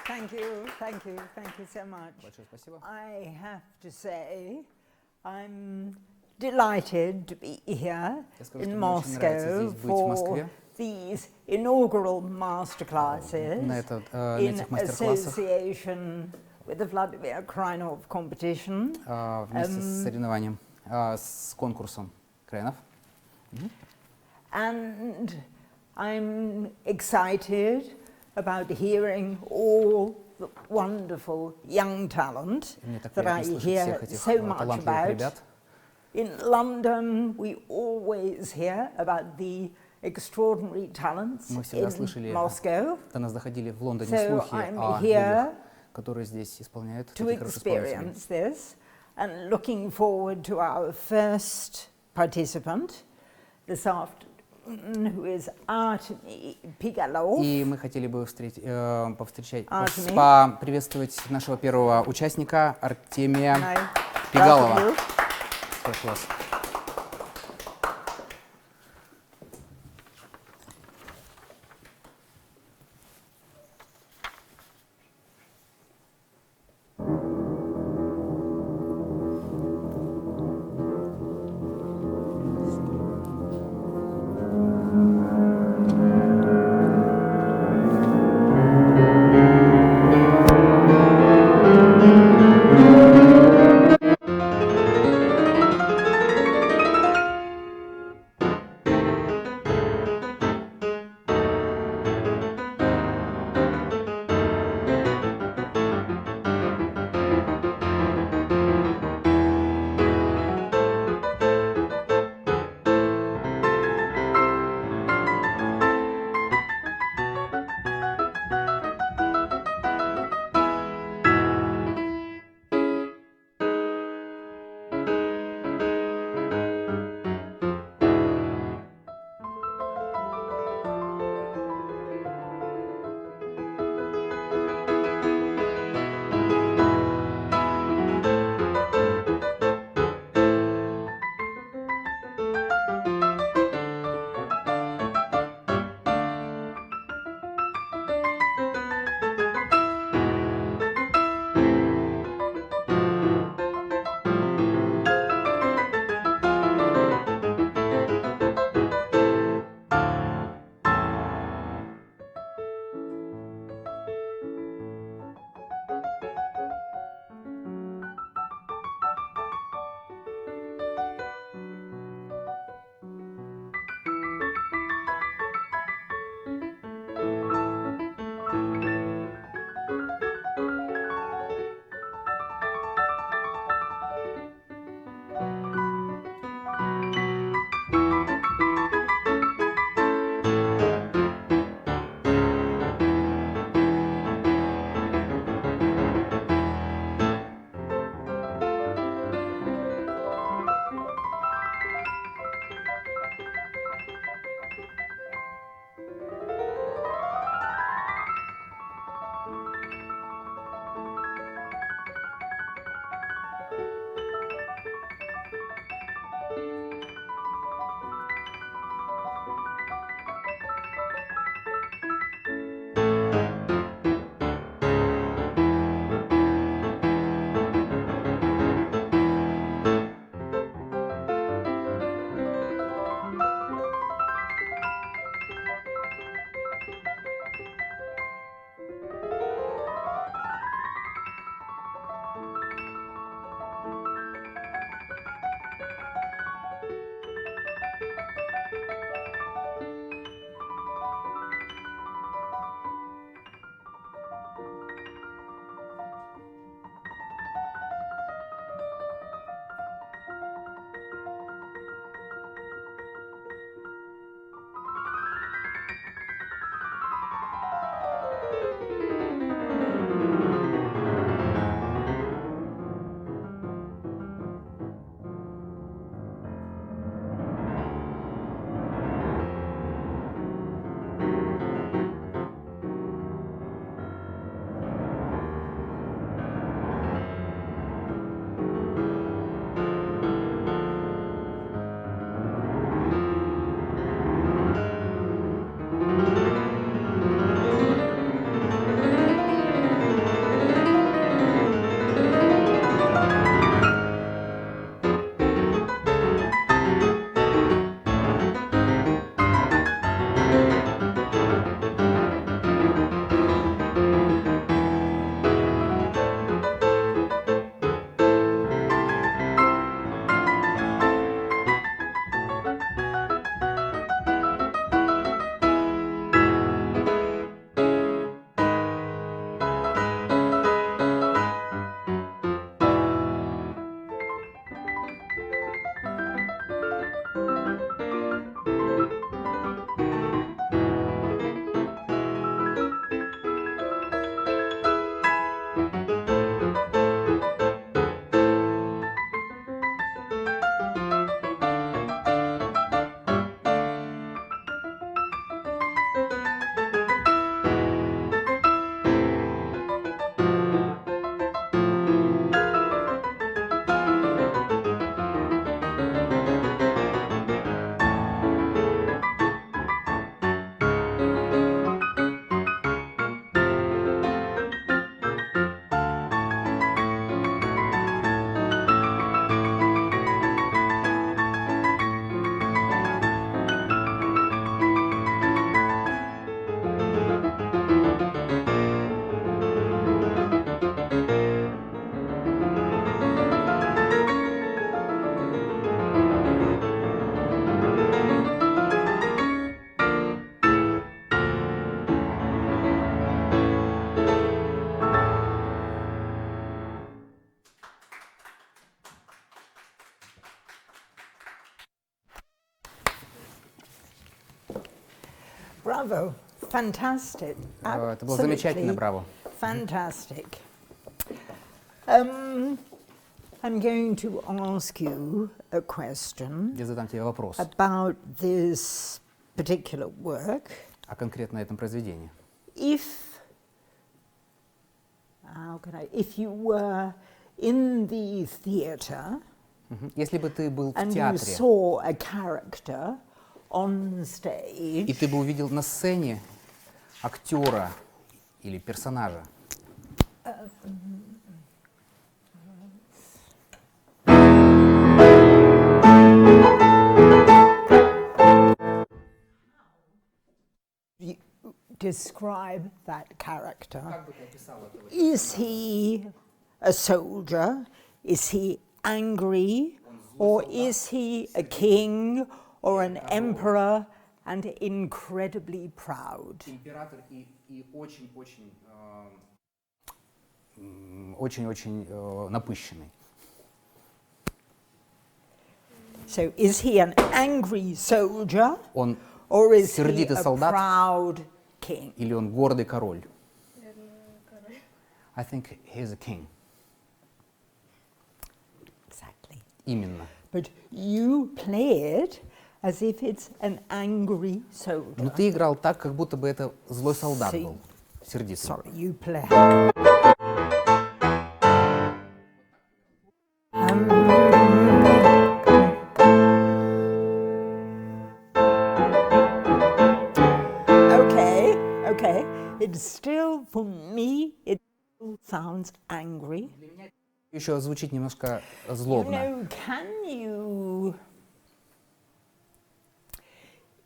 Thank you so much. Большое спасибо. I have to say, I'm delighted to be here in Moscow for these inaugural master-classes in association with the Vladimira Krainev competition. Вместе с соревнованием, с конкурсом Крайнев. And I'm excited about hearing all the wonderful young talent that I hear so much about. In London, we always hear about the extraordinary talents in Moscow. До нас доходили в Лондоне слухи о людях, которые здесь исполняют такие хорошие исполнители. And looking forward to our first participant this afternoon, who is Artemy Pigalov. И мы хотели бы поприветствовать нашего первого участника Артемия Пигалова. Прошу вас. Bravo. Fantastic. Это было замечательно, браво. Fantastic. I'm going to ask you a question Я задам тебе вопрос about this particular work. о конкретно этом произведении. If you were in the theatre, если бы ты был в and you театре, saw a character on stage, и ты бы увидел на сцене актера или персонажа, describe that character. Is he a soldier? Is he angry? Or is he a king or an emperor and incredibly proud? Император и очень напыщенный. So is he an angry soldier? Он Or is he сердитый a солдат proud king? или он гордый король? I think he's a king. Exactly. Именно. But you play it as if it's an angry soldier. Но ты играл так, как будто бы это злой солдат был, сердитый. Sorry, you play. Okay. It's still, for me, it still sounds angry. Еще звучит немножко злобно.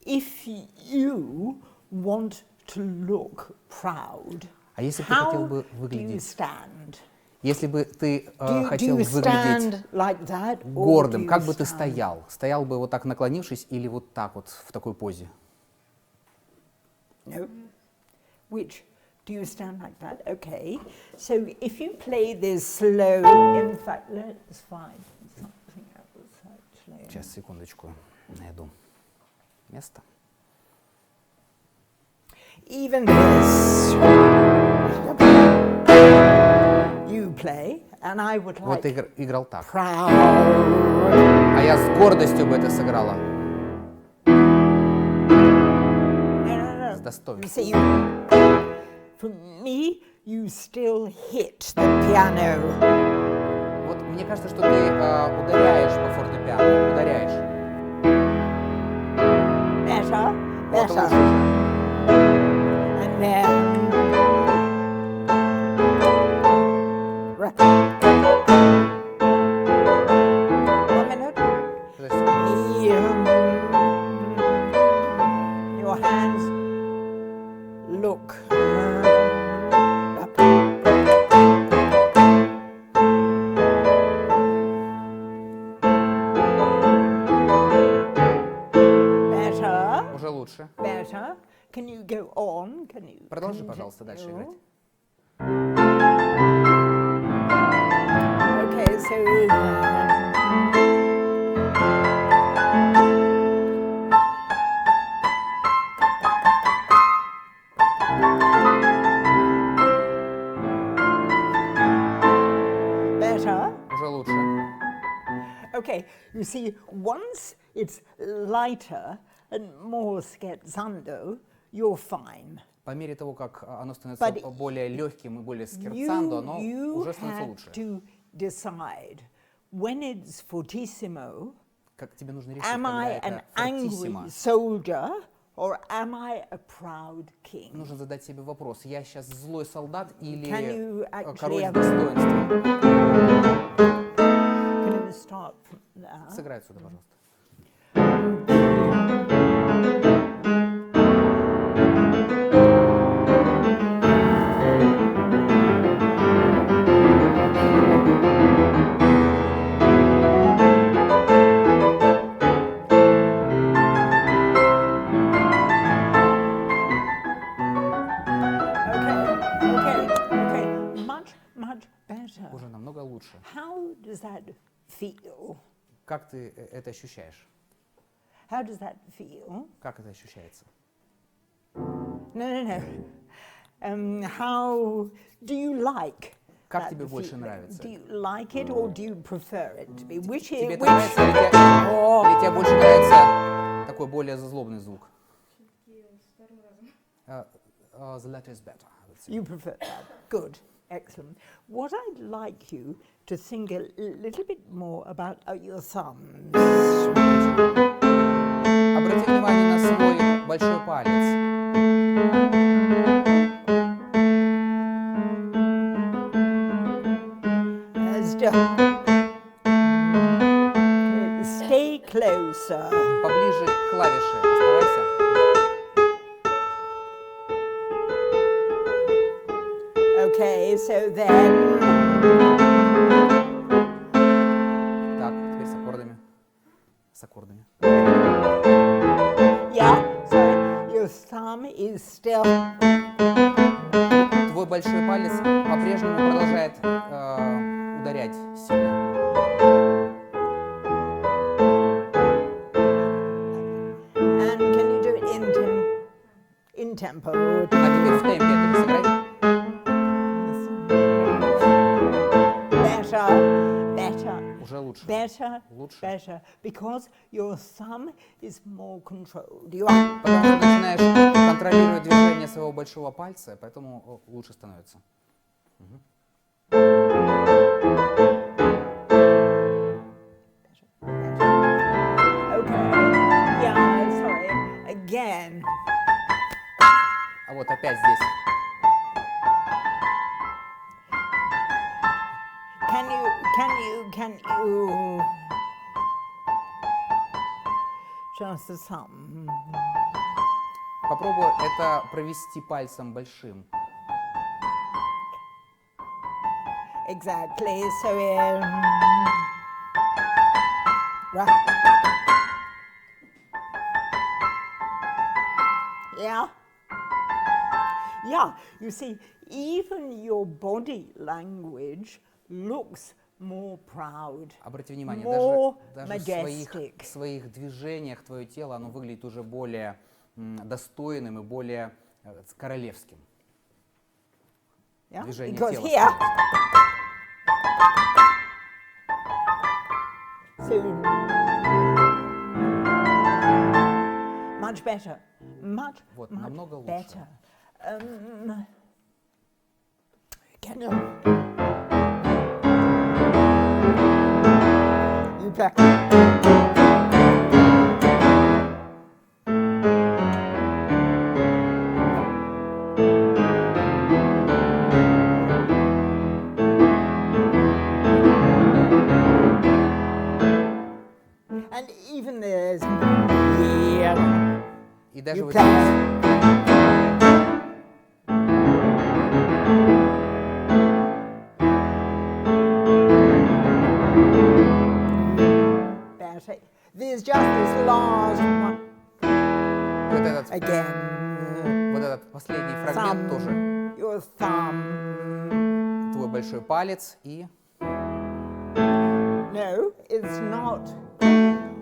If you want to look proud, А если ты хотел бы how do you выглядеть, stand? если бы ты хотел Do you выглядеть stand like that, or гордым, do you как бы ты stand- стоял? Стоял бы вот так наклонившись или вот так вот в такой позе? No. Which? Do you stand like that? Okay. So if you play this slow, in fact, let's find something else actually. Сейчас, секундочку, найду место. Even this, you play, and I would Вот ты like играл так. proud. А я с гордостью бы это сыграла. No. С достоинством. You see, for me, you still hit the piano. Вот мне кажется, что ты ударяешь по фортепиано, ударяешь. Better. Вот лучше. And then. One minute. Your hands look up. Better. Уже лучше. Better. Can you go on? Продолжи, пожалуйста, дальше играть. Okay, so better. Уже лучше. Okay, you see, once it's lighter and more scherzando, you're fine. По мере того, как оно становится более легким и более скерцандо, оно уже становится лучше. To decide when it's fortissimo, Как тебе нужно решить, am I когда an это angry фортиссимо. soldier or am I a proud king? Нужно задать себе вопрос: я сейчас злой солдат Can или you король actually с достоинством? Can you start from there? Сыграй отсюда, пожалуйста. Okay. Much better. Уже намного лучше. How does that feel? Как ты это ощущаешь? How does that feel? Как это ощущается? No. How do you like? Как тебе больше нравится? Do you like it or do you prefer it to be? Which Тебе это нравится или тебе больше нравится такой более злобный звук? The latter is better. You prefer that. Good. Excellent. What I'd like you to think a little bit more about your thumbs. Обрати внимание на свой большой палец. Stay closer. Поближе к клавише оставайся. Okay, so then. Так, теперь с аккордами. С аккордами. Yeah, so your thumb is still. Твой большой палец по-прежнему продолжает ударять сильно. And can you do it in tempo? А теперь в темпе это сыграй. Better. Уже лучше. Better. Because your thumb is more controlled. Потому что начинаешь контролировать движение своего большого пальца, поэтому лучше становится. Again. А вот опять здесь. Can you just the thumb? Попробуй это провести пальцем большим. Exactly. So right. Yeah. You see, even your body language looks more proud. Обрати внимание, даже в своих движениях твое тело, оно выглядит уже более достойным и более королевским. Движение тела. Here, so, much better. Much намного лучше. Better. Can you? You play. And even there's И даже вот there's just this last one. Again. Вот этот последний фрагмент тоже. Your thumb. Твой большой палец и... No, it's not.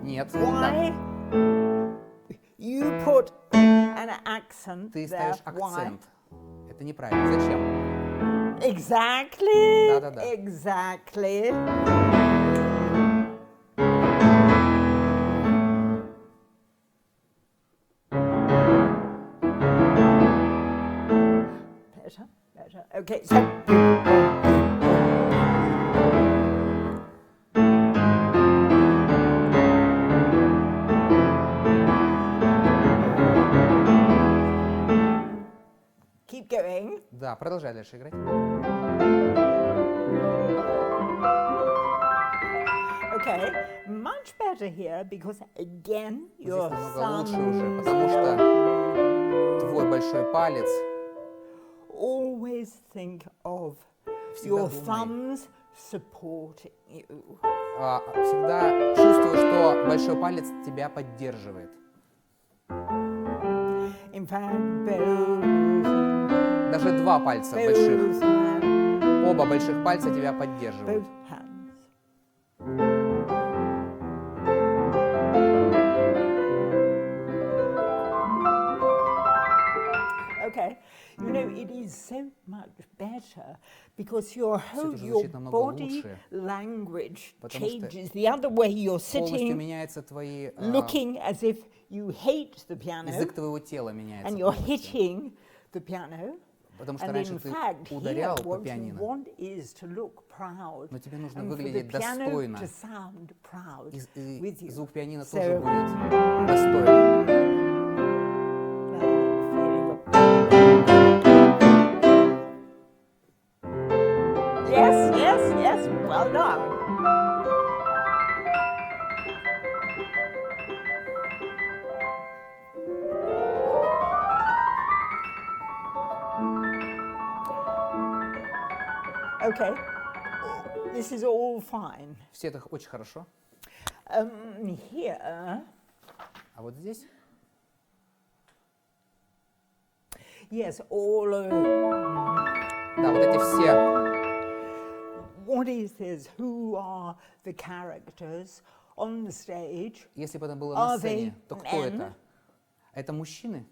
Нет. Why? You put an accent. Ты ставишь акцент. Это неправильно. Зачем? Exactly. Да. Exactly. Better. Okay, so. Keep going. Да, продолжай дальше играть. Okay, much better here because again your Здесь намного лучше уже, потому что твой большой палец. Always think of your thumbs supporting you. Всегда чувствую, что большой палец тебя поддерживает. In fact, both. Даже два пальца больших. Оба больших пальца тебя поддерживают. Okay. You know, it is so much better because your Всё это whole, уже your звучит намного body лучше, language потому что changes. The other way you're полностью sitting, меняются твои, looking as if you hate the piano, язык твоего тела меняется and you're полностью. hitting the piano. Потому что And раньше in ты fact, ударял here, по what you пианино, want is to look proud, но тебе нужно and for the выглядеть piano достойно. to sound proud И with you. звук пианино So, тоже будет достойным. Yes, yes, yes, well done. Okay, this is all fine. Все это очень хорошо. Here, А вот здесь yes, all да, вот эти все, what is this? Who are the characters on the stage? если бы это было на Are сцене, they то кто men? это? Это мужчины?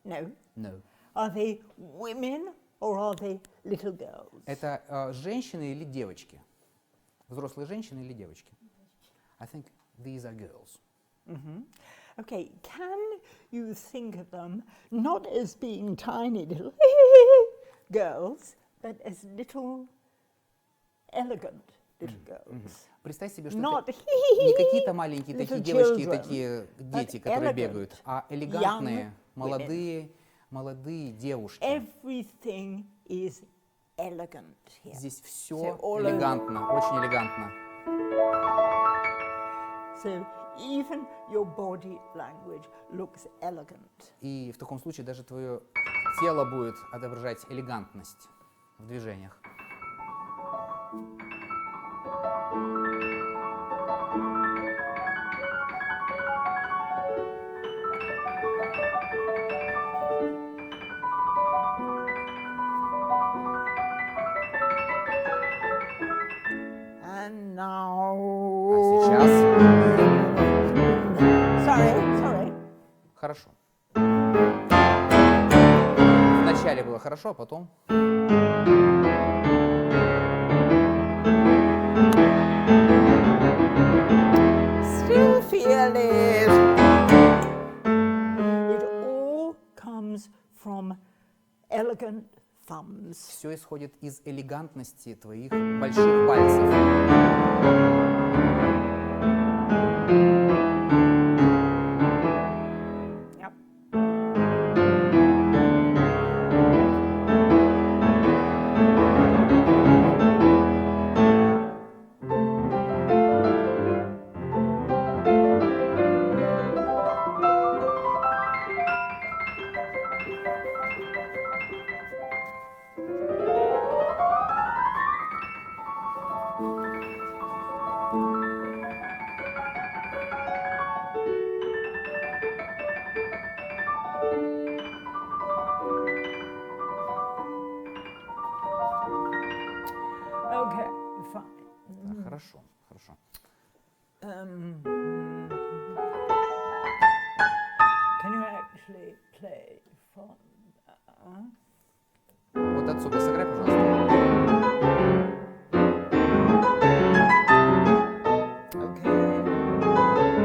No. No. Are they women or are they little girls? Это женщины или девочки? Взрослые женщины или девочки? I think these are girls. Okay, can you think of them not as being tiny little girls, but as little elegant little girls? Представь себе, что Not это не какие-то маленькие такие little девочки и children, такие дети, but которые elegant, бегают, а элегантные, young молодые девушки. Everything is elegant here. Здесь все So all элегантно, очень элегантно. So even your body language looks elegant. И в таком случае даже твое тело будет отображать элегантность в движениях. And now... А сейчас Sorry. хорошо. Вначале было хорошо, а потом... Still feel it. It all comes from elegant thumbs. Все исходит из элегантности твоих больших пальцев. Yep. Okay, fine. Да, хорошо, хорошо. Can you actually play from... Вот отсюда сыграй, пожалуйста.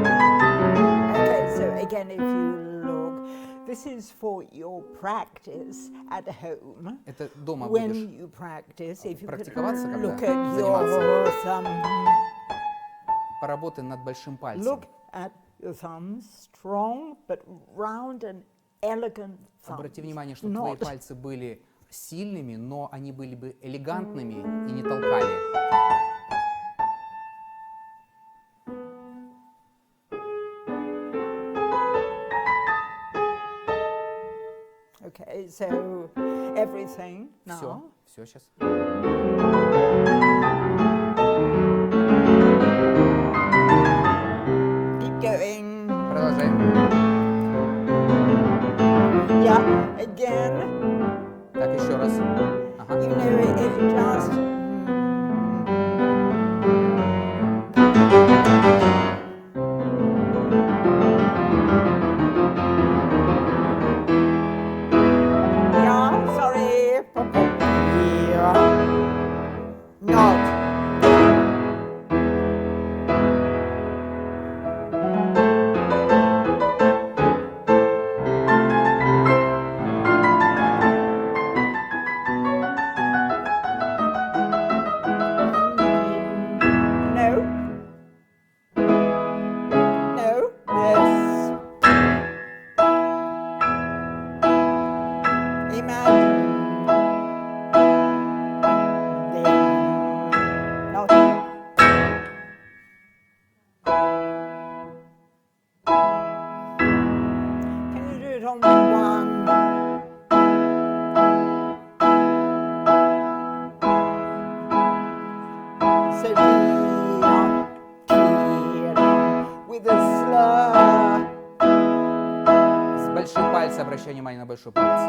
Okay, so again, if you look, this is for your practice at home. Это дома When будешь you practice, if you could практиковаться, когда look at заниматься. your thumb, поработай над большим пальцем. look at your thumbs, strong but round and elegant thumbs. Обрати внимание, что твои пальцы были сильными, но они были бы элегантными и не толкали. Okay, so everything now. Все сейчас. Keep going. Продолжай. Yeah, again. Так, еще раз. Ага. You know, it just... обращай внимание на большой палец.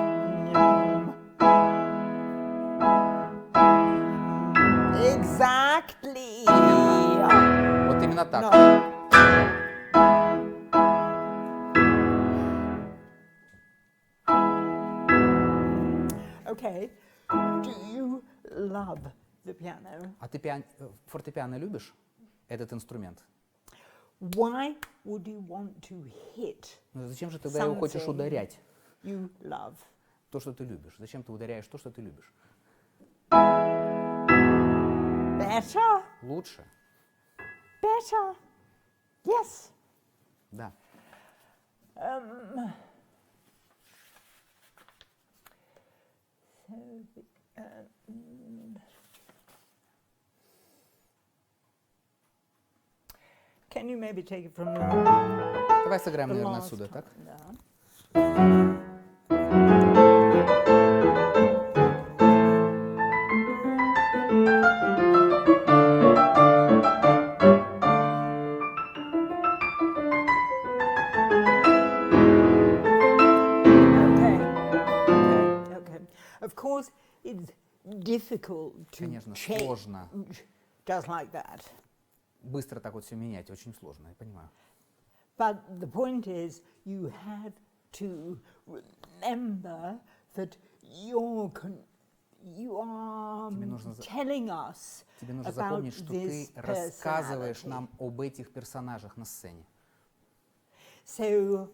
Exactly. Именно. Вот именно так. No. Okay. Do you love the piano? А ты фортепиано любишь? Этот инструмент? Why would you want to hit Ну, зачем же ты тогда его хочешь ударять? You love. То, что ты любишь. Зачем ты ударяешь то, что ты любишь? Better? Лучше. Better. Yes. Да. Can you maybe take it from Давай сыграем, наверное, отсюда, так? Да. Okay. Of course, it's difficult to Конечно, change сложно. just like that. Быстро так вот все менять, очень сложно, я понимаю. But the point is, you have to remember that you are telling us Тебе нужно about запомнить, что ты this рассказываешь personality. нам об этих персонажах на сцене. So,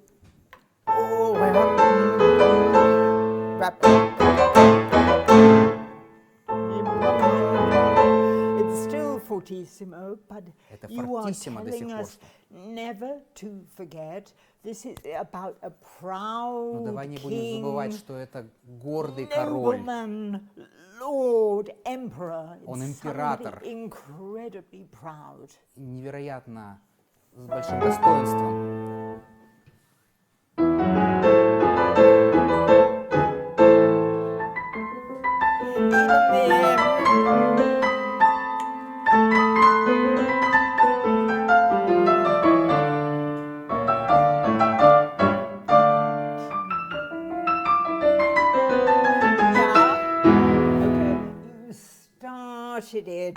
it's still fortissimo, but Это you are фортиссимо до сих telling пор. us never to forget. This is about a proud Но давай не будем king, забывать, что это гордый король. nobleman, lord, emperor. Он It's император. somebody incredibly proud. Невероятно с большим достоинством. It.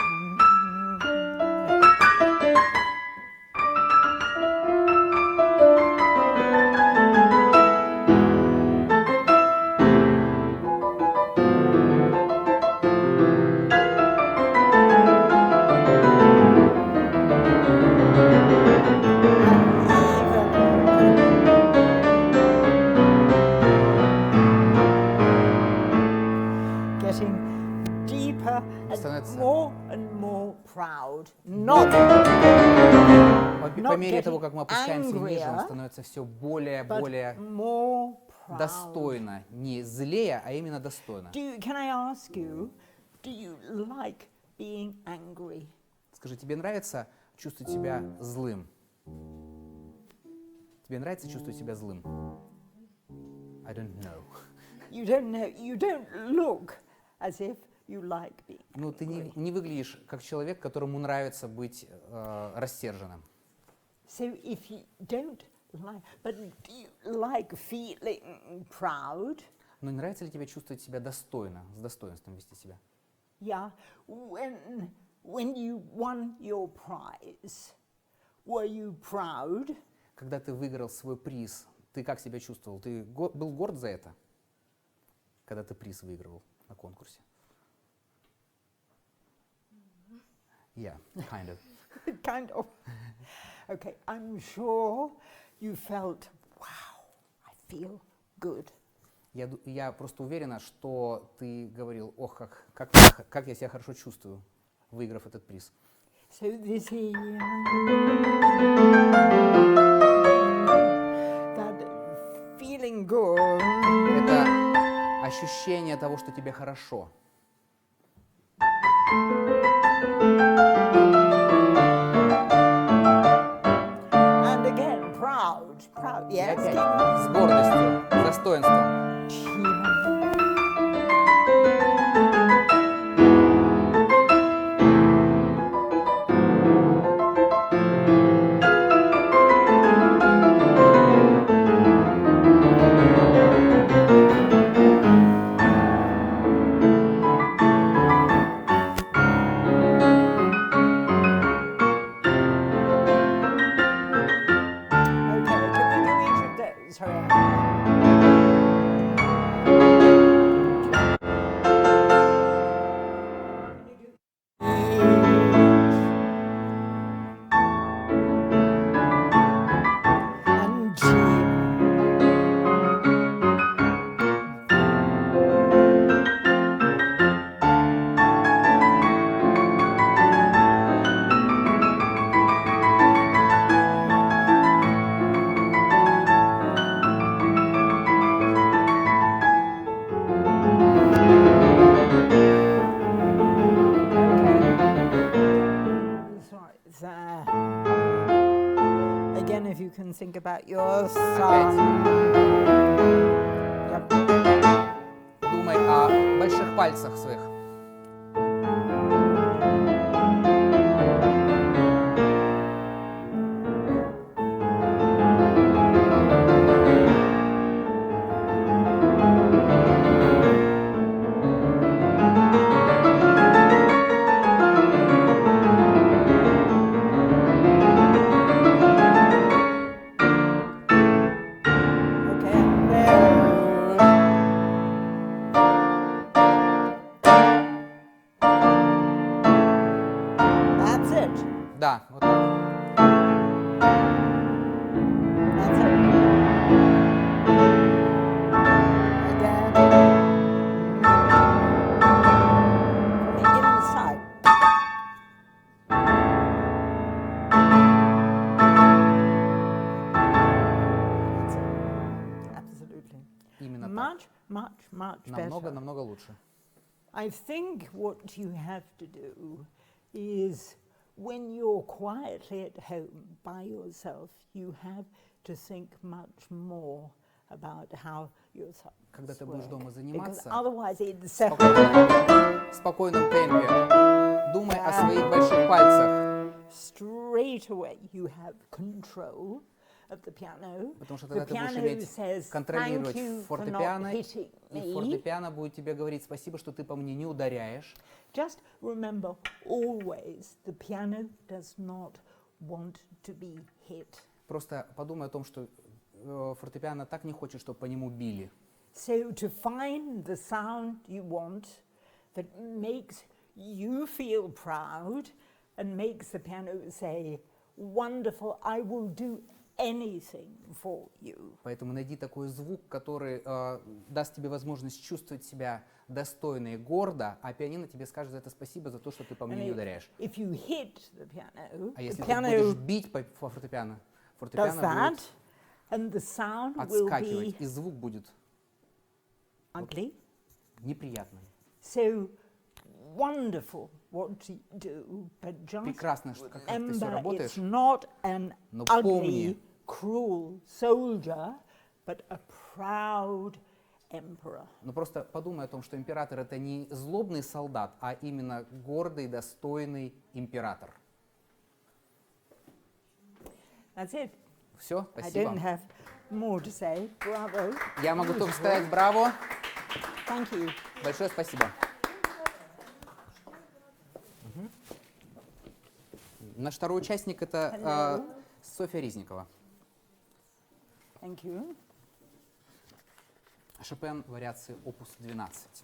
Getting deeper and more proud. По мере того, как мы опускаемся ниже, он становится все более достойно. Не злее, а именно достойно. Can I ask you, do you like being angry? Скажи, тебе нравится чувствовать себя злым? Тебе нравится чувствовать себя злым? I don't know. You don't know. You don't look as if you like being angry. Ну, ты не выглядишь как человек, которому нравится быть рассерженным. So if you don't like, but do you like feeling proud? Но нравится ли тебе чувствовать себя достойно, с достоинством вести себя? Yeah. When you won your prize, were you proud? Когда ты выиграл свой приз, ты как себя чувствовал? Ты был горд за это, когда ты приз выигрывал на конкурсе? Yeah, kind of. Kind of. Okay, I'm sure you felt, wow, I feel good. Я просто уверена, что ты говорил, ох, как я себя хорошо чувствую, выиграв этот приз. So this is that feeling good. Это ощущение того, что тебе хорошо. And again, proud. И Yes. опять с гордостью, с достоинством. about your thumb. Думай о больших пальцах своих. Да, вот так. That's it. Again. From the inside. That's it. Absolutely. Именно Much, much, much так. Намного, better. намного лучше. I think what you have to do is when you're quietly at home by yourself, you have to think much more about how your thoughts Когда ты будешь дома work. Because заниматься otherwise it's в спокойном темпе, думай о своих больших пальцах. straight away you have control of the piano. Потому что The тогда ты будешь piano иметь says, "Thank контролировать you for фортепиано, not hitting и me." фортепиано будет тебе говорить спасибо, что ты по мне не ударяешь. Just remember always the piano does not want to be hit. Просто подумай о том, что фортепиано так не хочет, чтобы по нему били. So to find the sound you want that makes you feel proud and makes the piano say, "Wonderful, I will do anything for you." Поэтому найди такой звук, который даст тебе возможность чувствовать себя достойно и гордо, а пианино тебе скажет за это спасибо за то, что ты по мне не ударяешь. If you hit the piano, А если the ты piano будешь бить по фортепиано, does фортепиано that, будет and the sound will отскакивать, be и звук будет ugly. неприятным. So wonderful what you do, but just Прекрасно, что как ты все remember работаешь, it's not an но ugly, помни, cruel soldier, but a proud emperor. но просто подумай о том, что император это не злобный солдат, а именно гордый, достойный император. That's it. Все, I спасибо. don't have more to say. Bravo. Я могу только сказать браво. Thank you. Большое спасибо. Наш второй участник это Софья Ризникова. Thank you. Шопен, вариации опус 12.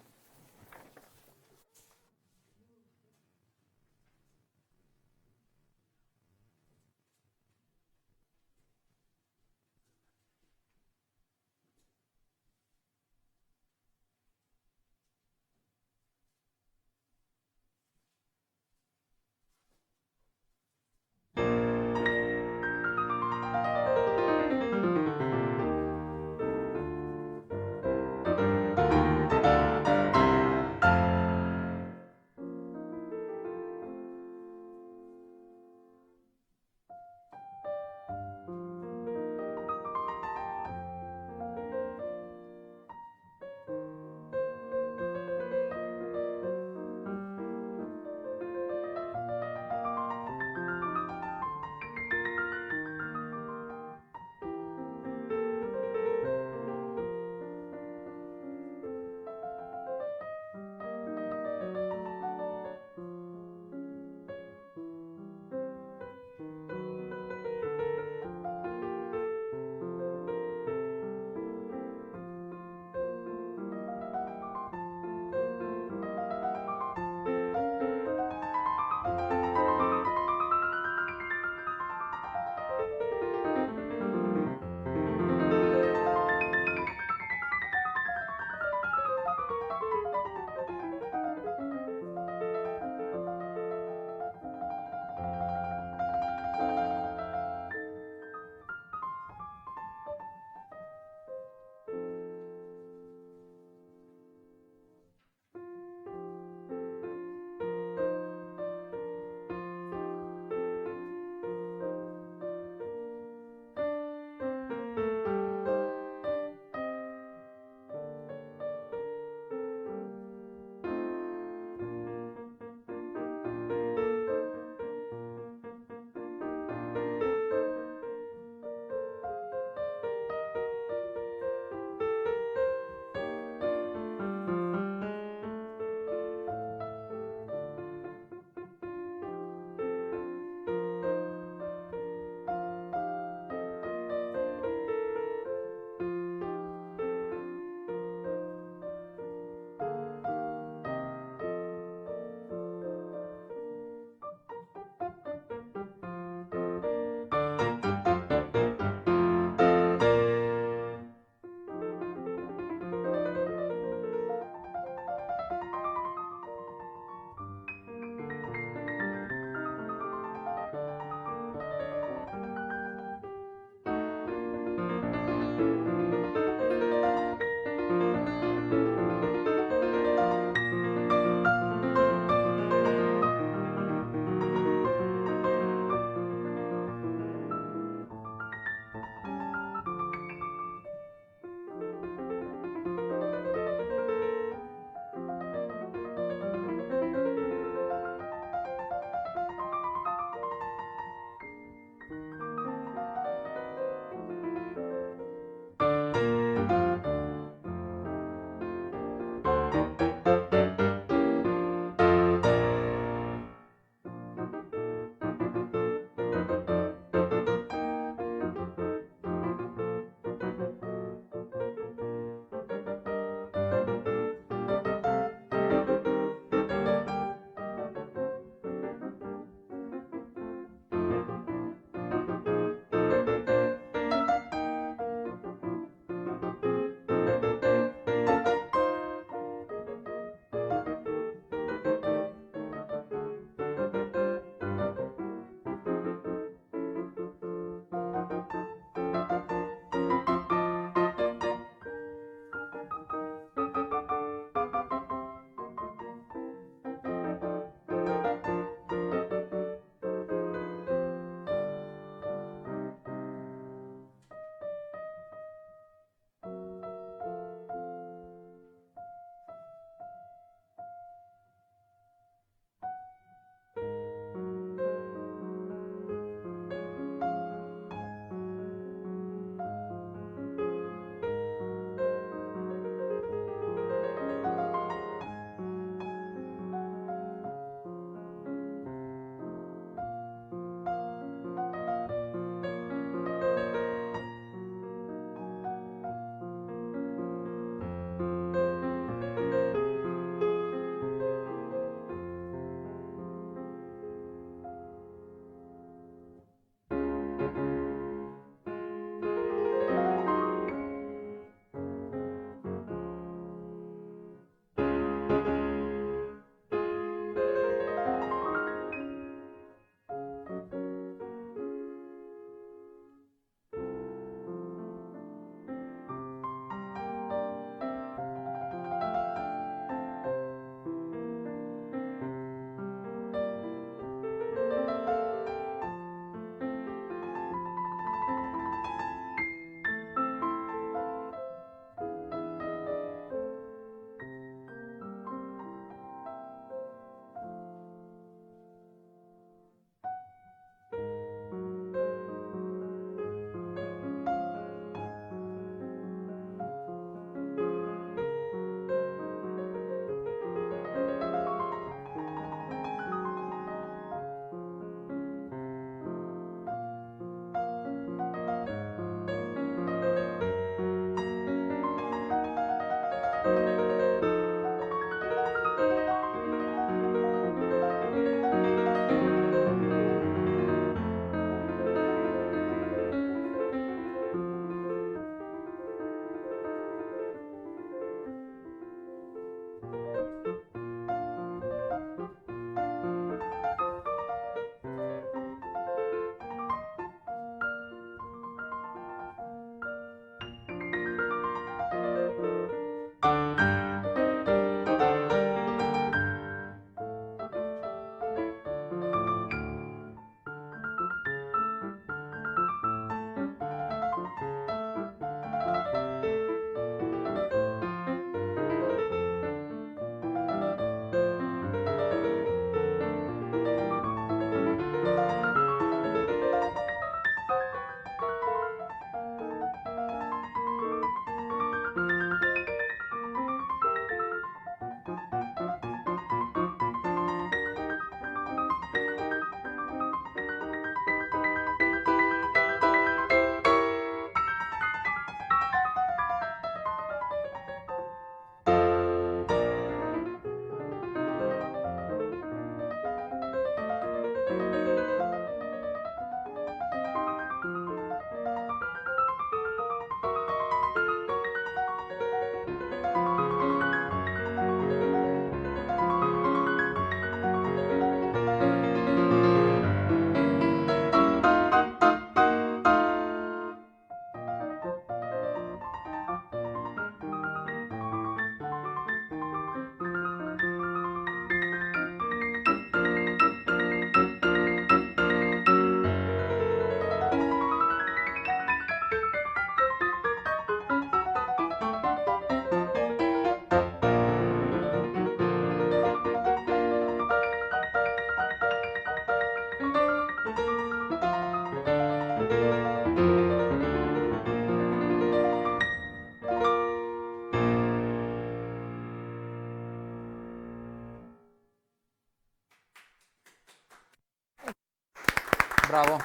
Браво.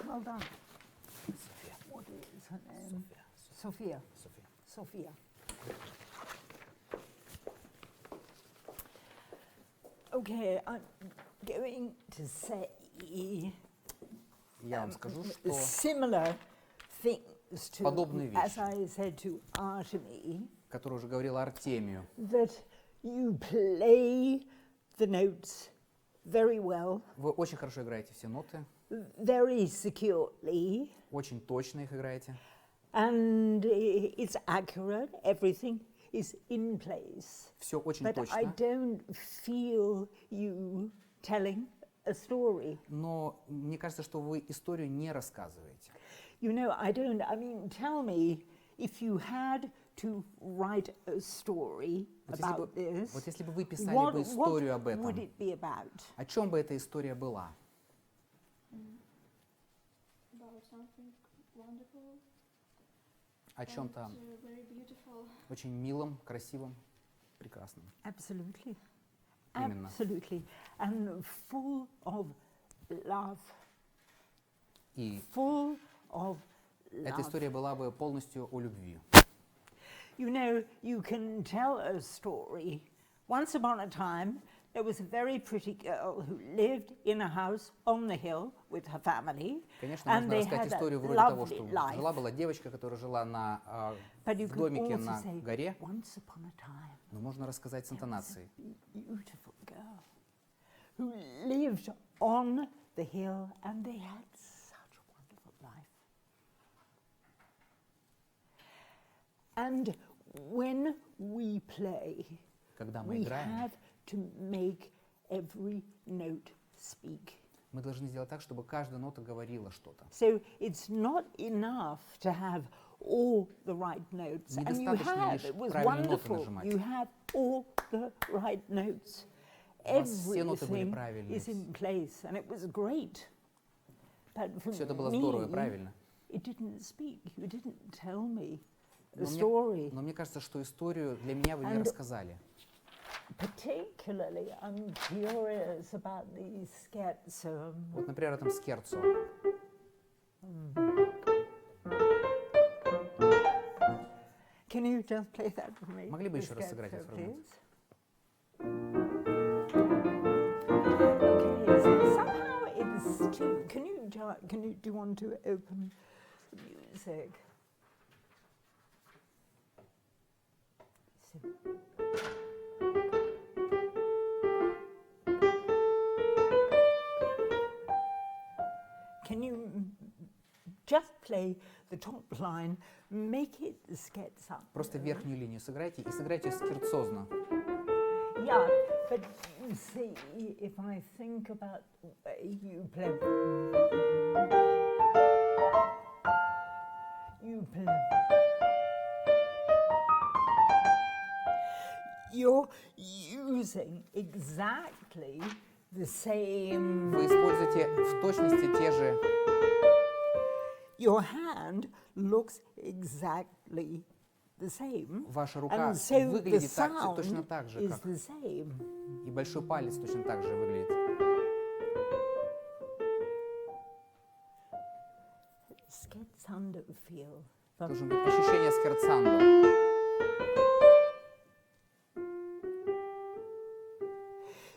Well done. What is her name? Sophia. Sophia. Okay, I'm going to say Я вам скажу, что similar things to, подобные as вещи, I said to Artemi, который уже говорил Артемию, that you play the notes very well, вы очень хорошо играете все ноты, very securely, очень точно их играете, and it's accurate, everything is in place. все очень But I точно, don't feel you telling a story. но мне кажется, что вы историю не рассказываете. You know, I mean, tell me, if you had to write a story about this, Вот если бы вы писали бы историю об what would этом, it be about? о чем бы эта история была? About something wonderful О чем-то and very beautiful. очень милом, красивом, прекрасном. Absolutely. Именно. Absolutely. And full of love. И Full of эта love. история была бы полностью о любви. You know, you can tell a story. Once upon a time, there was a very pretty girl who lived in a house on the hill with her family. Конечно, and можно they рассказать had a историю вроде того, lovely что life. жила-была девочка, которая жила But you в could домике also на say, горе, once upon a time, но можно рассказать с there was интонацией. a beautiful girl who lived on the hill, and they had such a wonderful life. And when we play, Когда мы we играем, have to make every note speak. мы должны сделать так, чтобы каждая нота говорила что-то. So it's not enough to have all the right notes. And you Недостаточно have, лишь it was правильные ноты wonderful. нажимать. You have all the right notes. У вас все ноты были Everything правильные. is in place, and it was great. But for Все это было здорово и me, правильно. it didn't speak. You didn't tell me the Но story. мне кажется, что историю для меня вы не And- рассказали. Particularly, I'm curious about the scherzo. Вот, например, этом скерцо. Can you just play that for me? Могли бы the еще раз сыграть этот scherzo, фрагмент? Okay, so somehow it's too. Can you do you want to open the music? So. Can you just play the top line, make it scherzo? Просто верхнюю линию сыграйте и сыграйте скерцозно. Yeah, but you see, if I think about the way you play, you're using exactly the same. Вы используете в точности те же. Your hand looks exactly the same. Ваша рука And so the выглядит sound точно так же, is как the same. и большой палец точно так же выглядит. Scherzando feel. Должно быть ощущение скерцандо.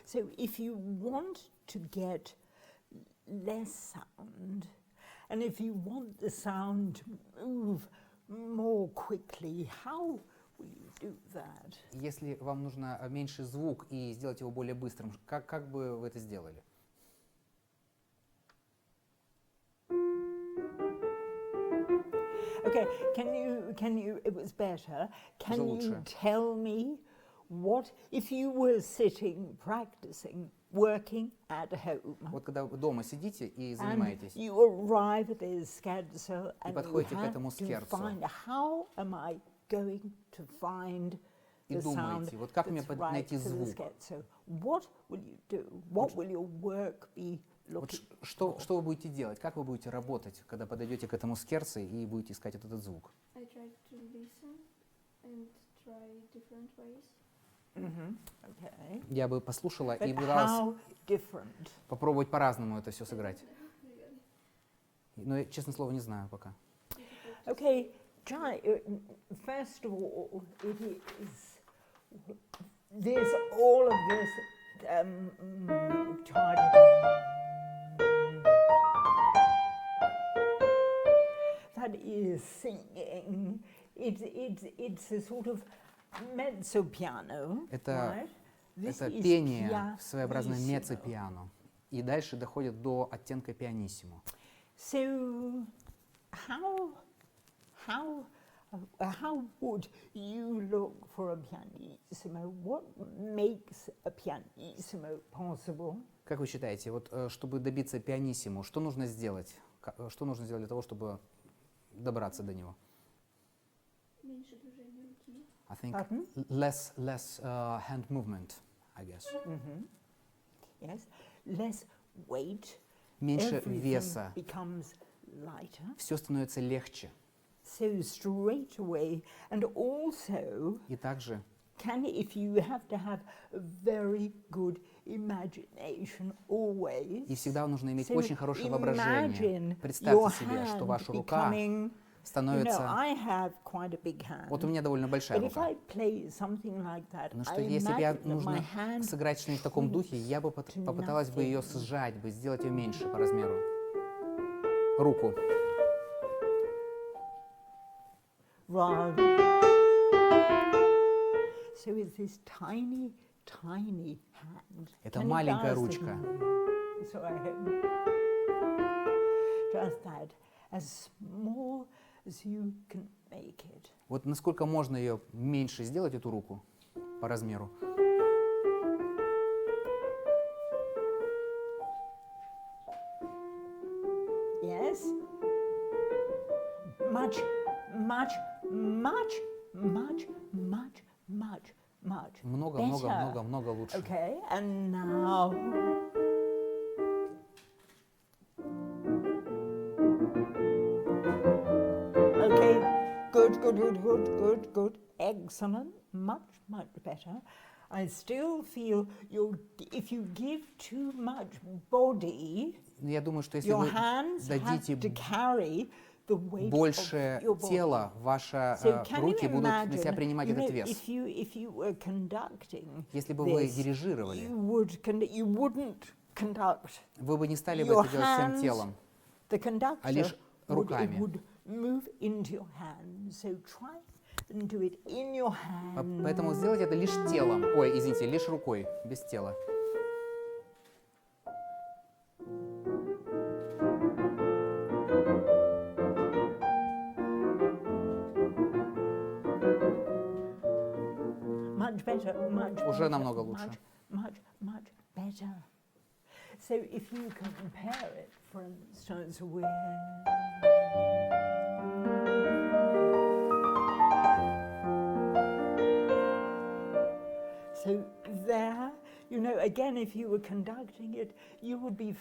So if you want to get less sound, and if you want the sound to move more quickly, how will you do that? Если вам нужно меньше звук и сделать его более быстрым, как бы вы это сделали? Okay, can you, it was better, can you лучше. tell me what, if you were sitting, practicing, working at home, Вот когда вы дома сидите и and занимаетесь, you arrive at the scherzo, and you подходите к have этому to scherzo. find, how am I going to find и the sound думаете, вот как мне that's right найти for the звук? scherzo? What will you do? What will your work be Вот looking что вы будете делать? Как вы будете работать, когда подойдете к этому скерцо и будете искать вот этот звук? I try to listen and try different ways. Okay. Я бы послушала But и пыталась how different? попробовать по-разному это все сыграть. Но я, честное слово, не знаю пока. Okay, try. First of all, it is. There's all of this. That is singing. It's a sort of mezzo piano. Это This is пение, своеобразное pianissimo. меццо-пиано. И дальше доходит до оттенка пианиссимо. So, how would you look for a pianissimo? What makes a pianissimo possible? Как вы считаете, вот чтобы добиться пианиссимо, что нужно сделать? Что нужно сделать для того, чтобы добраться до него? Меньше движения руки. I think Pardon? less hand movement, I guess. Yes, less weight. Меньше Everything веса. becomes lighter. Все становится легче. So straight away, and also, И также, if you have to have a very good imagination always. и всегда нужно иметь So очень хорошее воображение. imagine your Представьте себе, что hand ваша рука becoming, становится... I have quite a big hand. Вот у меня довольно большая But if рука. I play something like that, Но что I если бы imagine that нужно my hand сыграть что-нибудь в таком духе, я бы to попыталась бы ее nothing. сжать, бы сделать ее меньше по размеру. Руку. rather. So it's this tiny, tiny hand. Это Can you маленькая just- ручка. So I just that, as small as you can make it. Вот насколько можно ее меньше сделать, эту руку, по размеру. Yes. Much, much, much, much, much, much, much. Много, better. много, много, много лучше. Okay, and now. Okay, good, good, good, good, good, good. Excellent. Much, much better. I still feel if you give too much body, Я думаю, что если your вы hands have дадите to carry the weight больше of your body. тела, ваши So can руки you будут на imagine, себя принимать you know, этот вес. if you were conducting Если бы вы this, дирижировали, you wouldn't conduct вы бы не стали бы your это делать всем hands, телом, the conductor лишь руками. would move into your hands. So try and do it in your hand. Поэтому сделайте это лишь телом. Ой, извините, лишь рукой, без тела. Much better, much Уже better, намного лучше. much, much better. So if you compare it, for instance, with so there, you know, again, if you were conducting it, you would be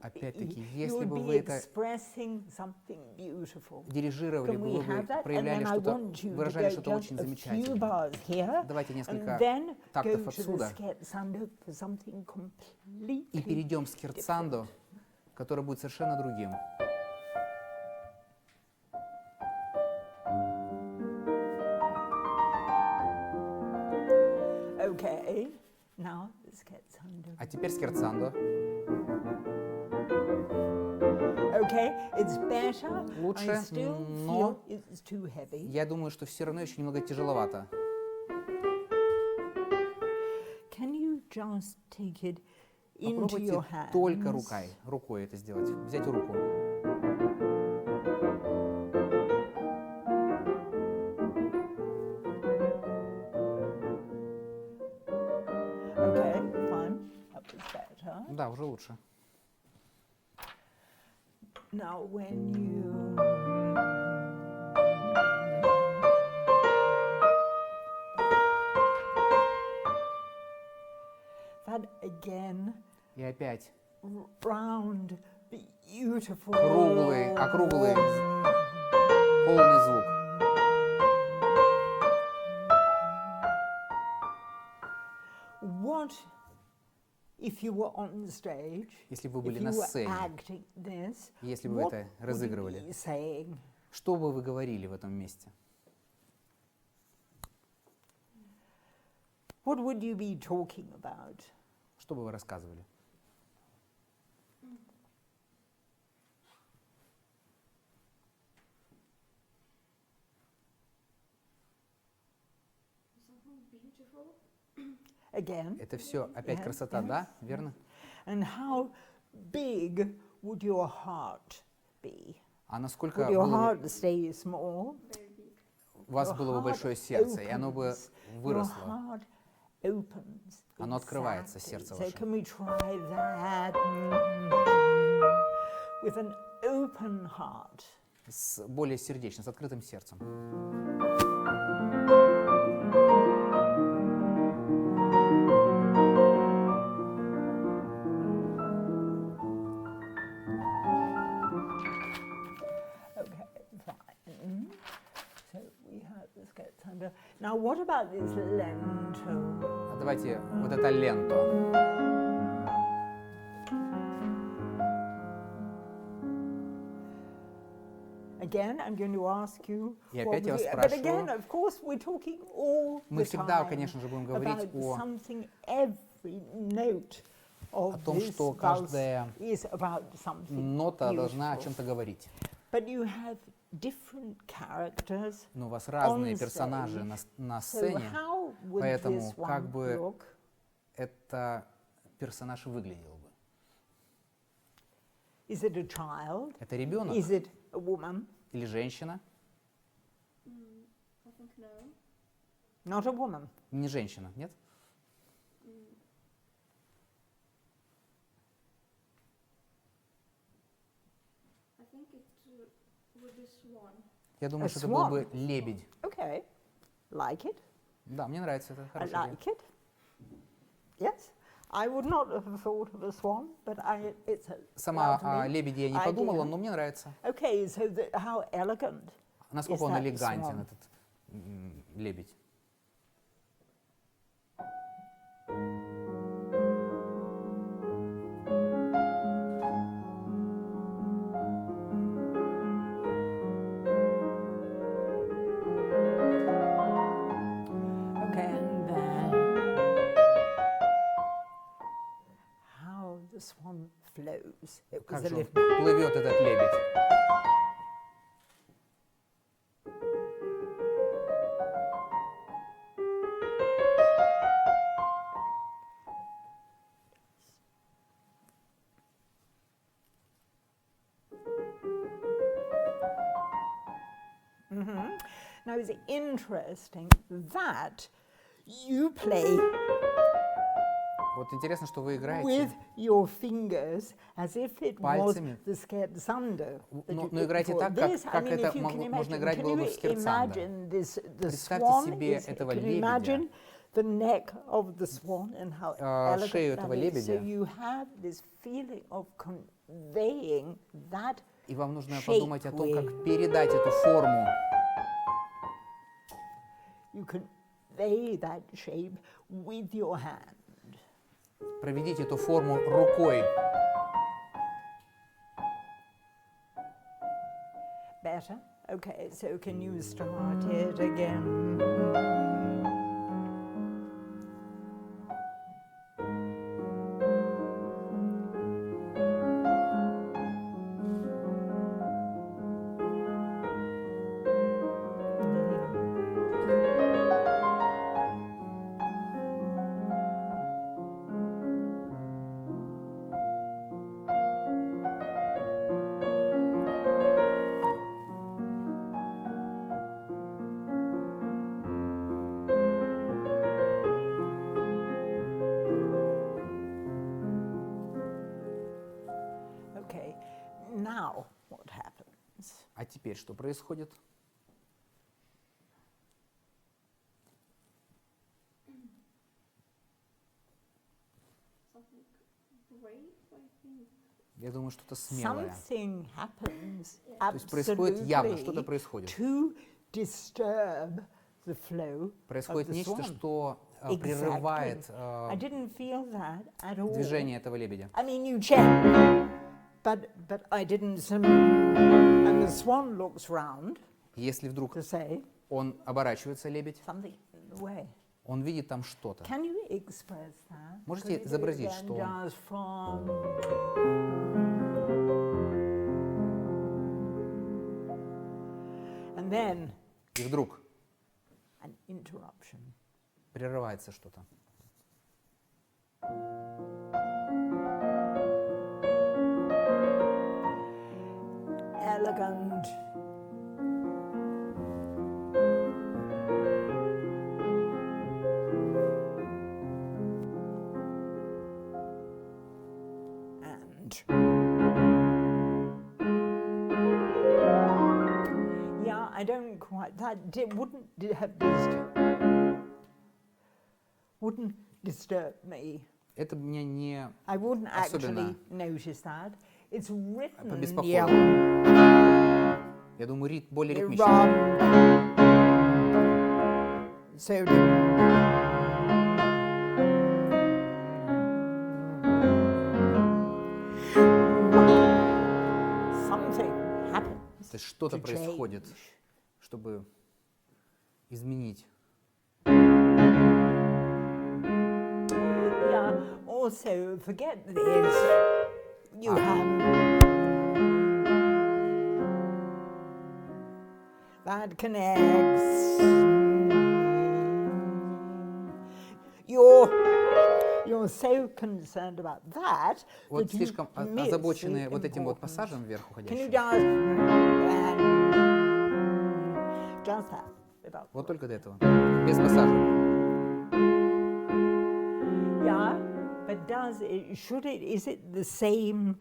Опять-таки, you если would бы be вы это expressing something beautiful. дирижировали Can бы, we вы have бы that? проявляли And then I что-то, want you to выражали go что-то just очень a few замечательное. bars here, Давайте and несколько then тактов go to the отсюда scherzando for something completely и перейдем к скерцандо, который будет совершенно другим. Okay, now the scherzando. А теперь скерцандо. Okay, it's better. Лучше, I still но feel it's too heavy. я думаю, что все равно еще немного тяжеловато. Can you just take it into Попробуйте your hands? только рукой это сделать. Взять руку. Okay, fine. That was better. Да, уже лучше. Now when you that again И опять round beautiful округлый, полный звук. what if you were on stage, Если бы вы были if на you were сцене, acting this, если бы вы what это would you разыгрывали, be saying? что бы вы говорили в этом месте? What would you be talking about? Что бы вы рассказывали? Again. Это все опять Yes, красота, yes, да? Верно? And how big would your heart be? А насколько Would your было heart stay small? у вас Your было бы heart большое сердце, и оно бы opens. Your выросло. heart opens. Оно открывается, Exactly. сердце So ваше. can we try that? With an open heart. Более сердечно, с открытым сердцем. Now, what about this lento? А давайте вот это ленту. Again, I'm going to ask you. И опять я вас But again, спрашиваю. of course, we're talking all Мы the всегда, time конечно же, будем говорить about о something. Every note of том, this что valse каждая is about something нота должна о beautiful. чем-то говорить. But you have different characters. Но у вас разные on персонажи stage. на So сцене, how would поэтому this как one бы look? это персонаж выглядел бы. Is it a child? Это ребенок Is it a woman? или женщина? I think no. Not a woman. Не женщина, нет? I think it would be swan. Я думаю, A что это был бы swan. лебедь. Okay. Like it? Да, мне нравится, это I хорошая идея. like it. Yes. I would not have thought of a swan, but it's a Сама о lovely лебеде я не idea. подумала, но мне нравится. Okay, so how elegant. Насколько Is он that элегантен, swan? этот лебедь. Okay, and then how the swan flows. It was Как a же он little. плывет этот лебедь. Now it's interesting that you play Вот интересно, что вы играете. with your fingers as if it was Пальцами. the scherzo. Но играйте так, как это можно играть было бы в скерцандо. Представьте себе этого лебедя, the neck of the swan and how elegant шею that этого is. лебедя. So you have this feeling of conveying that И вам нужно shape подумать о том, как with- передать эту форму. You convey that shape with your hand. Проведите эту форму рукой. Better? Okay, so can you start it again? Okay, now what happens? А теперь что происходит? Something brave, I think. Я думаю, что-то смелое. Something happens То есть происходит явно, что-то absolutely происходит. to disturb the flow of Происходит the нечто, swan. что прерывает I didn't feel that at all. движение этого лебедя. I mean, you check, but I didn't. And the swan looks round Если вдруг to say он оборачивается, лебедь, something in the way. он видит там что-то. Can you express that? Можете Could you do it изобразить, again, что он- just from... And then И вдруг an interruption. прерывается что-то. Elegant. And yeah, I don't quite. Wouldn't disturb me. Это меня не I wouldn't Особенно. actually notice that. It's written побеспокоило. Я думаю, более ритмично. So something happens. То есть что-то to происходит, change. чтобы изменить. Yeah. Also, forget this. You have that connects. You're so concerned about that. Вот that you слишком miss озабоченные the вот этим вот importance. пассажем вверх Can you уходящим. just that? Without Вот только до этого. Без пассажа. Yeah, but is it the same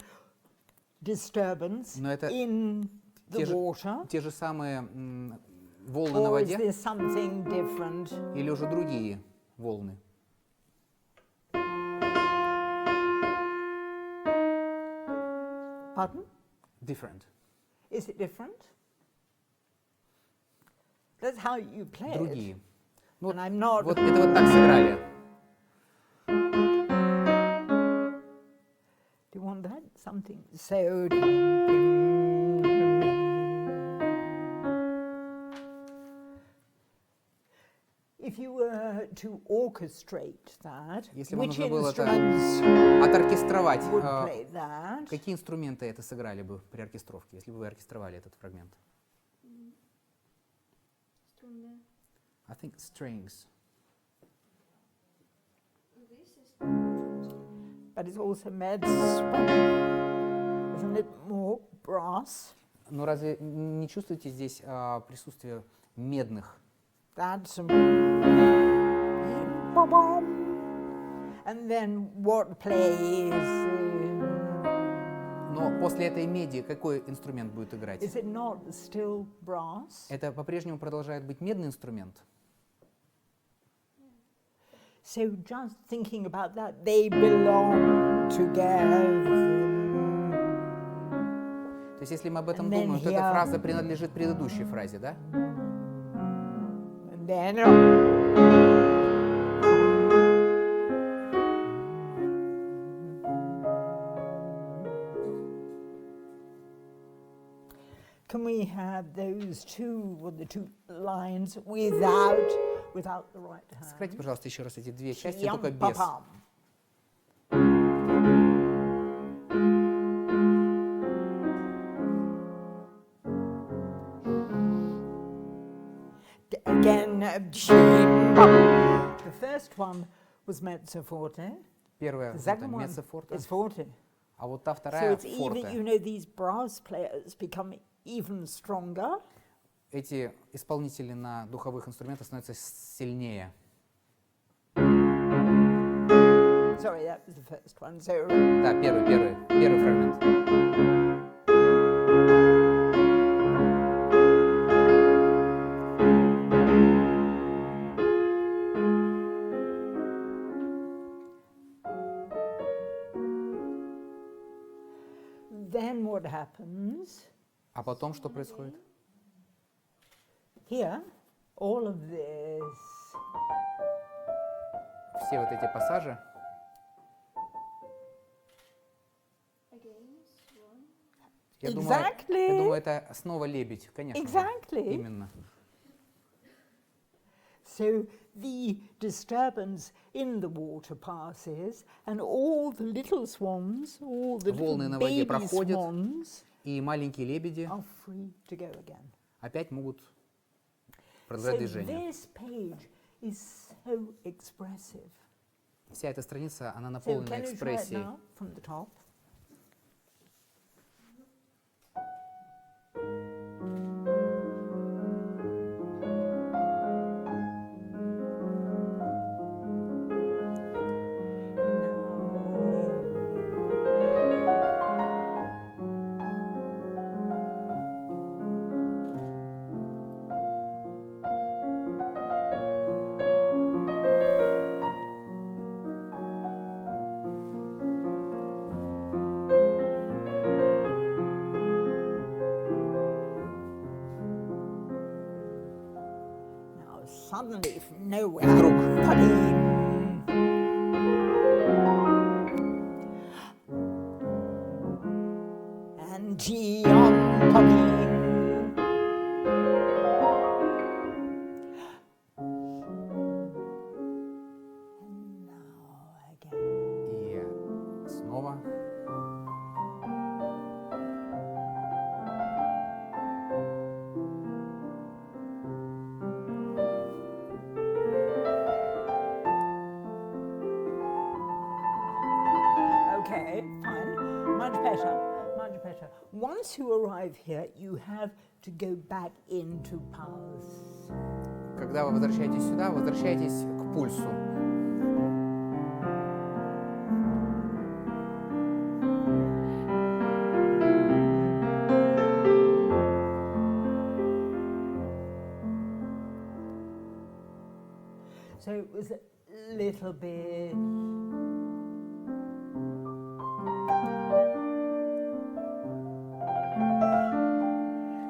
disturbance Но это in the water? те же самые волны на Or is воде there something different? или уже другие волны? Pardon? Different. Is it different? That's how you play Другие. it. Ну, And I'm not. вот это вот так сыграли. Do you want that? Something so. If you were to orchestrate that, Если бы which нужно было это instruments оторкестровать, would play that? какие инструменты это сыграли бы при оркестровке, если бы вы оркестровали этот фрагмент? Струнные. I think strings. This is But it's also meds. Isn't it more brass? Но разве не чувствуете здесь присутствие медных? That's and then what plays? Но после этой меди какой инструмент будет играть? Is it not still brass? Это по-прежнему продолжает быть медный инструмент. So just thinking about that, they belong together. То есть если мы об этом And then думаем, то эта here- фраза принадлежит предыдущей фразе, да? And then can we have those two or the two lines without the right hand? Сыграйте, пожалуйста, еще раз эти две части, только без. Yum-pa-pum. Again, the first one was mezzo forte. Первая The вот second one меццо форте, is forte. а вот та So вторая it's even, форте. these brass players become even stronger. Эти исполнители на духовых инструментах становятся сильнее. Sorry, that was the first one. So Да, первый фрагмент. then what happens? А потом что происходит? Here, all of this все вот эти пассажи. Я думаю, это снова лебедь, конечно. Exactly. Именно. So the disturbance in the water passes, and all the little swans, all the Волны на little воде baby проходят, swans и маленькие лебеди are free to go again. опять могут продолжать So движение. this page is so expressive. Вся эта страница, она So наполнена can you try it экспрессией. now from the top? Suddenly from nowhere, pa-ding. And yum, pa-ding. And now again. И снова. Okay, fine. Much better, much better. Once you arrive here, you have to go back into pulse. Когда вы возвращаетесь сюда, возвращайтесь к пульсу. So it was a little bit.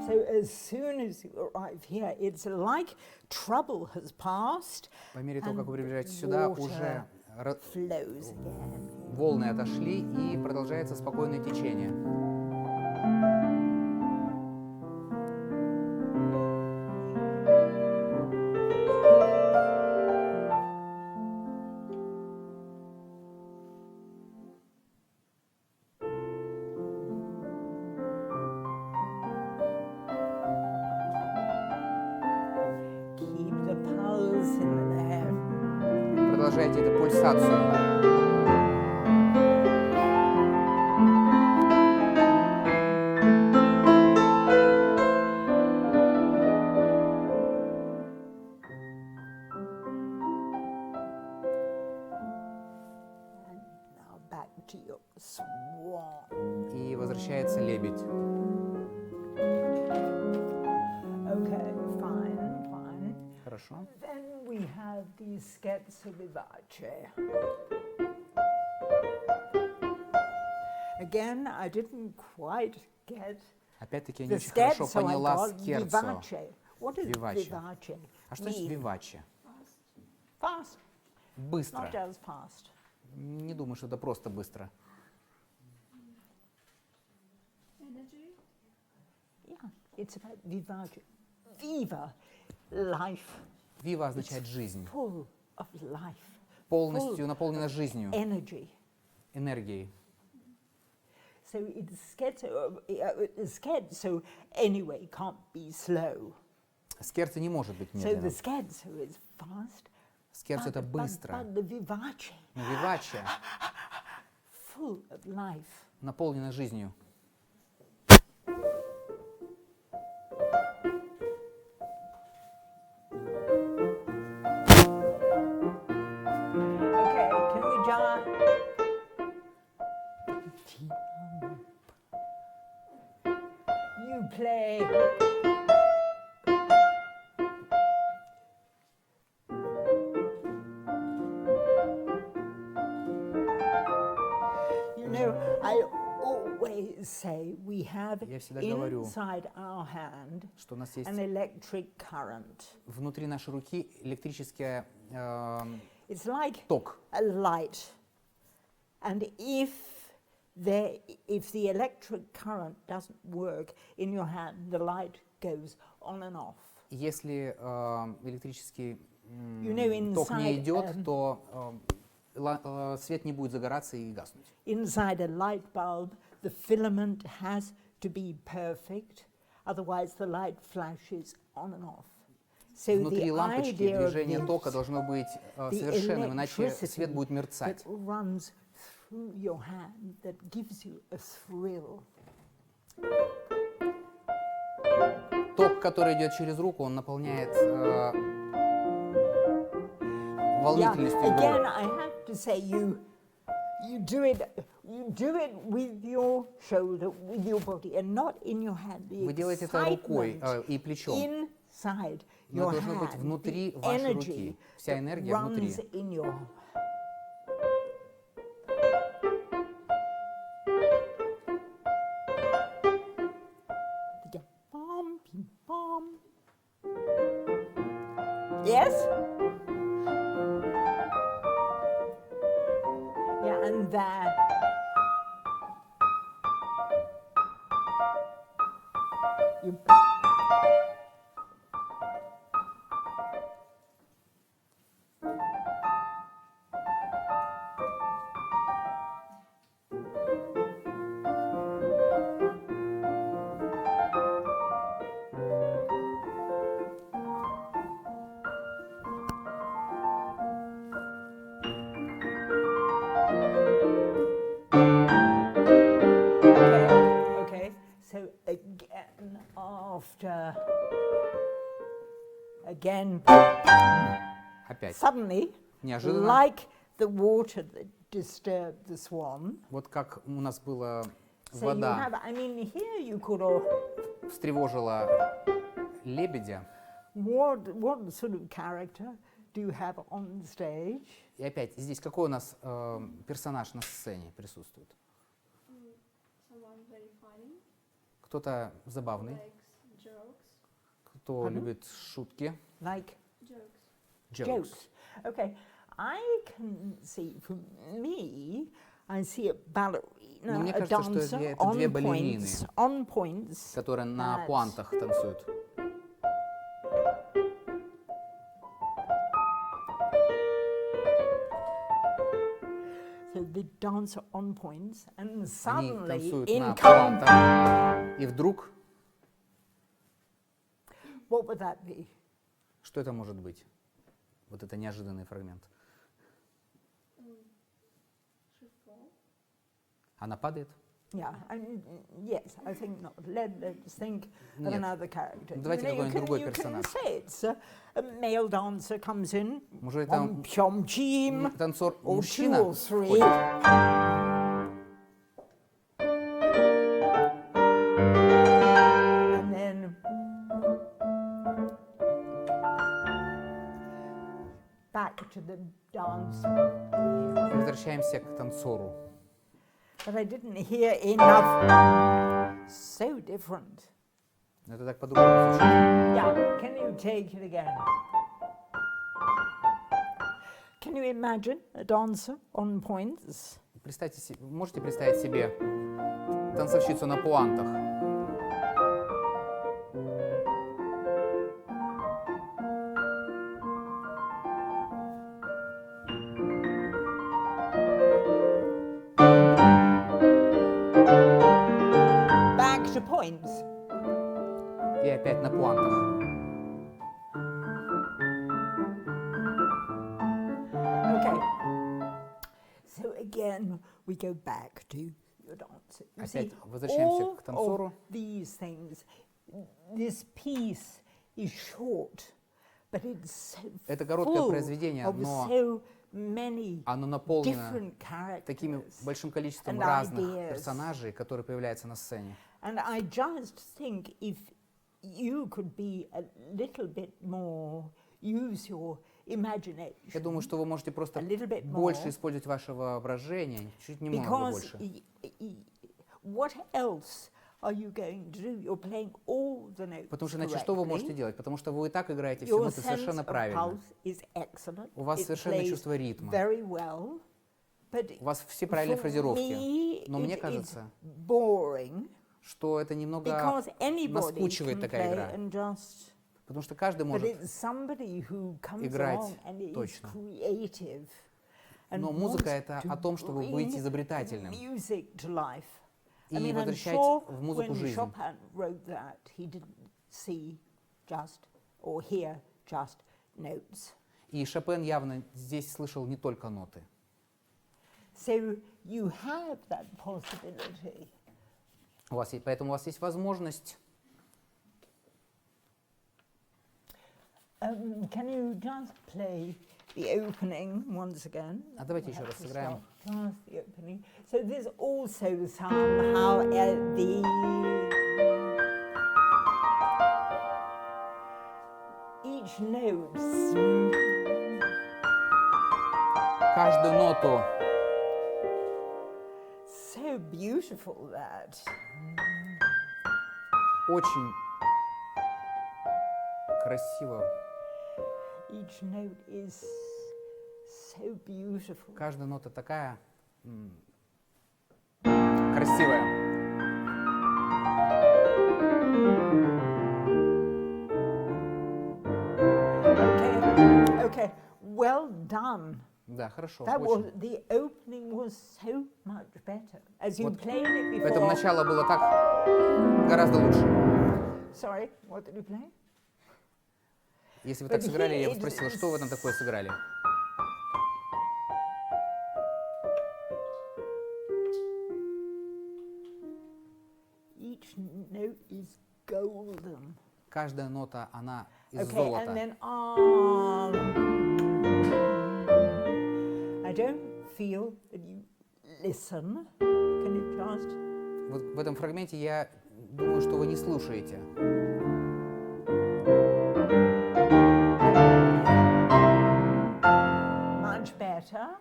So as soon as you arrive here, it's like trouble has passed. По мере того, как вы приближаетесь сюда, water уже flows again. волны отошли и продолжается спокойное течение. Keep the pulse in there. Продолжайте эту пульсацию. And now back to your swan. И возвращается лебедь. Okay, fine, fine. Хорошо. Then we have the scherzo vivace. Again, I didn't quite get Опять-таки я the не очень хорошо scherzo I поняла got. скерцо. Vivace. What does Vivace. vivace А что значит mean? виваче? Fast, Быстро. not just fast. Не думаю, что это просто быстро. Energy. Yeah, it's about vivace. Viva, life, Вива означает жизнь. full of life, Полностью наполнена жизнью, energy. энергией. So it's scherzo anyway can't be slow. Скерцо не может быть So the медленным. scherzo is fast. Скерцо это быстро. But the vivace, Но виваче full of life. наполнена жизнью. Okay, can we just... You play. You know, I always say we have Я всегда говорю, inside our hand что у нас есть an electric current. внутри нашей руки электрическое It's like ток. a light. And if the electric current doesn't work in your hand, the light goes on and off. Если электрический You ток не know, идет, то свет не будет загораться и гаснуть. Inside a light bulb, the filament has to be perfect, otherwise the light flashes on and off. So Внутри the лампочки idea of движение this, тока должно быть the совершенным, иначе electricity свет будет мерцать. that runs through your hand, that gives you a thrill. Ток, который идет через руку, он наполняет волнительностью игры. Again, I have to say, you do it with your shoulder, with your body, and not in your hand. The Вы делаете это рукой excitement и плечом. inside Но your это должно быть hand, внутри the вашей energy руки. Вся that энергия внутри. runs in your. Bom, pim, bom. Yes? Yeah, and there. You. Okay. So again, after again, Опять. suddenly, Неожиданно. like the water that disturbed the swan. Вот как у нас была So you вода have, I mean, here you could all, встревожила лебедя. what sort of character do you have on stage? И опять, здесь какой у нас персонаж на сцене присутствует? Someone very funny, Кто-то забавный, likes jokes. кто Pardon? любит шутки. Like Jokes. jokes. Okay, I can see, for me, I see a ballerina, мне a кажется, что dancer это две балерины, on points, которые на that- пуантах танцуют. so they dance on points, and Они suddenly танцуют in на come, пуантах. И вдруг, what would that be? что это может быть? Вот это неожиданный фрагмент. Should fall. Она падает? Yeah, and yes, I think not. Let's think of Нет. another character. Давайте какой-нибудь другой you can персонаж. say it's a male dancer comes in Может, on это Pyongyim танцор or two мужчина or three. входит? And then back to the dance. И возвращаемся к танцору. But I didn't hear enough. So different. Это так по-другому звучит. Yeah, can you take it again? Can you imagine a dancer on points? Представьте себе, можете представить себе танцовщицу на пуантах? Back to points. И опять на пуантах. Okay. So again, we go back to your dance. You see, Опять возвращаемся all к танцору. of these things, this piece is short, but it's so Это короткое full произведение, of но so many оно наполнено different characters. таким большим количеством and разных ideas. персонажей, которые появляются на сцене. And I just think if you could be a little bit more, use your imagination. Я думаю, что вы можете просто A little bit больше more. использовать ваше воображение, чуть немного Because больше. what else are you going to do? You're playing all the notes Потому что, значит, что вы можете correctly. делать? Потому что вы и так играете все Your ноты sense совершенно of правильно. pulse is excellent. У вас It совершенное plays чувство ритма. very well. But У вас все правильные for фразировки. me, Но мне it is кажется, boring что это немного because anybody наскучивает can такая play игра. and just. Потому что каждый But может. it's somebody who comes играть along and is точно. creative. And Но музыка wants это to о том, чтобы bring быть изобретательным music to life. и I mean, I'm возвращать sure в музыку when жизнь. Chopin wrote that, he didn't see just or hear just notes. И Шопен явно здесь слышал не только ноты. So you have that possibility. Поэтому у вас есть возможность. Can you just play the opening once again? А давайте еще We'll раз have to сыграем. start class, the opening. So there's also somehow the each note. Каждую ноту So beautiful that. очень красиво. Each note is so beautiful. Каждая нота такая красивая. Okay, well done. Да, хорошо. That was Очень. the opening was so much better as you Вот played it Поэтому before. начало было так гораздо лучше. Sorry, what did you play? Если вы так But сыграли, here я бы it спросила, is- что вы там такое сыграли? Each note is golden. Каждая нота, она из Okay, золота. and then I don't feel that you listen. Can you just? Вот в этом фрагменте я думаю, что вы не слушаете. Much better.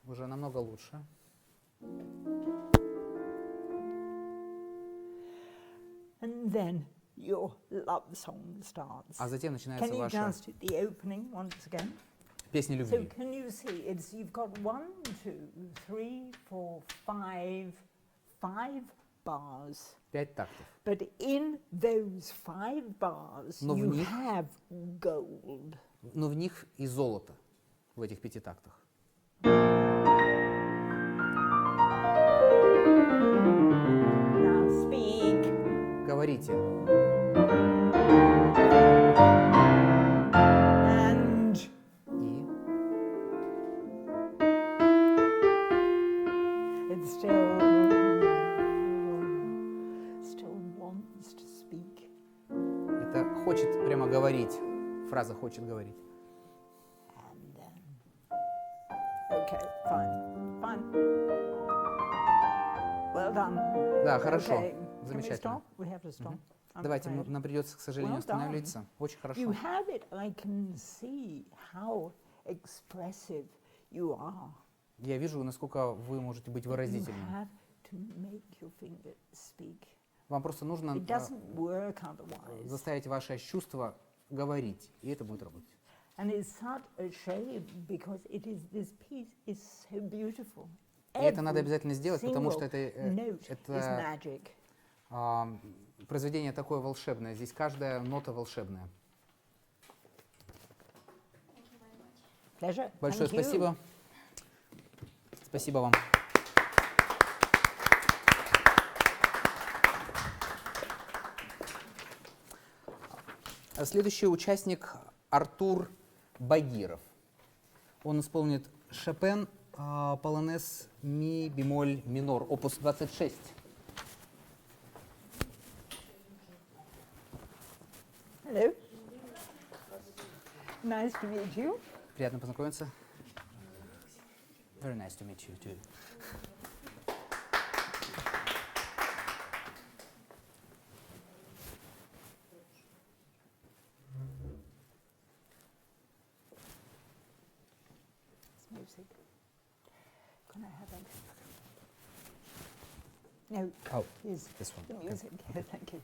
Уже намного лучше. And then your love song starts. А затем Can начинается you ваша just do the opening once again? песня So любви. can you see? It's you've got 1, 2, 3, 4, 5 bars. 5 tактов. But in those 5 bars, Но в you них- have gold. Но в них и золото, в этих 5 тактах. Now speak. Говорите. And И it still wants to speak. это хочет прямо говорить. Фраза «хочет говорить». And then. Okay, fine. Well done. Да, хорошо. Okay. Can we Замечательно. stop? We have to stop. I'm Давайте, afraid. нам придется, к сожалению, Well done. остановиться. Очень You хорошо. have it. I can see how expressive you are. Я вижу, насколько вы можете быть You выразительным. have to make your fingers speak. Вам просто нужно It doesn't work otherwise. заставить ваши чувства говорить, и это будет работать. And it's such a shame because this piece is so beautiful. И это надо Every обязательно сделать, потому что single это, note is это magic. произведение такое волшебное. Здесь каждая нота волшебная. Pleasure. Большое Thank you. спасибо. Спасибо вам. Следующий участник Артур Багиров. Он исполнит Шопен, полонез ми бемоль минор, опус 26. Hello. Nice to meet you. Приятно познакомиться. Very nice to meet you too. It's music. Can I have it? No. Oh, Here's this one. the Okay. music. Thank you.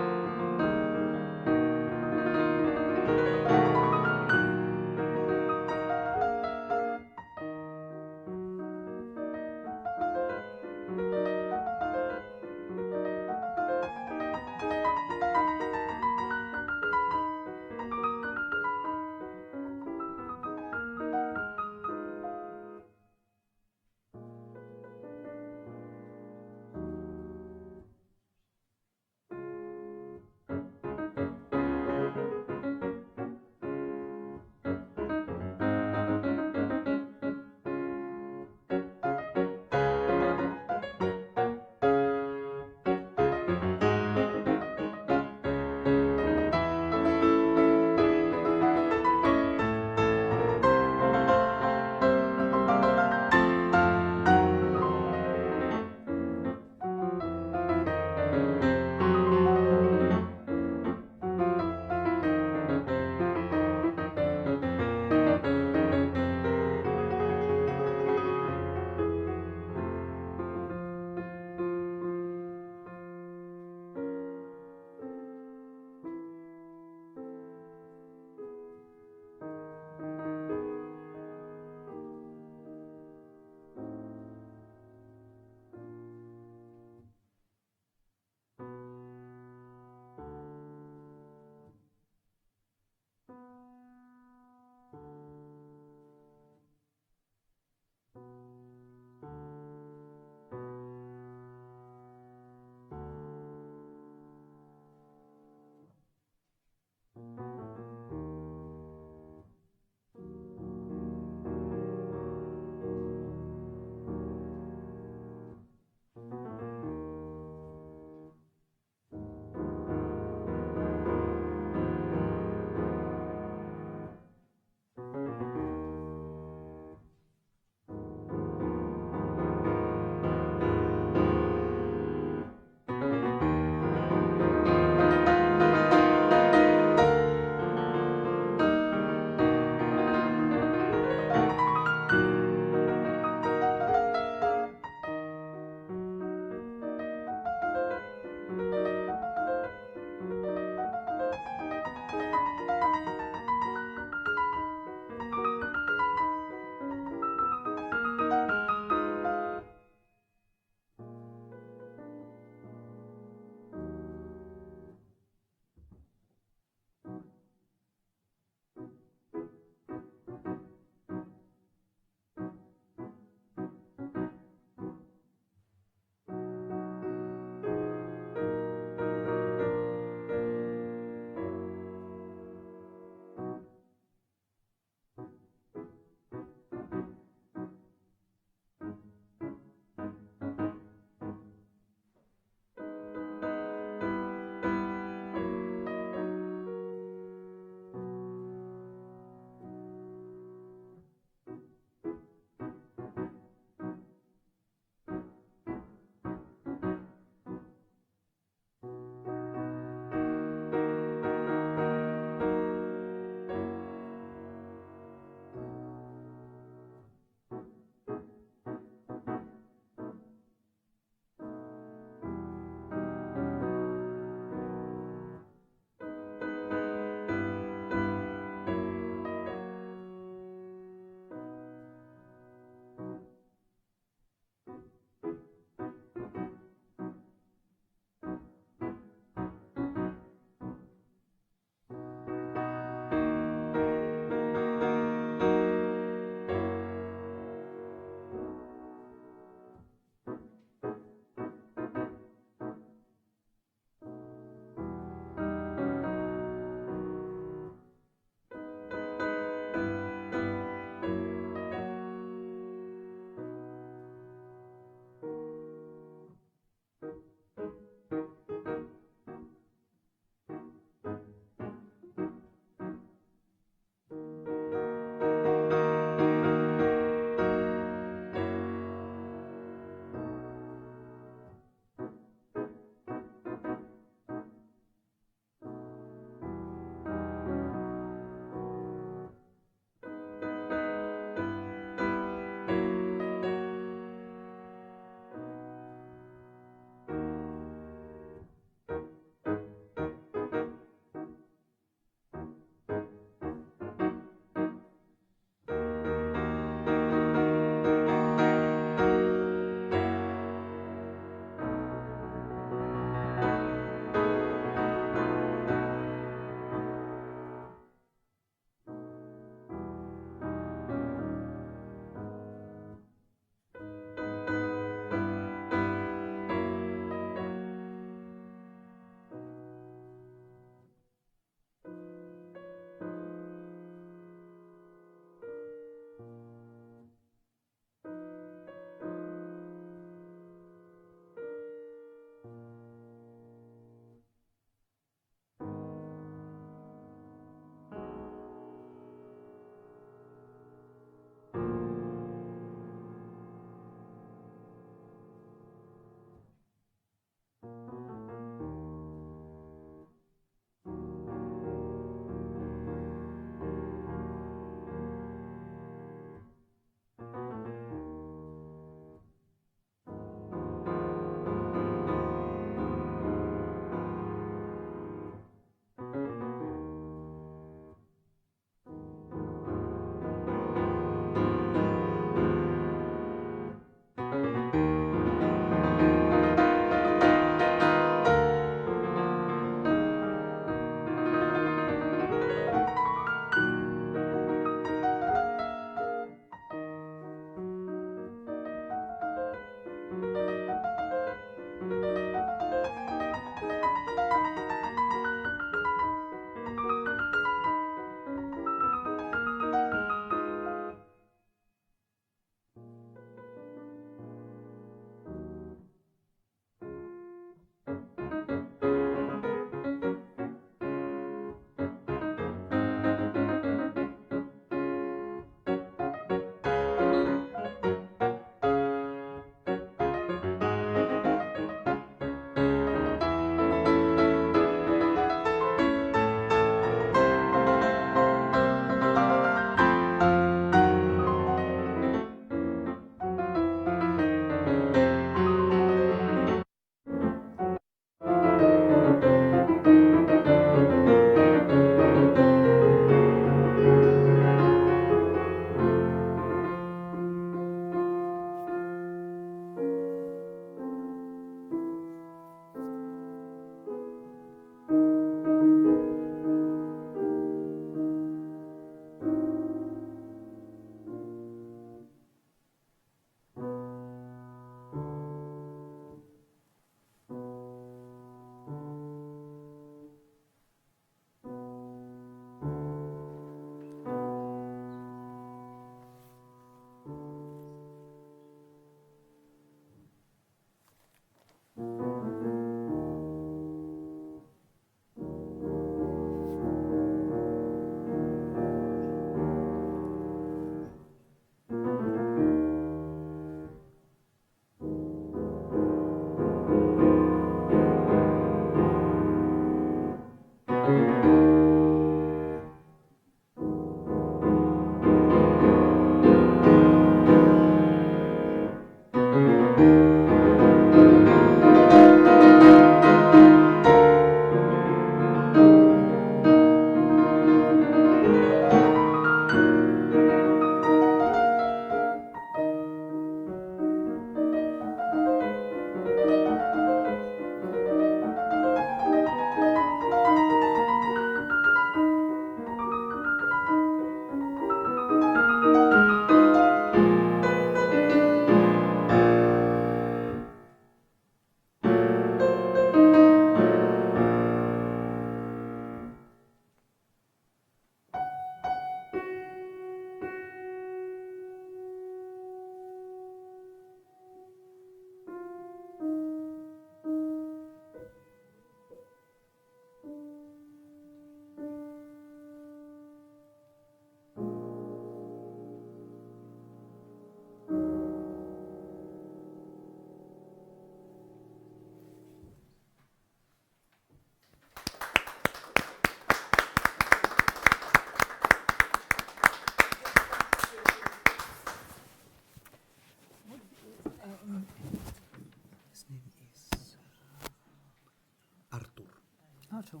Legato.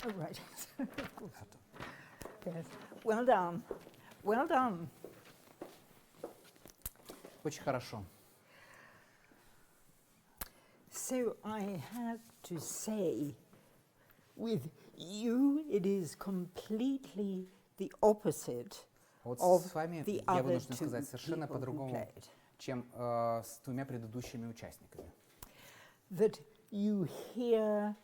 Oh, right. Of course. Yes. Well done. Well done. Очень хорошо. So I have to say, with you, it is completely the opposite Вот of с вами the я other вынужден two сказать совершенно people who по-другому, played. чем с двумя предыдущими участниками. That you hear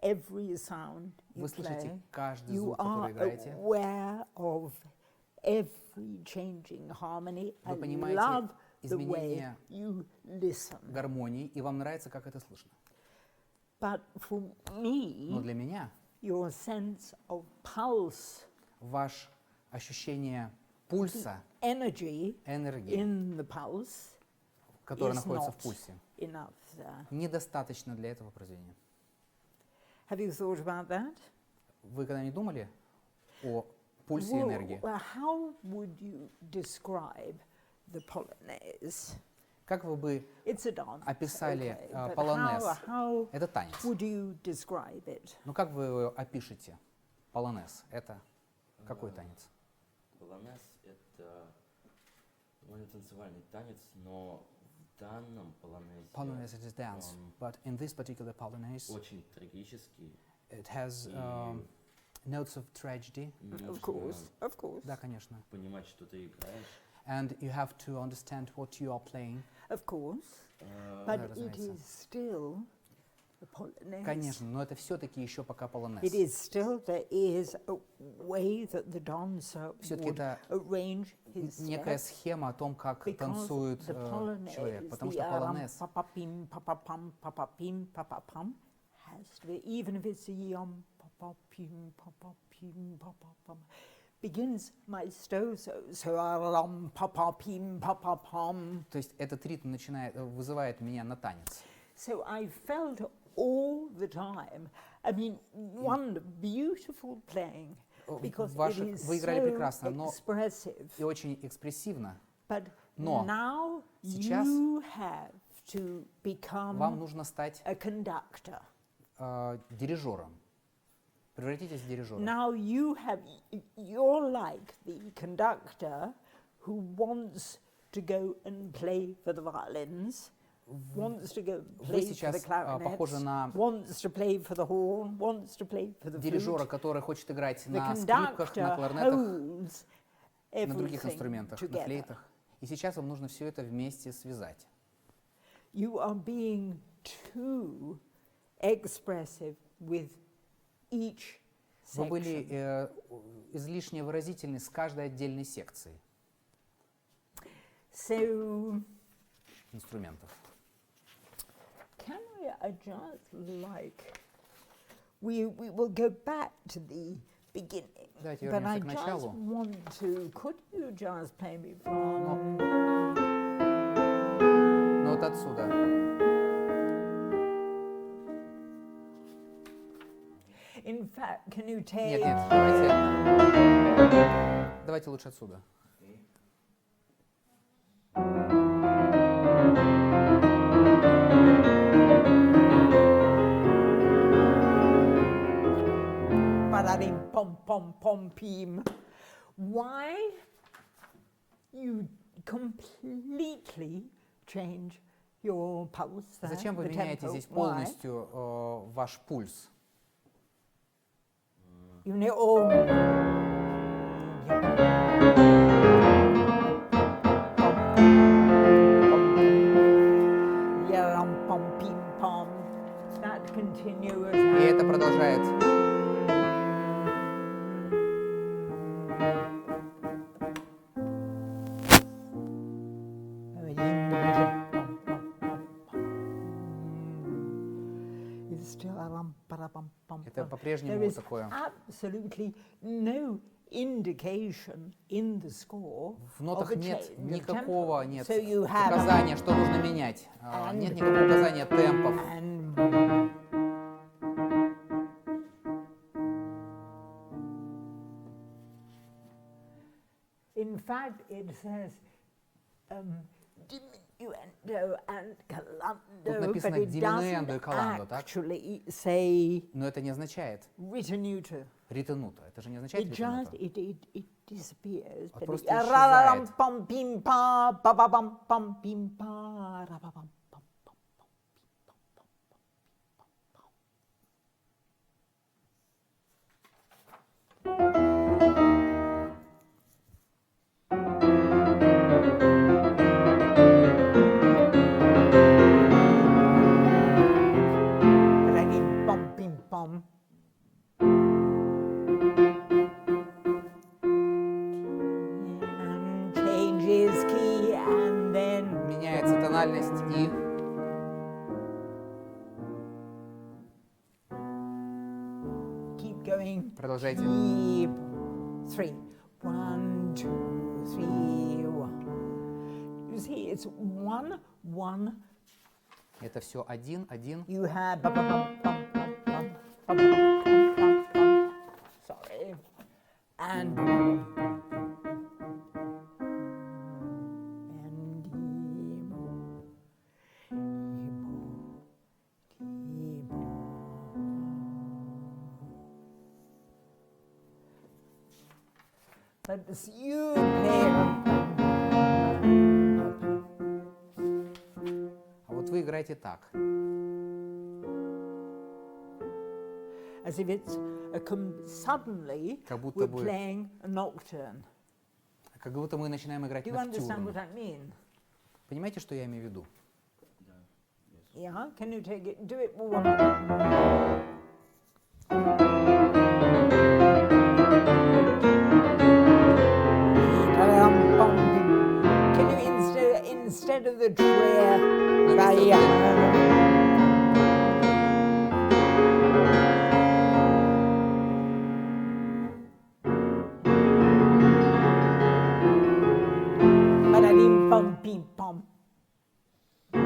every sound you Вы слышите play. каждый You звук, are который играете. aware of every changing harmony. Вы I понимаете love the way изменения you listen. гармонии, и вам нравится, как это слышно. But for Но me, для меня your sense of pulse, ваше ощущение пульса, energy энергии, in the pulse, которая is находится not в пульсе, enough there. недостаточно для этого произведения. Have you thought about that? Вы когда-нибудь думали о пульсе и энергии? Well, how would you describe the Polonaise? Как вы бы It's a dance. описали okay, but полонез? how Это танец. would you describe it? Ну как вы его опишете? Полонез — это какой танец? Полонез — это довольно танцевальный танец, но в данном полонезе Polonaise is dance, but in this particular Polonaise, очень трагический. it has И notes of tragedy. Of course, of course. Да, конечно. понимать, что ты играешь. And you have to understand what you are playing. Of course, Э, but it разумеется. is still a Polonaise. Конечно, но это все-таки еще пока полонез. It is still, there is a way that the dancer Все-таки would это arrange his некая steps, схема о том, как because танцует the Polonaise, человек. Потому the что полонез, papapim, papapam, papapim, papapam, has to be, even if it's a yum, papapim, papapim, papapam, begins maestoso, so papapim, papapam. то есть этот ритм вызывает меня на танец. So I felt all the time, I mean, one beautiful playing, because it is Вы играли so прекрасно, но expressive. и очень экспрессивно. But Но now сейчас you have to Вам become нужно стать a conductor. дирижером. Превратитесь в дирижера. Now you're like the conductor who wants to go and play for the violins, wants to go play for the сейчас похожи clarinets, на wants to play for the horn, wants to play for the дирижера, flute. который хочет играть The на скрипках, на conductor кларнетах, holds на других everything инструментах, на together. флейтах. И сейчас вам нужно все это вместе связать. You are being too expressive with each Вы были section. излишне выразительны с каждой отдельной секцией So, инструментов. can we just like, we will go back to the beginning, Давайте but I вернемся к just началу. want to, could you just play me from, Но вот отсюда. in fact, can you take, Нет, давайте лучше отсюда. paradim pom pom pom pim, why you completely change your pulse there, Зачем вы the меняете tempo? здесь Why? полностью ваш пульс? You know, oh, yaram pom pim pom. That continuous. И это продолжает. It's still a ram para pom pom. Это There по-прежнему is такое. absolutely no indication in the score В нотах of a нет change of никакого tempo. нет So you have указания, что нужно менять. Нет никакого указания темпов. and in fact, it says Тут написано diminuendo и calando, так? Но это не означает ritenuto. Это же не означает ritenuto. It disappears. Он просто исчезает. Меняется тональность и продолжайте. 3, 1, 2, 3, 1. You see, it's 1, 1. Это все один. You have sorry, and but you play. А вот вы играете так. As if it's suddenly Как будто we're бы- playing a nocturne. Как будто мы начинаем играть Do you understand what ноктюрн. I mean? Понимаете, что я имею в виду? Yeah, can you take it? Do it one. Can you instead of the trio, bum bim bum. 3,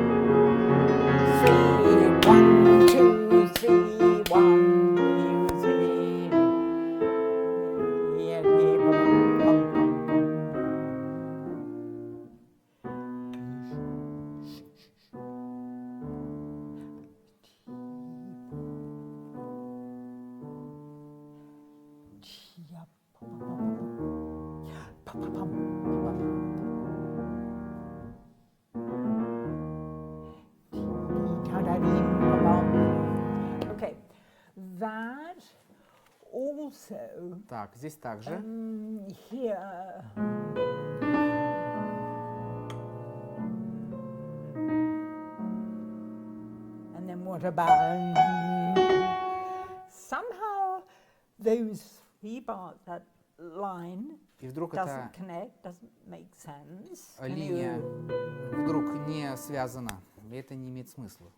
1, 2, 3, 1, 2, 3. Yeah, bum, bum, Okay, that also Так, здесь также. here. And then what about somehow those three parts, that line И вдруг doesn't эта connect, doesn't make sense. Can линия you- вдруг не связана. И это не имеет смысла.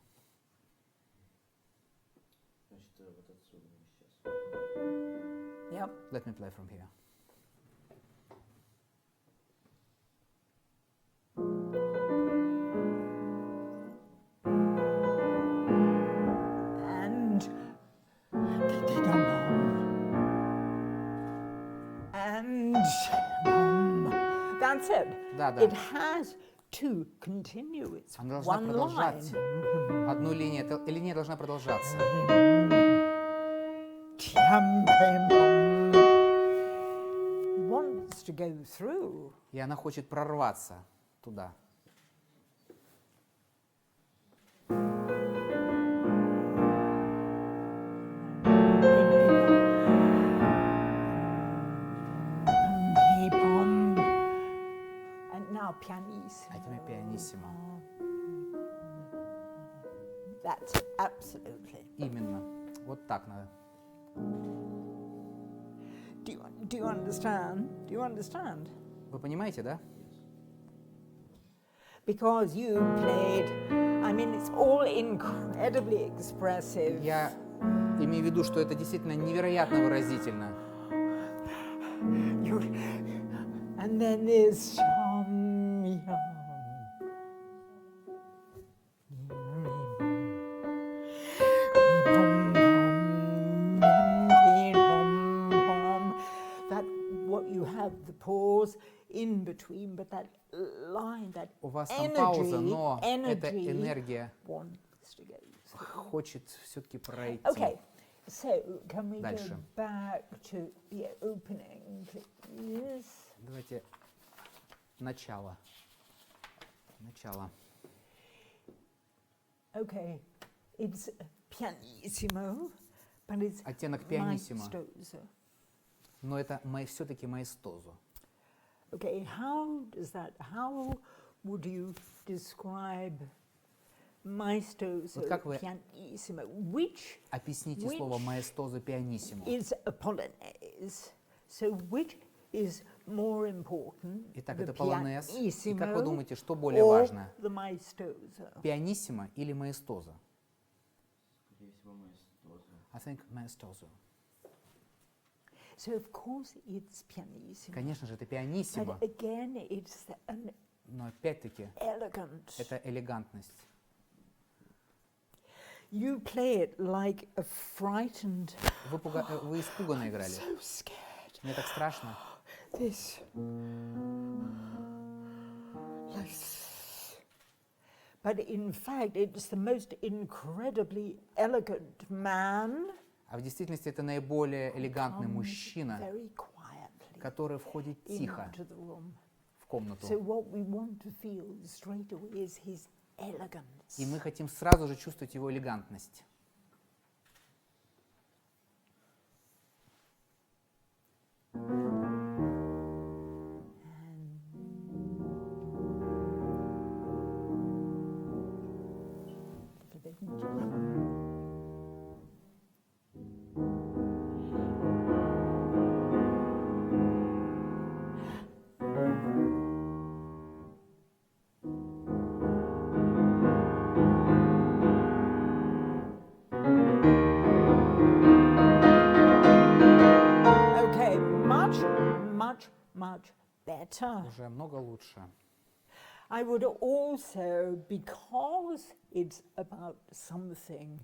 Значит, вот отсюда мы сейчас. Yep. Let me play from here. And that's it. Да. It has to continue. It's Она должна one продолжать. line. Одну линию. Эта линия должна продолжаться. Wants to go through. И она хочет прорваться туда. And now pianissimo. А теперь пианиссимо. That's it, absolutely. Именно. Вот так надо. Do you understand? Do you understand? Вы понимаете, да? Because you played, I mean, it's all incredibly expressive. Я имею в виду, что это действительно невероятно выразительно. And then there's that what you have, the pause. pause in between, but that line, that У вас там пауза, но energy эта энергия wants to go through. хочет все-таки пройти. Okay, so can we Дальше. go back to the opening, please? Давайте начало. Начало. Okay, it's pianissimo, but it's Оттенок пианиссимо, maestoso. но это все-таки маэстозо. Okay, how would you describe maestoso, Вот как вы pianissimo? Which объясните слово маэстозо пианиссимо? is a polonaise? So which is more important, Итак, the это полонез. И как вы pianissimo думаете, что более or важно? the maestoso? Пианиссимо или маэстозо? Скорее всего, маэстозо. I think маэстозо. So of course it's pianissimo. Конечно же, это пианиссимо, But again, it's an но опять-таки elegant. это элегантность. You play it like a frightened. Вы испуганно играли. So scared. Мне так страшно. This. Like this. But in fact, it's the most incredibly elegant man. А в действительности это наиболее элегантный comes мужчина, very quietly который входит тихо into the room. в комнату. So what we want to feel straight away is his elegance. И мы хотим сразу же чувствовать его элегантность. Okay, much better. Уже много лучше. I would also, because it's about something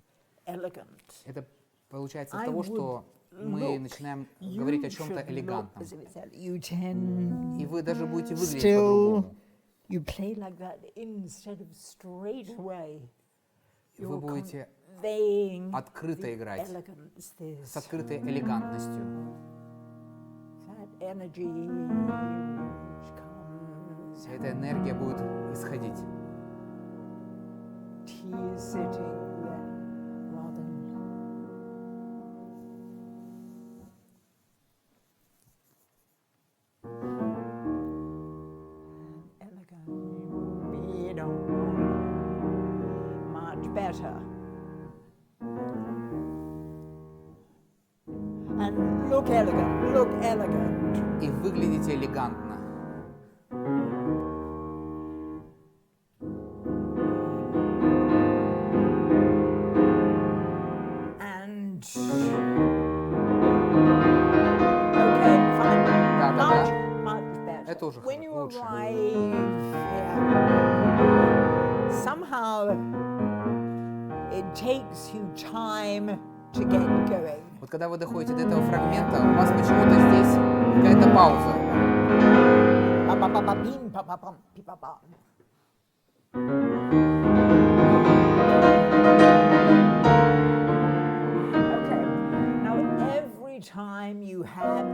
elegant, Это получается от I того, would что мы look, начинаем you говорить о чем-то should look элегантном. as if it's at U10. И вы даже будете выглядеть Still, по-другому. you play like that instead of straight away. Вы будете conveying открыто the играть, elegance, с this, открытой элегантностью. that energy which comes. Вся эта энергия будет исходить. Tea sitting there rather elegant, much better. And look elegant, look elegant. И выглядите элегантно. And okay, fine. Да, да, Much, да. much better. Это уже When you лучше. arrive here, somehow it takes you time to get going. Вот когда вы доходите до этого фрагмента, у вас почему-то здесь какая-то пауза. Ba-ba-ba-ba-bim, ba-ba-bum, bi-ba-bum. Okay. Now every time you have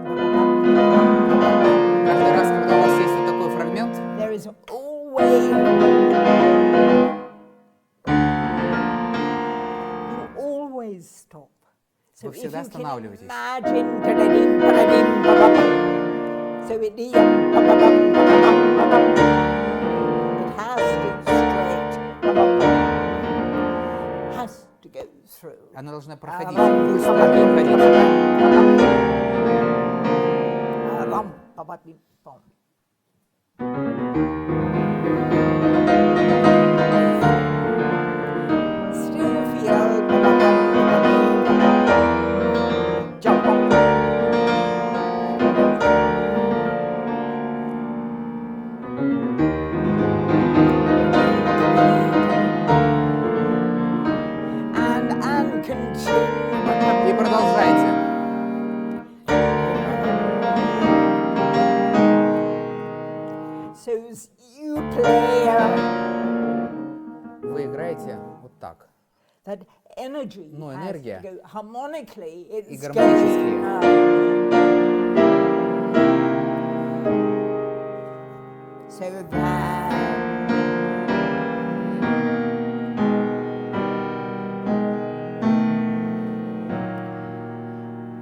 Каждый раз, когда у вас есть вот такой фрагмент, there is always you always stop. So Вы if всегда you can останавливаетесь. imagine so it has to straight has to go through. она должна проходить. Пульс должен проходить. Still feel jump up. And continue. И продолжайте. So you play Вы играете вот так. that energy Но has энергия to go harmonically. и It's гармонически. So that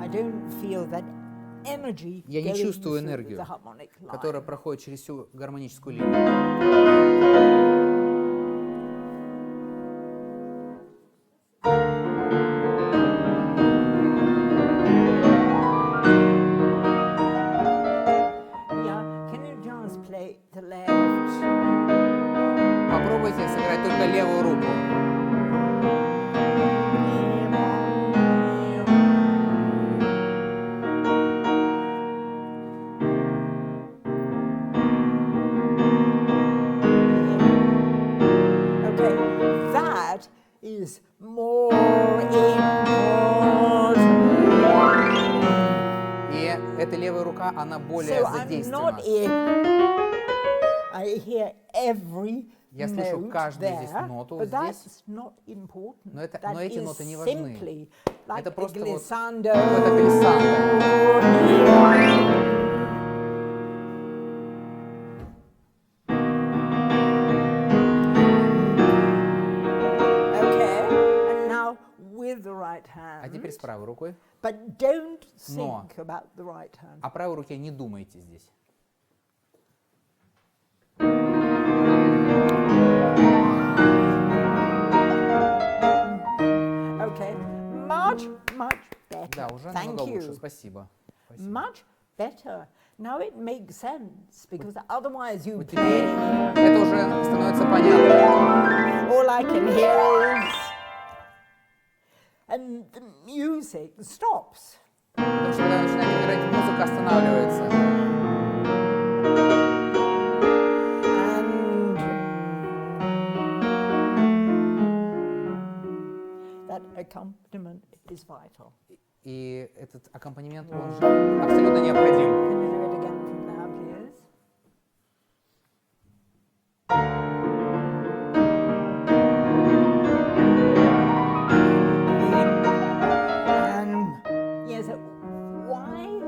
I don't feel that energy Я не going чувствую through энергию, the harmonic line. которая проходит через всю гармоническую линию. Yeah, can you just play the left? Попробуйте сыграть только левую руку. Okay, that is more important. И эта левая рука, она более So I'm not задействована. in. I hear every Я слышу note каждую there, здесь ноту but здесь. that's not important. Но это- That но эти is ноты не важны. simply like Это просто вот glissando. это глиссандо. Okay, and now with the right hand. А теперь с правой рукой. But don't Но. think about the right hand. О правой руке не думайте здесь. Okay, much better. Да, уже Thank намного you. лучше. Спасибо. Спасибо. Much better. Now it makes sense because otherwise you Вот play. теперь это уже становится понятно. All I can hear is, and the music stops. Потому что когда начинает играть, музыка останавливается. And that accompaniment is vital. И этот аккомпанемент, он же абсолютно необходим. Can you do it again from now, please? And yes, why?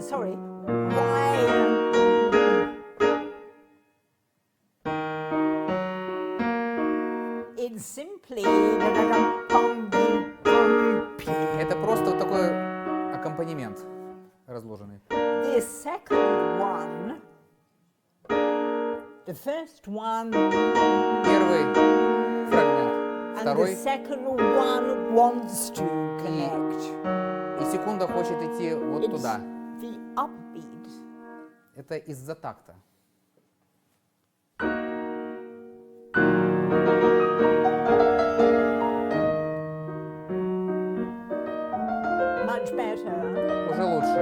Sorry, why? It's simply Это просто вот такой аккомпанемент разложенный. the second one, the first one, Первый фрагмент, and the второй, second one wants to connect. и секунда хочет идти вот It's туда. the upbeat. Это из-за такта. Much better. Уже лучше.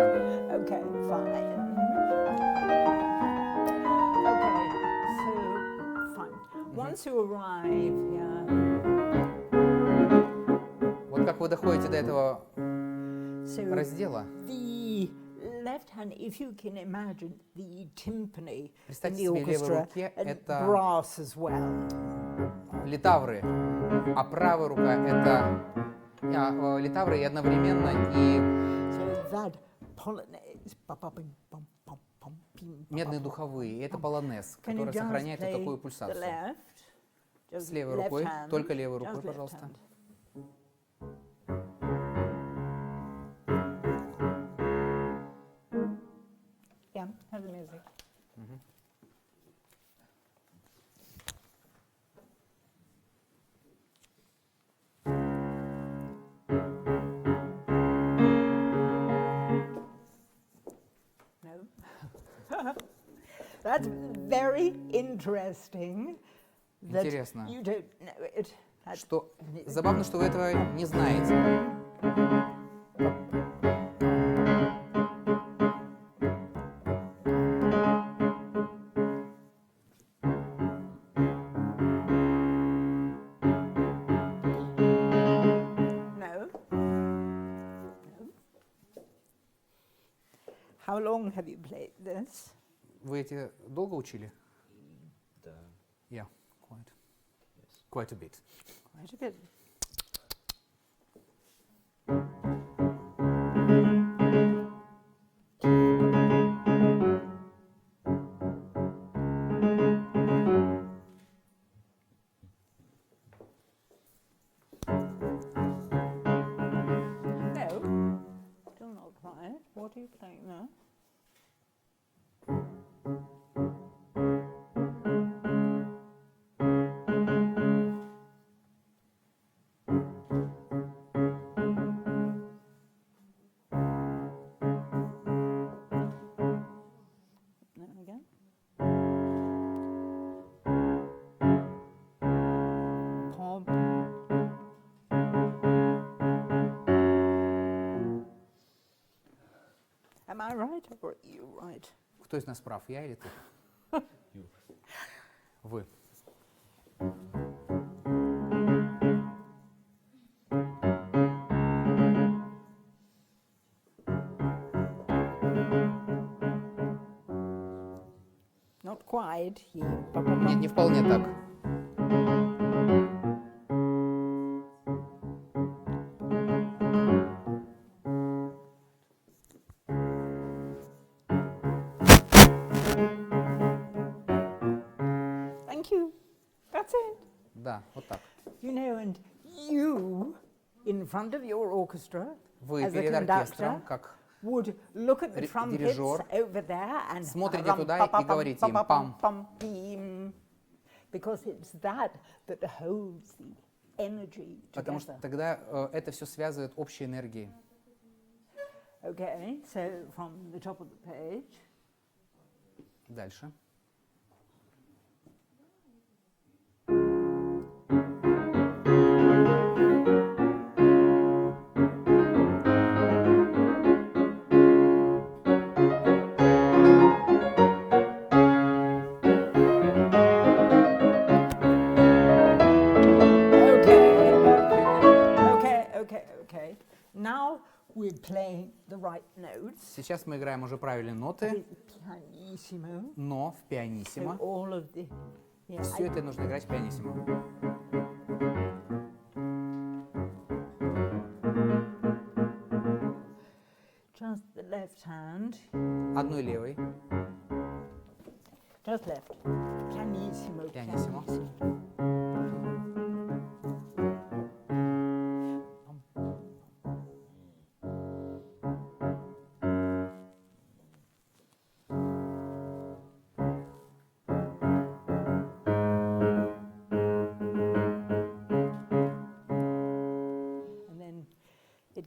Okay, fine. Okay, so fine. Once you arrive here, Вот как вы доходите до этого so раздела, the left hand, if you can imagine the timpani in Представьте the себе, в левой orchestra руке and это brass as well. литавры, а правая рука это литавры и одновременно и So that polonaise, медные духовые. И это полонез, Can you который just сохраняет вот play такую the пульсацию. left? Just С левой left рукой, hand. только левой Just рукой, left пожалуйста. hand. Yeah, have the music. No. That's very interesting. That Интересно. you don't know it. That's Что забавно, что вы этого не знаете. No. No. How long have you played this? Вы эти долго учили? Да. Yeah, quite a bit. Quite a bit. What are you playing now? Now again. Pom. Am I right or are you right? Кто из нас прав, я или ты? You. Вы. Not quite. Нет, не вполне так. Thank you. That's it. Да, вот так. You know, and you, in front of your orchestra, Вы as a перед conductor, оркестром, как would look at the trumpets дирижер, over there and смотрите туда и говорите им пам. Because it's that holds the energy Потому что together. тогда это все связывает общей энергией. Okay, so from the top of the page. Дальше. Okay. Now we're playing the right notes. Сейчас мы играем уже правильные ноты, Pianissimo. но в пианиссимо. So all of the, yeah, Все это нужно играть в пианиссимо. just the left hand. Одной левой. Just left. Pianissimo. Pianissimo.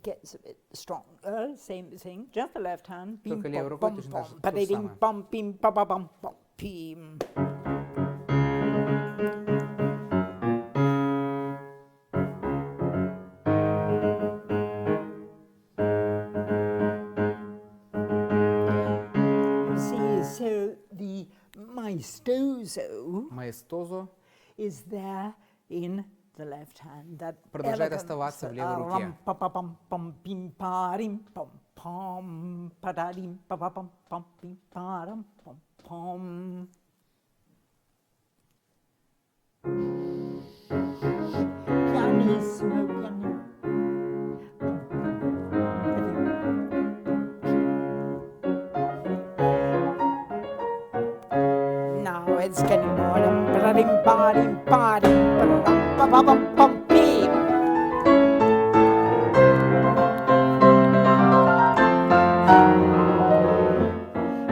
Gets a bit stronger, same thing, just the left hand. Только левой рукой точно так же, то же самое. Bum, bim, ba, ba, bum, bum, pim. You see, so the maestoso is there in the left hand. That продолжает оставаться в левой руке. Now it's getting more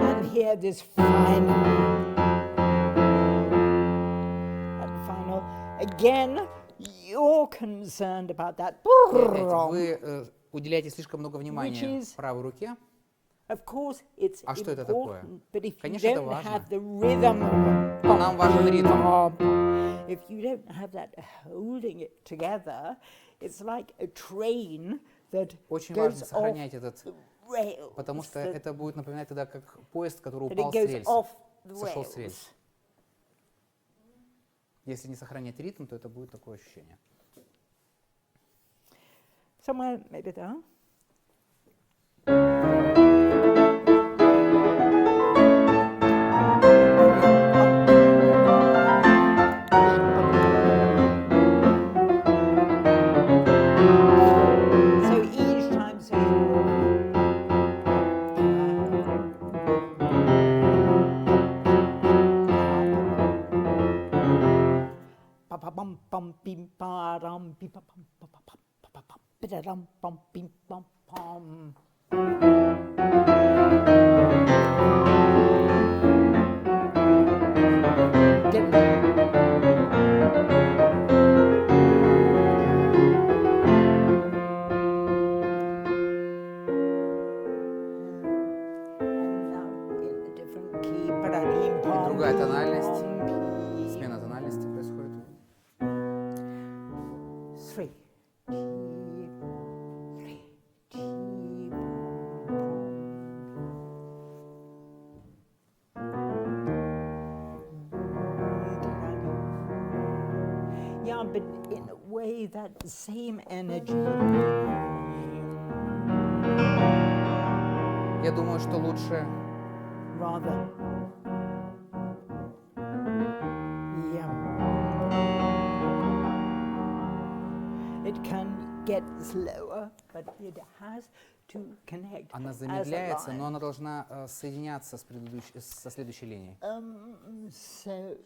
and here this final again you're concerned about that. Вы уделяете слишком много внимания правой руке. Of course, it's А что это такое? important, but if you Конечно, это don't важно. have the rhythm, Нам важен ритм. if you don't have that holding it together, it's like a train that Очень goes важно off сохранять этот, the rails, потому что that, это будет напоминать тогда как поезд, который that упал it с goes рельс, off the сошел с rails. рельс. Если не сохранять ритм, то это будет такое ощущение. Somewhere maybe there. bum bum bim ba dum bim bum bum bum bum bum bidadum bum bim bum bum. Другая тональность, смена тональности происходит. Three. Yeah, but in a way that same energy. Я думаю, что лучше Rather. It can get slower, but it has to connect. она замедляется, но она должна соединяться с со следующей линией. So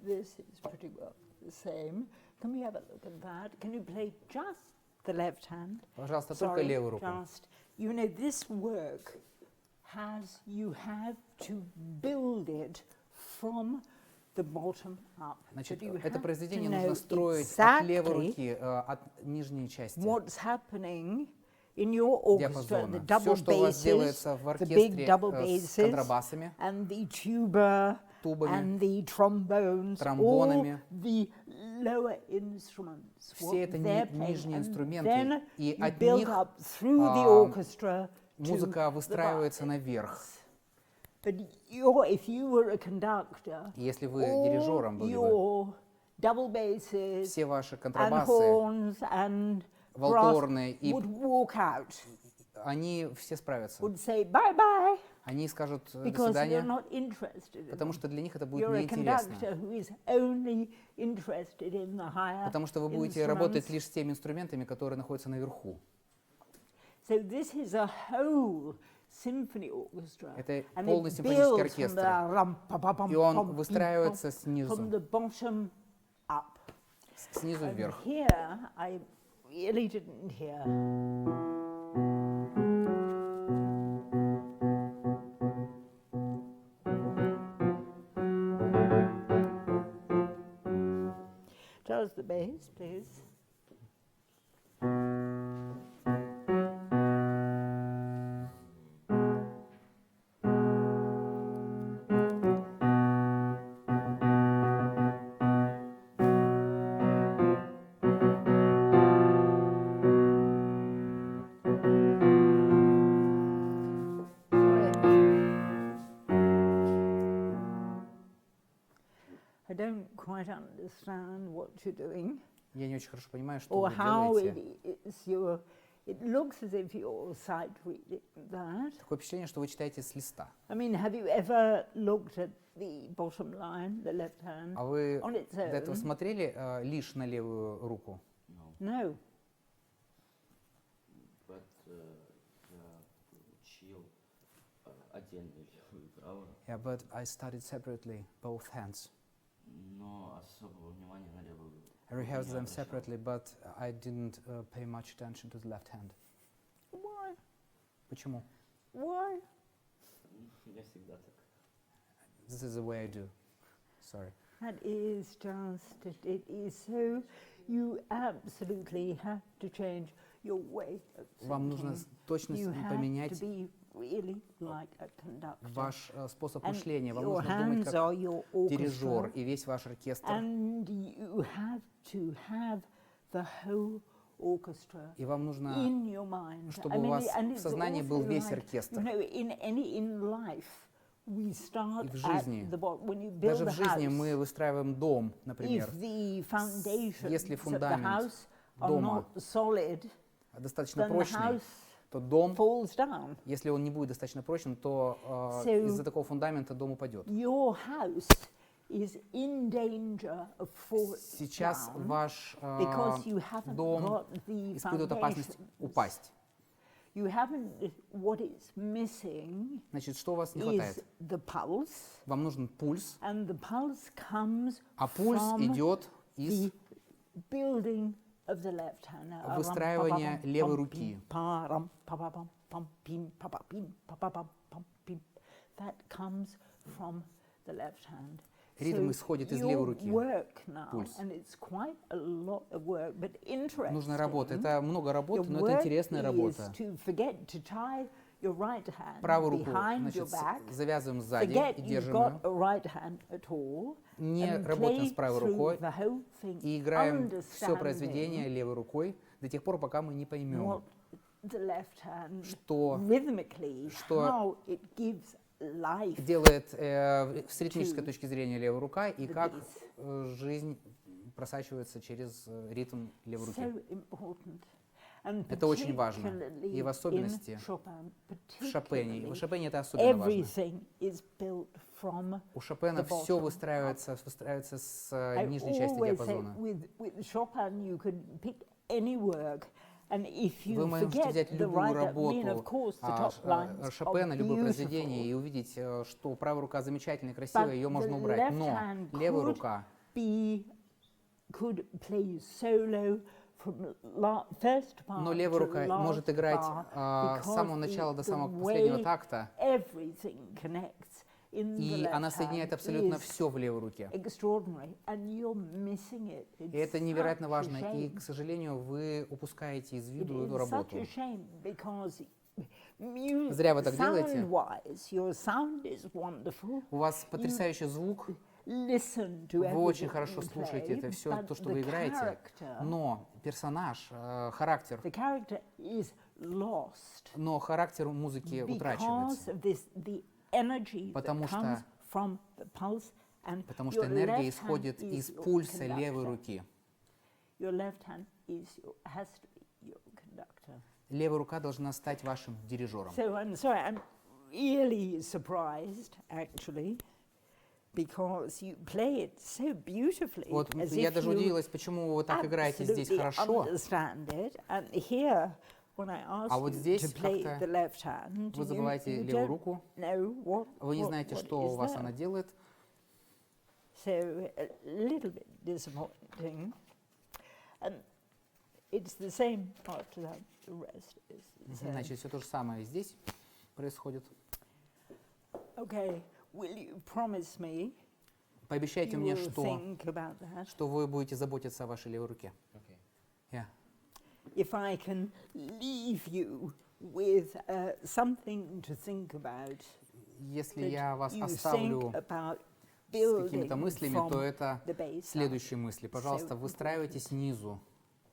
this is pretty well the same. Can we have a look at that? Can you play just the left hand? Пожалуйста, только левую руку. Just, you know, this work has, you have to build it from the bottom up. Значит, это произведение нужно строить от левой руки, от нижней части. What's happening in your orchestra, the double Все, что у вас делается basses, в the big оркестре double с basses, контрабасами, and the tuba, тубами, and the trombones, тромбонами, all the lower instruments. все это нижние инструменты, then и you от build них up through the orchestra музыка выстраивается to the наверх. But if you were a conductor, Если вы дирижером были бы, your double basses все ваши and контрабасы, horns and валторны, и would walk out, они все справятся. would say bye-bye, Они скажут до because they're свидания, not interested in потому it. что для них это будет You're a неинтересно. conductor who is only interested in the higher Потому что вы будете instruments. работать лишь с теми инструментами, которые находятся наверху. So this is a whole symphony orchestra. Это And полный it симфонический builds from оркестр. the rum-pa-pa-pum, И он pum, выстраивается pum, снизу, from the bottom up. снизу And вверх. here I really didn't hear. Just the bass, please. I don't quite understand what you're doing Я не очень хорошо понимаю, что or вы how делаете. it looks as if you're sight reading that. Такое впечатление, что вы читаете с листа. I mean, have you ever looked at the bottom line, the left hand, А вы on its до этого own? смотрели лишь на левую руку? No. But я учил отдельно левую и правую, Yeah, but I studied separately both hands. но особого внимания на левую I rehearsed не them обращал. separately, but I didn't pay much attention to the left hand. Why? Почему? Why? Я всегда так. This is the way I do. Sorry. That is just, it is so, you absolutely have to change your way of Вам нужно thinking. точно You have to поменять be really like a conductor. ваш способ And мышления. Вам your нужно думать hands как are your дирижер, orchestra. и весь ваш оркестр. And you have to have the whole orchestra И вам нужно, in your mind. чтобы у вас and в it's сознании был also весь like, оркестр. You know, in life, we start И в at жизни, the bottom. When you build даже a в жизни house, мы выстраиваем дом, например, if the foundations если of the фундамент house are дома not solid, достаточно then the прочный, house то дом, falls down. если он не будет достаточно прочным, то So из-за такого фундамента дом упадет. Your house is in danger of falling Сейчас down ваш because you haven't дом got the испытывает опасность foundations. упасть. You haven't. What is missing Значит, что у вас не is хватает? the pulse, Вам нужен пульс, and the pulse comes а пульс from идет из the building of the left hand. Выстраивание левой руки. That comes from the left hand. Ритм исходит из левой руки. Пульс. Нужна работа. Это много работы, но это интересная работа. Правую руку, значит, завязываем сзади и держим ее. Не работаем с правой рукой и играем все произведение левой рукой до тех пор, пока мы не поймем, что делает с ритмической точки зрения левая рука и как жизнь просачивается через ритм левой руки. Это очень важно. И в особенности в Шопене. И в Шопене это особенно важно. У Шопена все выстраивается с нижней части диапазона. Вы можете взять любую работу Шопена, любое произведение и увидеть, что правая рука замечательная, красивая, ее можно убрать. Но левая рука может играть с самого начала до самого последнего такта, и она соединяет абсолютно все в левой руке. И это невероятно важно, и, к сожалению, вы упускаете из виду эту работу. Зря вы так делаете. У вас потрясающий звук. Вы очень хорошо слушаете это все, то, что вы играете, но персонаж, характер, но характер музыки утрачивается, потому что энергия исходит из пульса левой руки. Левая рука должна стать вашим дирижером. Вот я даже удивилась, почему вы так играете здесь хорошо. А вот здесь как-то вы забываете левую руку, вы не знаете, что у вас она делает. Значит, все то же самое здесь происходит. Пообещайте мне, что вы будете заботиться о вашей левой руке. Yeah. If I can leave you with something to think about, если я вас оставлю с какими-то мыслями, то это следующие мысли. Пожалуйста, выстраивайте снизу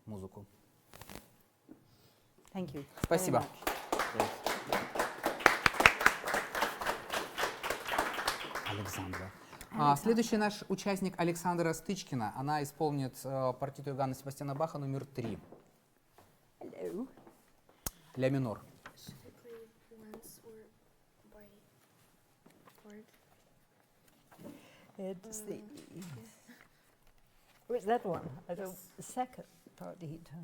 музыку. Спасибо. Александра. Следующий наш участник Александра Стычкина. Она исполнит партиту Иоганна Себастьяна Баха номер 3. Ля минор. It's the what's that one? The second partita.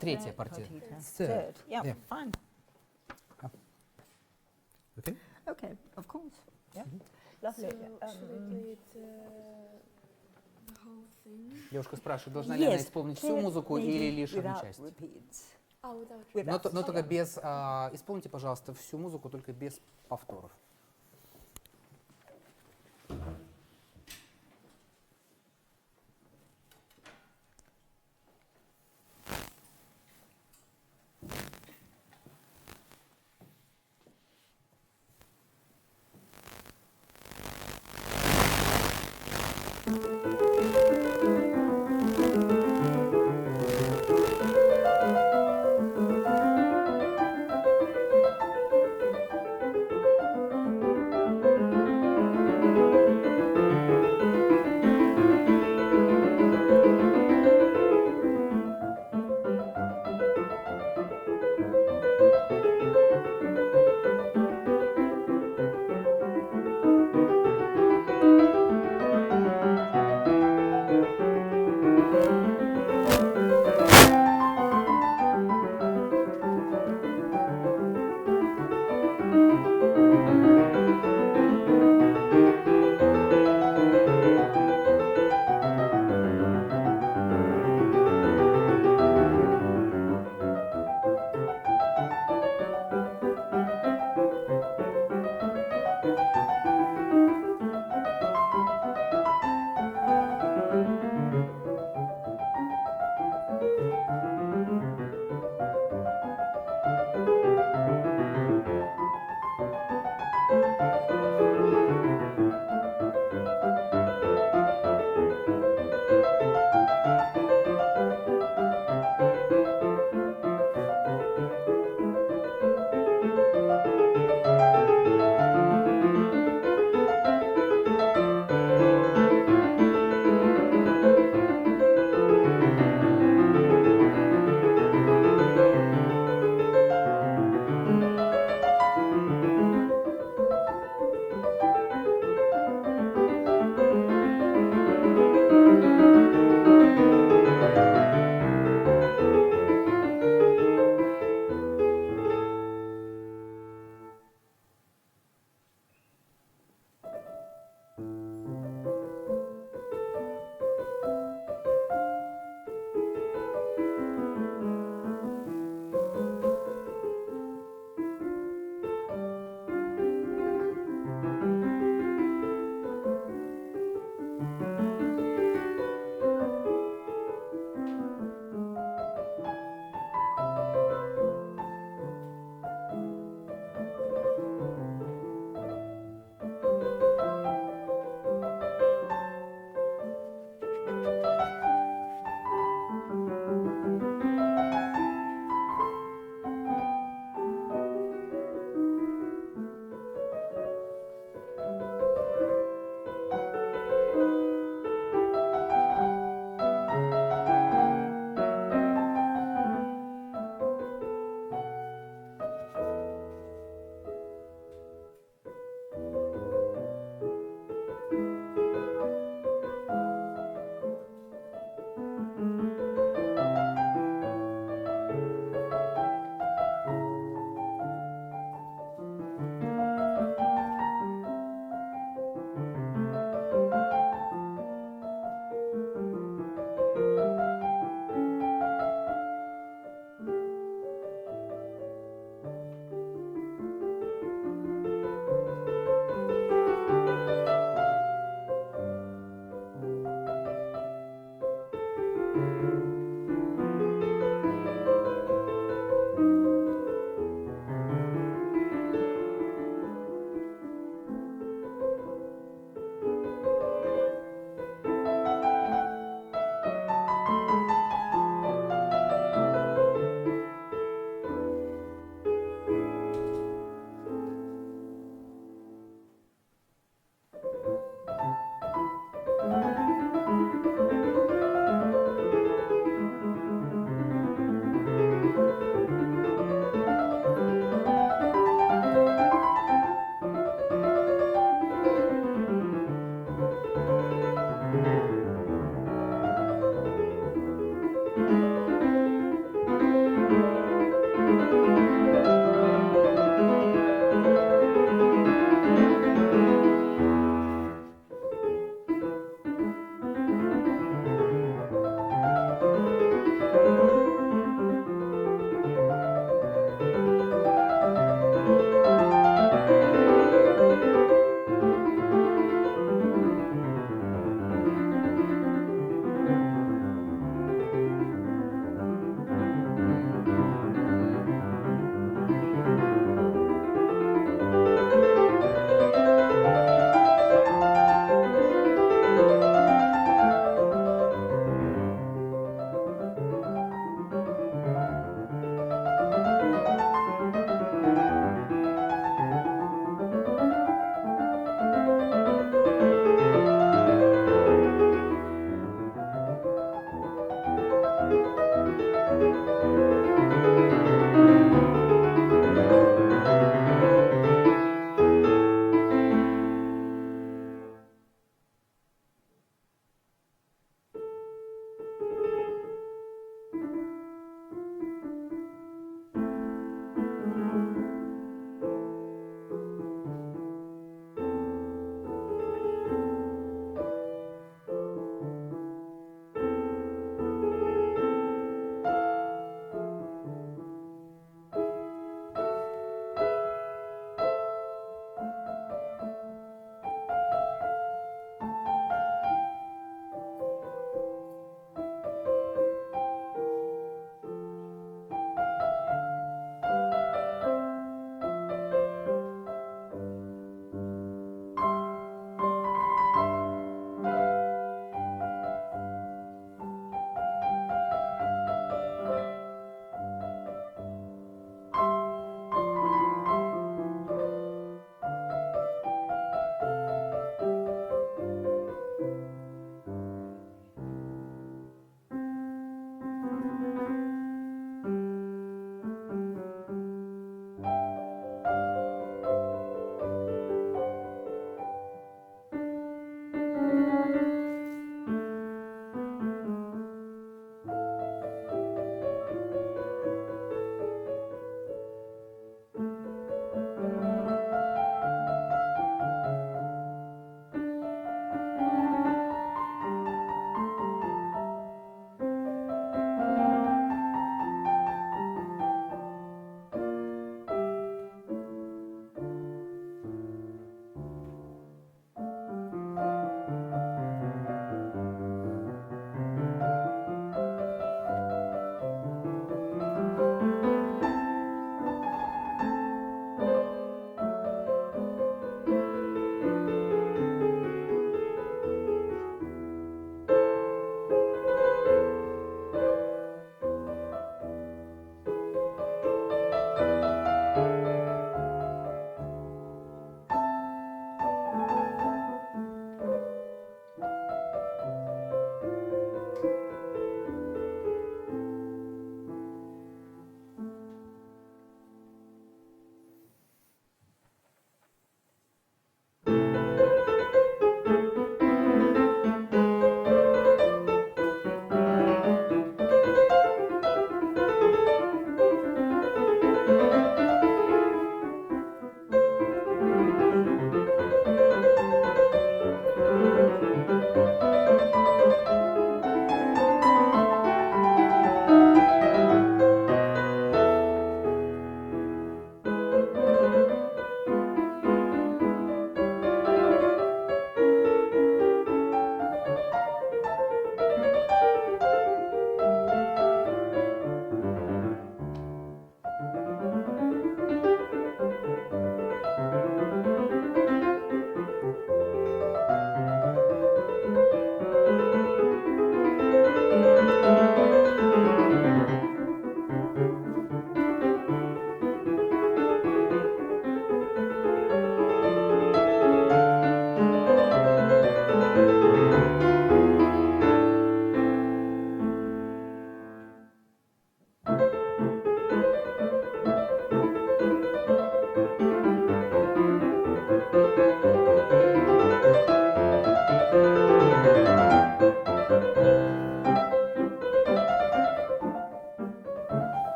Третья партия. Third. Yeah, fine. Okay. Okay, of course. Yeah. Lovely. So, should I play it, the whole thing? Девушка спрашивает, должна ли она исполнить всю музыку или лишь одну часть? Но только без... исполните, пожалуйста, всю музыку, только без повторов.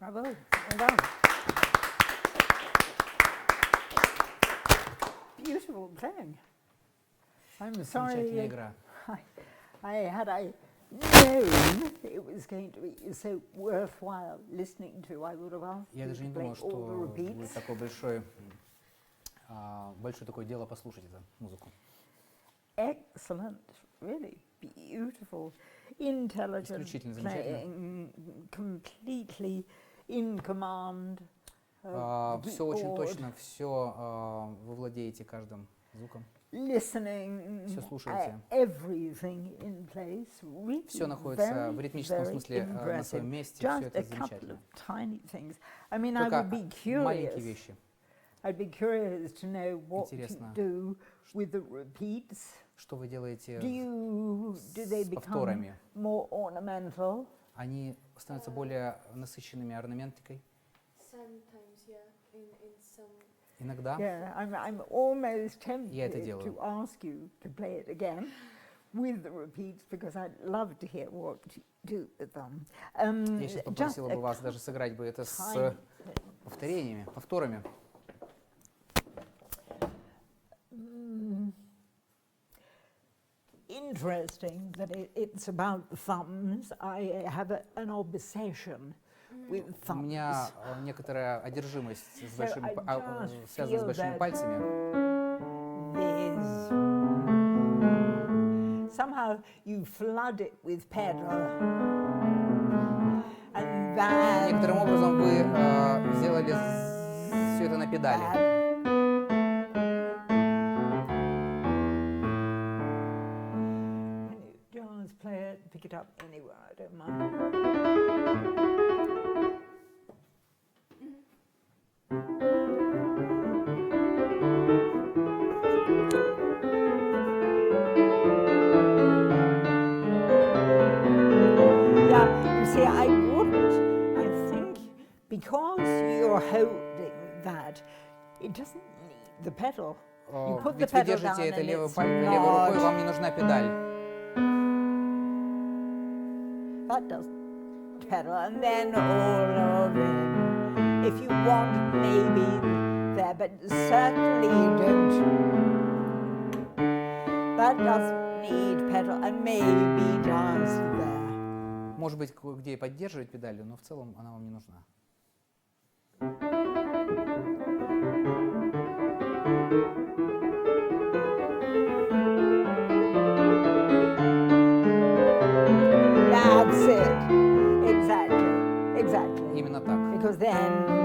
Bravo. Well done. Beautiful playing. I'm sorry. Замечательная игра. Had I known it was going to be so worthwhile listening to, I would have asked Я you даже to не play думал, что all the будет repeats. такое большое такое дело послушать эту музыку. Excellent, really beautiful, intelligent Исключительно playing, completely in command. Все очень точно, все вы владеете каждым звуком. Listening, Все слушаете. everything in place. Really Все находится в very, ритмическом very смысле на impressive. своем месте. Все Just это a couple замечательно. of tiny things. I mean, I Только would be маленькие curious. вещи. I'd be curious to know what you Интересно. do with the repeats. Что вы делаете Do they с become повторами? more ornamental? Они становятся более насыщенными орнаментикой. Sometimes, yeah, in some. Иногда. Yeah, I'm almost Я это tempted делаю. to ask you to play it again with the repeats because I'd love to hear what you do with them. Я сейчас попросила бы вас даже сыграть бы это с повторениями, повторами. Interesting that it's about thumbs. I have an obsession with У thumbs. меня некоторая одержимость с большими, I just связана с feel большими that пальцами. There's somehow you flood it with pedal, and that Некоторым образом вы сделали все это на педали. Just play it, pick it up anywhere. I don't mind. Yeah, you see, I wouldn't. I think because you're holding that, it doesn't need the pedal. You put the Ведь вы pedal down держите это and левой it's рукой, not. вам не нужна педаль. That doesn't pedal, and then all of it. If you want, maybe there, but certainly don't. That doesn't need pedal, and maybe does there. Может быть, кое-где и поддерживать педалью, но в целом она вам не нужна. That's it. Exactly. Exactly. Именно так. Because then.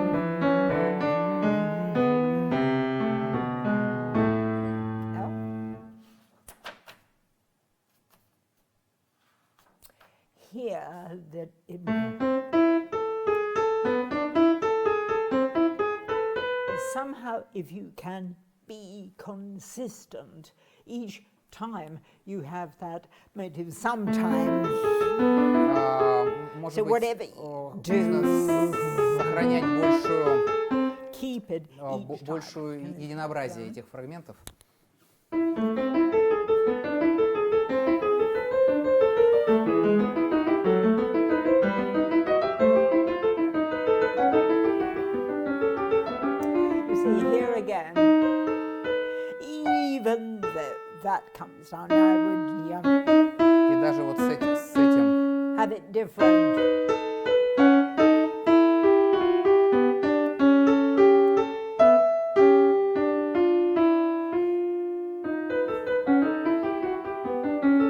Here that somehow, if you can be consistent each time you have that motive, sometimes. Может So быть, whatever you нужно do, сохранять keep it each time. большую единообразие этих фрагментов. You see, here again, even though that comes down, I would И даже вот с этим have it different.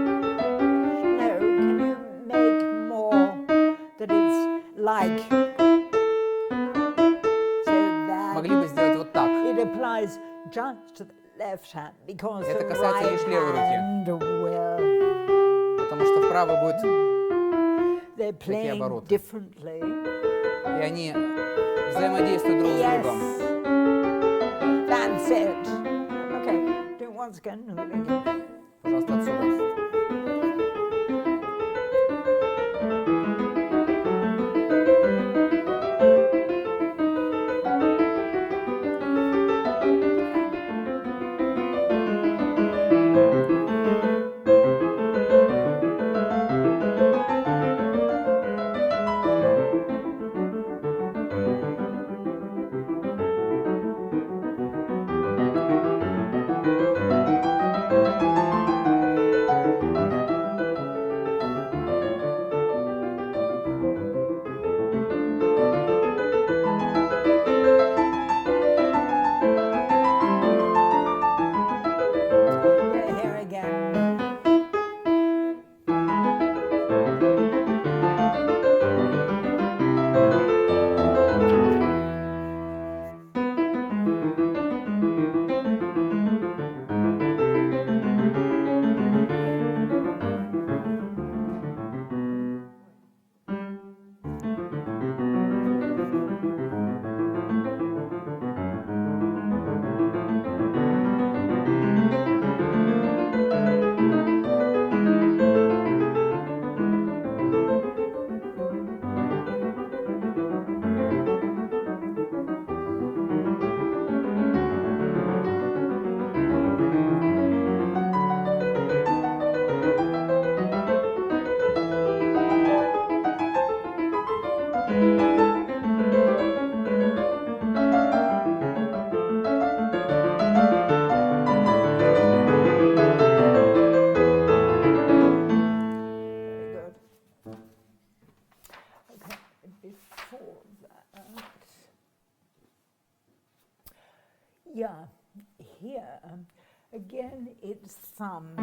No, can you make more that it's like so that могли бы сделать вот так. it applies just to the left hand because Это the касается right лишь левой руки. hand will. Потому что вправо будет, They're playing обороты. differently. и они взаимодействуют друг с Yes, другом. that's it. Okay, do it once again. Пожалуйста, отсюда. before that. Yeah, here again it's thumbs.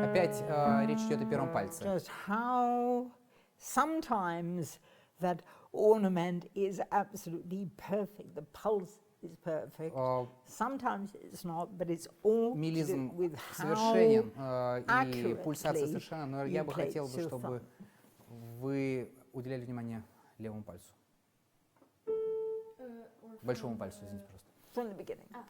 Опять речь идет о первом пальце. Just how sometimes that ornament is absolutely perfect. The pulse is perfect. Sometimes it's not, but it's all to do Мелизм with совершенен, how и пульсация accurately совершенна, но я бы хотел бы, чтобы вы уделяли внимание левому пальцу. Большому пальцу, извините, пожалуйста. from the beginning. Yeah.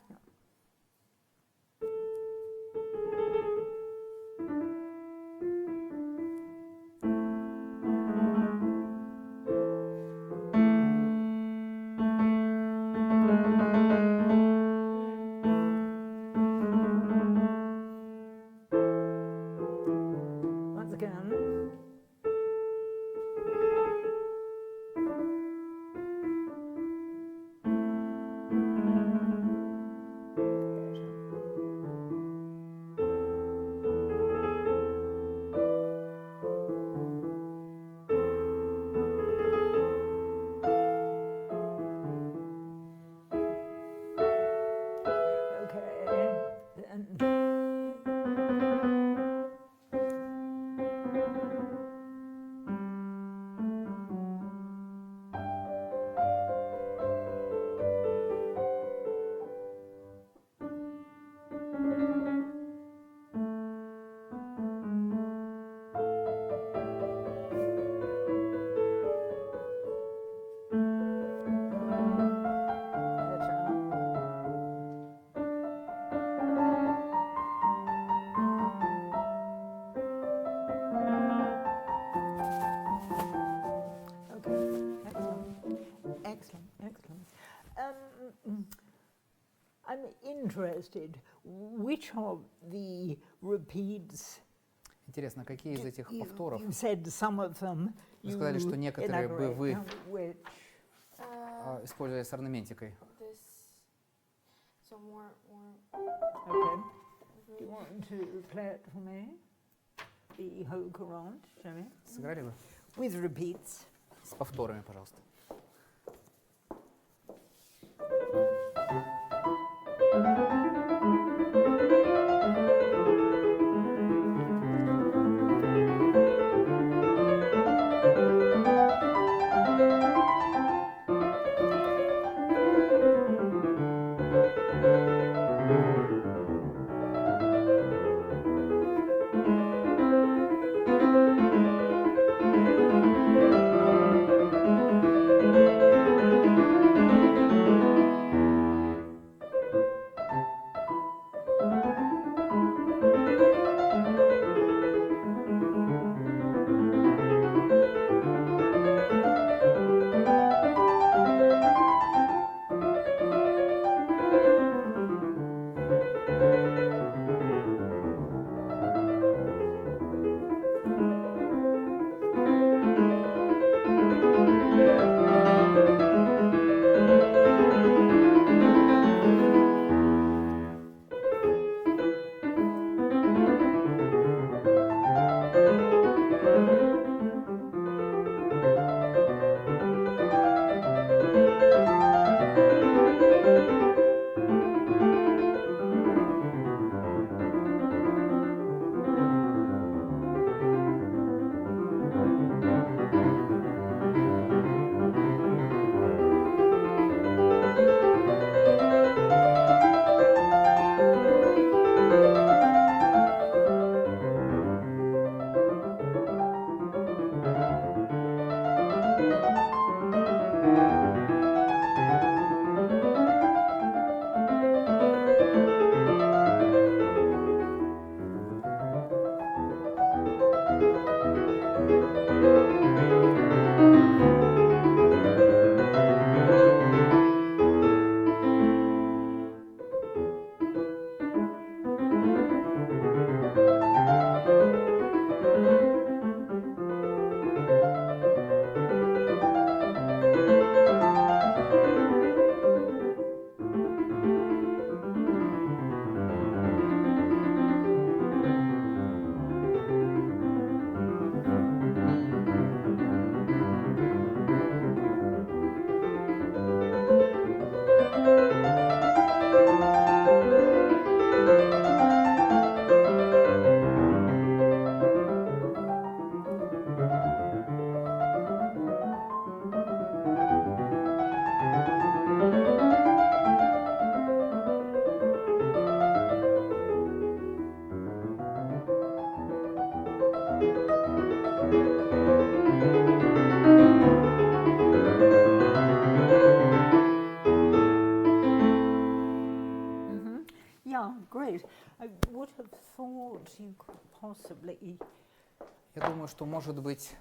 Once again. Okay. Excellent. I'm interested, which of the repeats Интересно, какие из этих you повторов, said some of them вы сказали, что некоторые бы вы which использовали с орнаментикой. This, so more. okay. Do you want to play it for me? The whole Quran, show me. Сыграли бы? With repeats. С повторами, пожалуйста. thought you could possibly Я думаю, что, может быть,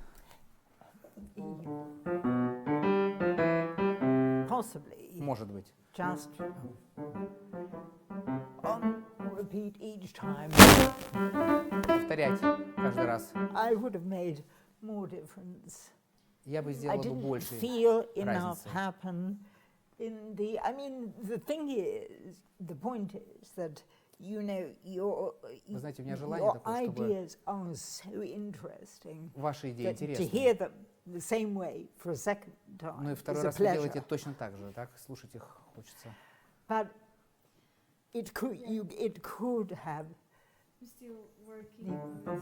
может быть, just on repeat each time. повторять каждый раз. I would have made more difference. Я бы I сделала бы didn't больше feel enough разницы. happen in the. I mean, the thing is, the point is that you know Вы знаете, у меня желание your такое, чтобы ideas are so interesting ваши идеи that to интересны. hear them the same way for a second time Ну и is второй a раз вы делаете pleasure. точно так же, так? Слушать их хочется. But it could have. I'm still working on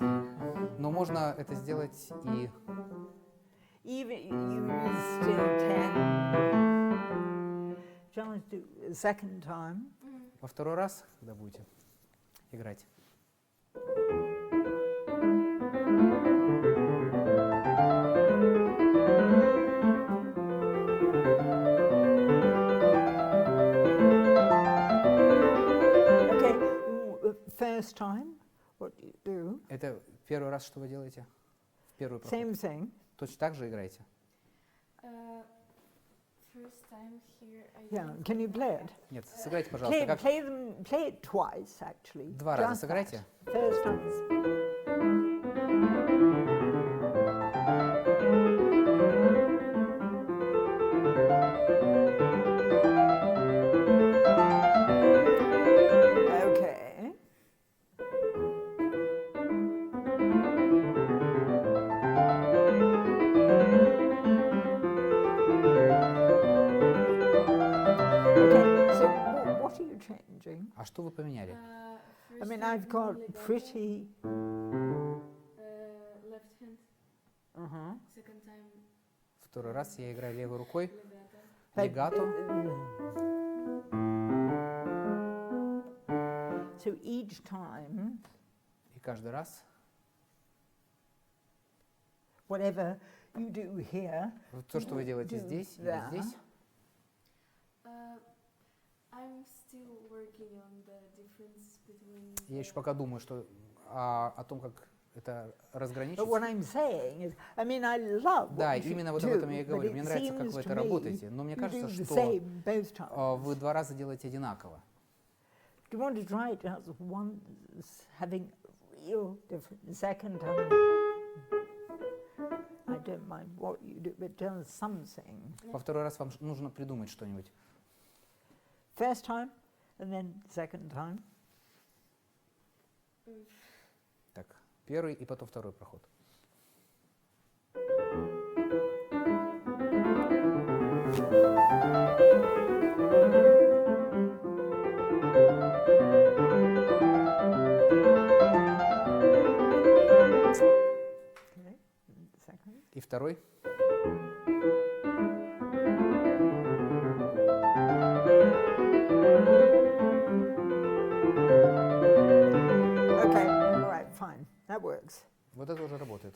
it. Но можно это сделать и Even you still can just do a second time. во второй раз, когда будете играть. Okay, first time, what do you do? Это первый раз, что вы делаете? Первый проход. Same thing. Точно так же играете? First time here I Yeah, don't can you play it? Нет, сыграйте, пожалуйста. Как Play it twice, actually. два раза Just сыграйте. that. First time. Okay. Okay, so what are you changing? А что вы поменяли? I mean, I've got pretty. left hand. Uh-huh. Second time Второй раз я играю левой рукой, But- легато. So each time, И каждый раз whatever you do here, вот то, что вы делаете здесь, или Да. здесь, I'm still working on the difference between я еще the- пока думаю, что о том, как это but разграничить. what I'm saying is, I mean, I love what Да, you именно do, вот об этом я и but говорю. it Мне нравится, как seems вы to это me работаете, но мне you кажется, do the что same both times. вы два раза делаете одинаково. Do you want to try just once, having real different second time? I don't mind what you do, but just something. Во второй раз вам нужно придумать что-нибудь. First time, and then second time. Так, первый и потом второй проход. Okay, and second. И второй. Okay, all right, fine. That works. Вот это уже работает.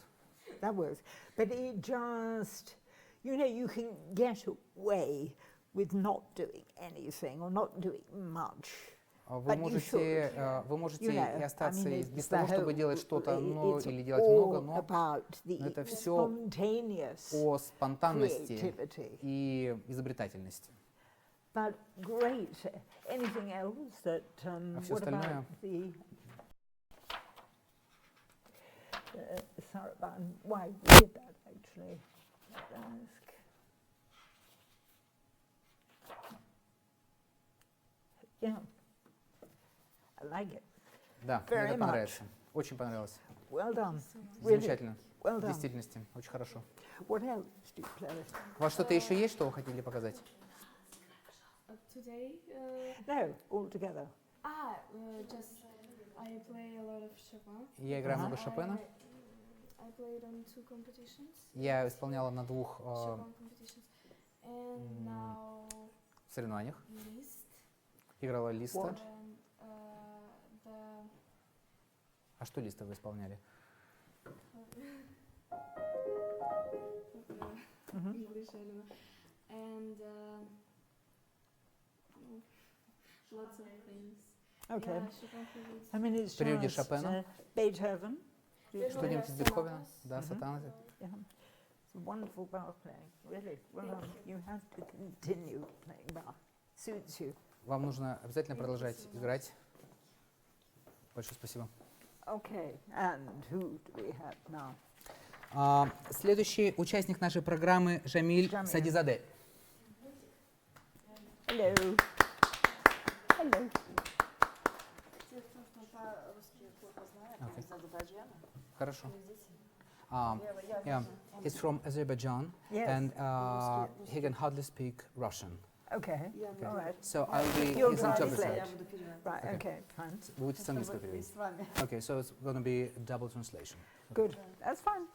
That works. But it just, you know, you can get away with not doing anything or not doing much. Вы But you можете, should. вы можете You know, и остаться I mean, без it's того, the чтобы whole- делать что-то, it's или делать all много, но about the это всё spontaneous о спонтанности creativity. и изобретательности. But great. Anything else that, А всё what остальное? about the, Saraban, why we did that actually? Let's ask. Yeah, I like it. Да, Very мне это much. понравится. Очень понравилось. Well done. Really, Замечательно. well В done. действительности, очень хорошо. What else do you play? У вас что-то еще есть, что вы хотели показать? Today, No, all together. just I play a lot of Chopin. Я играю много Шопена. I played on 2 competitions. Я исполняла на 2 Chopin competitions. And now соревнованиях. Liszt. Играла Листа. What? And the А что Листа вы исполняли? English, I don't know. And lots of things. Okay. Я ще конкурс. I mean, it's Прелюдия just Шопена. Beethoven. Что-нибудь из Бетховена? Да, сатана. Yeah. It's a wonderful Bach playing, really. Well, you have to continue playing Bach. Suits you. Вам нужно обязательно продолжать играть. Большое спасибо. Okay, and who do we have now? Следующий участник нашей программы Жамиль Жамиль. Садизаде. Hello. Hello. Дело в том, что он по-русски плохо знает, он из Азербайджана. Хорошо. Я Yeah, he's from Azerbaijan, Yes. and he can hardly speak Russian. Okay. All right. So I'll be You'll his translate. Я interpreter. буду переводить. Right. Okay. Okay. Fine. Вы будете с английского Чтобы и переводить. с вами. Okay, so it's going to be double translation. Good. That's fine.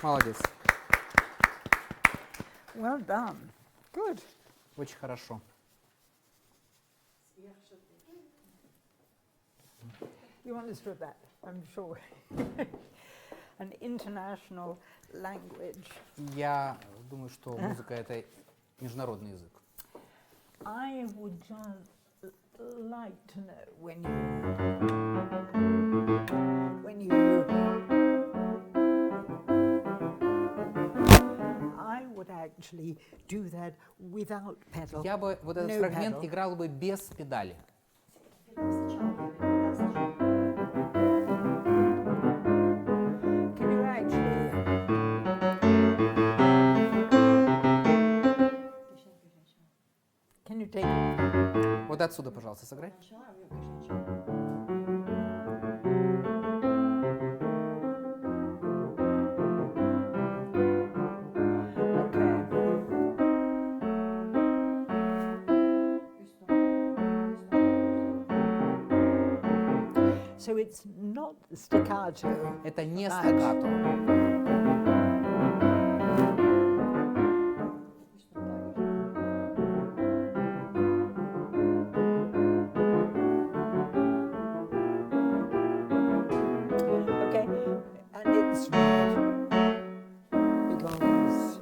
Молодец. Well done. Good. Очень хорошо. You understood that, I'm sure. An international language. Я думаю, что музыка — это международный язык. I would just like to know when you I would actually do that without pedal. Я бы вот этот No фрагмент pedal. играл бы без педали. Can you actually? Can you take it? Вот отсюда, пожалуйста, сыграй. So it's not staccato. Это не Right. стаккато. Okay, and it's right because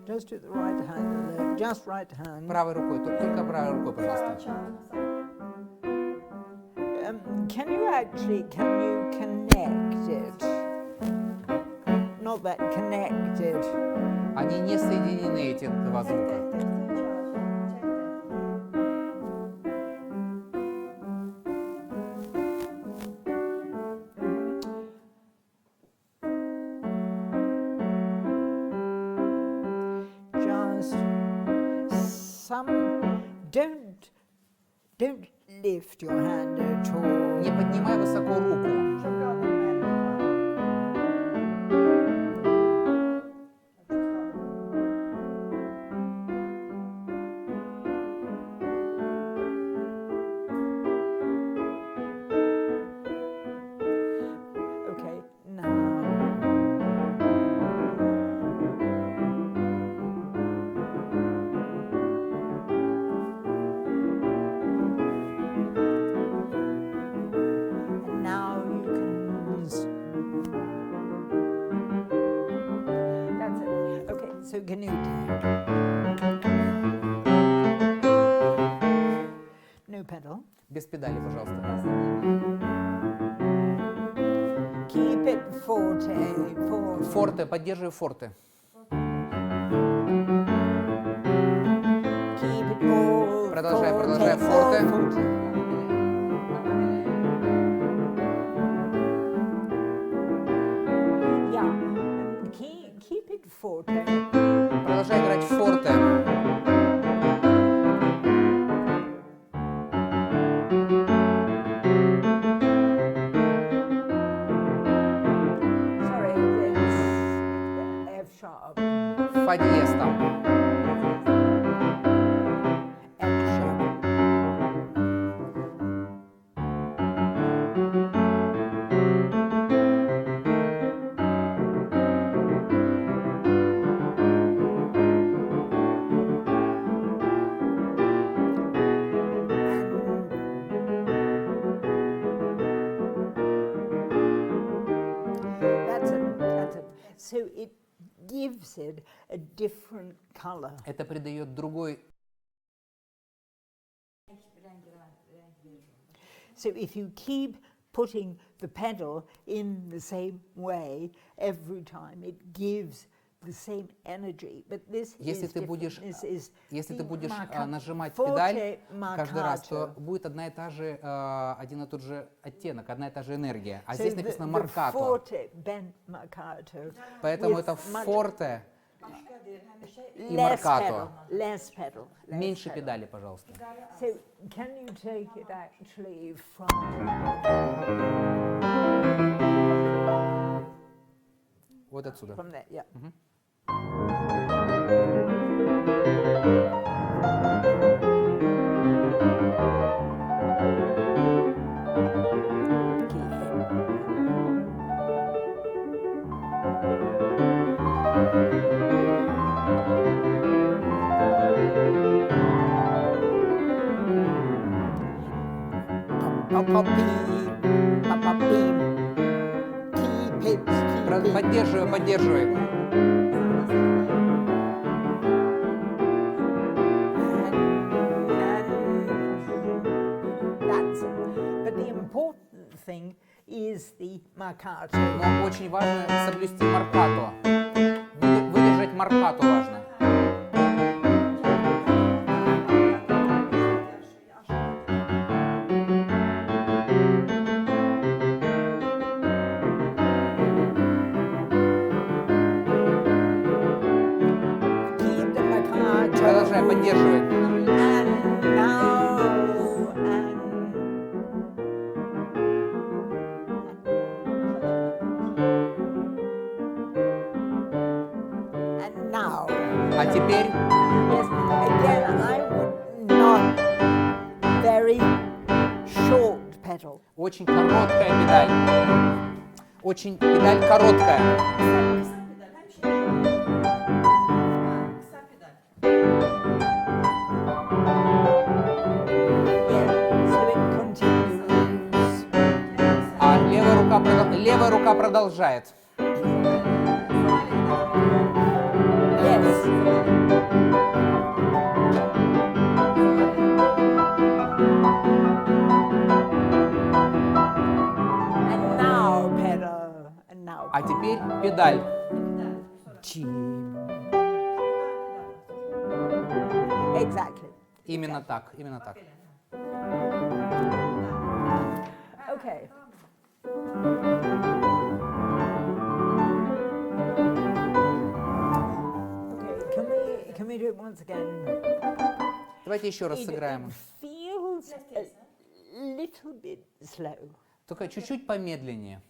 just do the right hand, just right hand. Правой рукой, только правой рукой, пожалуйста. Can you connect it? Not that connected. Они не соединены, эти два звука. Just don't lift your hand at all. Не поднимай высоко руку. Okay, now. And now you can. That's it. Okay, so can you? No pedal. Без педали, пожалуйста. Keep it forte. Форте, поддерживай форте. Keep it all. Продолжай, forte, продолжай, all форте. forte. Yeah, keep it forte. Продолжай играть форте. фа диез там. So it gives it a different color. Это придает другой. So if you keep putting the pedal in the same way every time, it gives the same energy. But this Если is ты будешь, different. This is если ты the будешь нажимать forte педаль каждый раз, то marcato. будет одна и та же, один и тот же оттенок, одна и та же энергия. А So здесь написано the маркато. forte bent marcato Поэтому with это much форте и less маркато. pedal, less pedal, less Меньше pedal. педали, пожалуйста. So can you take it actually from Вот отсюда. there? Yeah. Поддерживай, поддерживай. That's it. But the important thing is the marcato. Но очень важно соблюсти маркато. Выдержать маркато важно. Keep the marcato. Продолжай, поддерживай. And now, and now. А теперь Yes, again, I would not very short pedal. очень короткая педаль. Очень педаль короткая. Yeah, so it continues. А левая рука продолжает. Yes. And now pedal. And now. А теперь педаль. Exactly. Именно так, именно так. Okay. Okay, can we do it once again? Давайте еще раз It сыграем. feels a little bit slow. Только чуть-чуть помедленнее.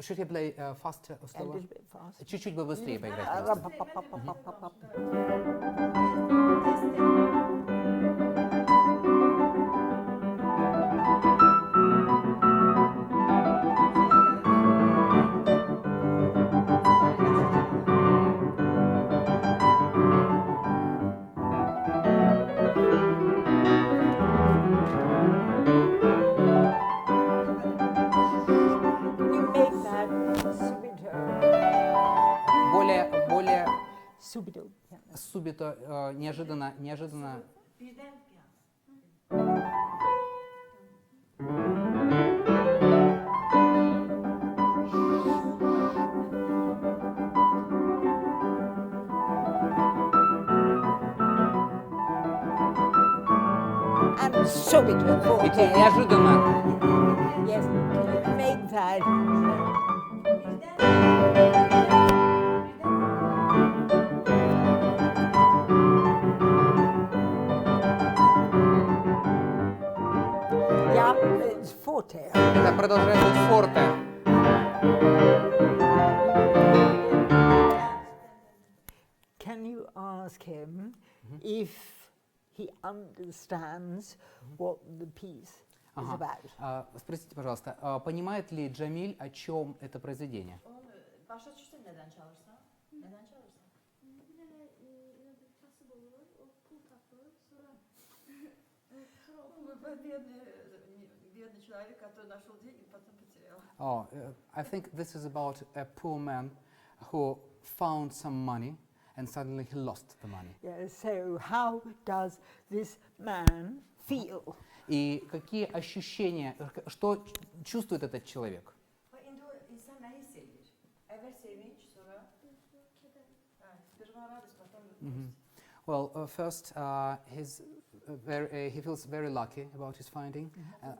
Should you play faster or A slower? little bit fast. Чуть-чуть бы быстрее поиграть. Can you make that subito? Более Subito. Yeah. субито, неожиданно. And subito И forte. неожиданно. Yes. Can you make that? продолжает быть форте. Can you ask him if he understands what the piece is about? Спросите, пожалуйста, понимает ли Джамиль, о чем это произведение? Başlatışta neden çalırsan? Neden çalırsan? Bir tane kasıp olur, o pul takılır, sonra Бедный человек, который нашел деньги, потом потерял. I think this is about a poor man who found some money and suddenly he lost the money. Yeah, so how does this man feel? И какие ощущения, что чувствует этот человек? İndi o insan ne hissediyor? Evvel sevinç, sonra keder. bir radis, потом Well, first, he feels very lucky about his finding,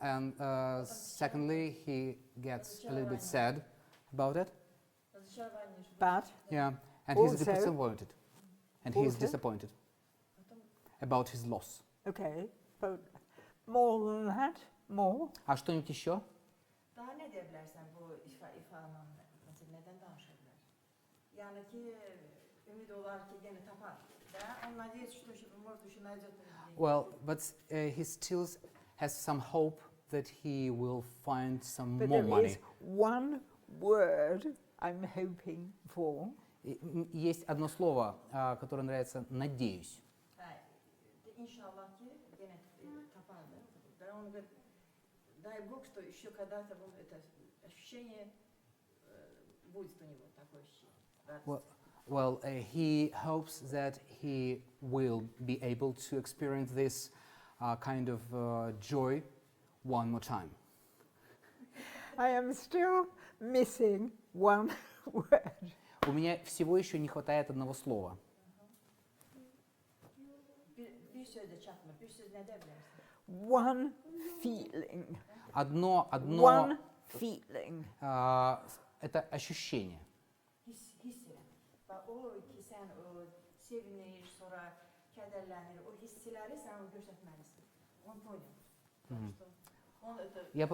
and secondly, he gets a little bit sad about it. разочарование. But Yeah, and he's Also- disappointed, and he's Also- disappointed about his loss. okay, but more than that, more. А что-нибудь еще? Daha ne diyebilirsen bu ifadenin mesela neden danışabilir? Yani ki ümit olar ki gene tapar. Да, он надеется, что может еще найдет. Well, but he still has some hope that he will find some But more there money. is one word I'm hoping for. Есть одно слово, которое нравится «надеюсь». İnşallah ki gene tapar. Да, он говорит, дай Бог, что еще когда-то это ощущение будет у него такое ощущение. Well, he hopes that he will be able to experience this kind of joy one more time. I am still missing one word. У меня всего еще не хватает одного слова. Bir sözde çatma, bir söz ne diyebilirsin? One feeling. Одно One feeling. это ощущение. Hissi. Bak o ki sen o sevinir, sonra kederlenir, o hissileri sen onu göstermelisin. Он понял. Он это... Я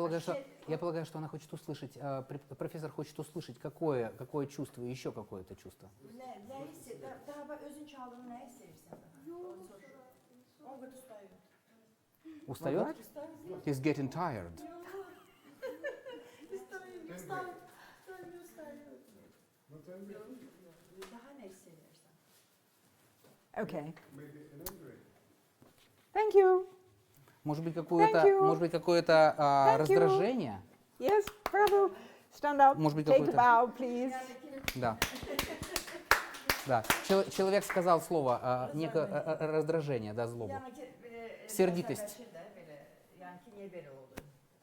полагаю, что она хочет услышать, профессор хочет услышать, какое чувство, еще какое-то чувство. Ne hissi? Daha bak özün çaldığını ne hissedirsen. Он говорит, устает. Устает? He's getting tired. Устает. Daha ne hissediyorsan. Okay. Thank you. Может быть, Thank you. какое-то Thank you. раздражение? Yes, bravo. Stand up. Может быть, Take a какой-то- bow, please. Да. Да. Человек сказал слово, некое раздражение, да, злобу. Сердитость. Yani ki niye böyle oldu?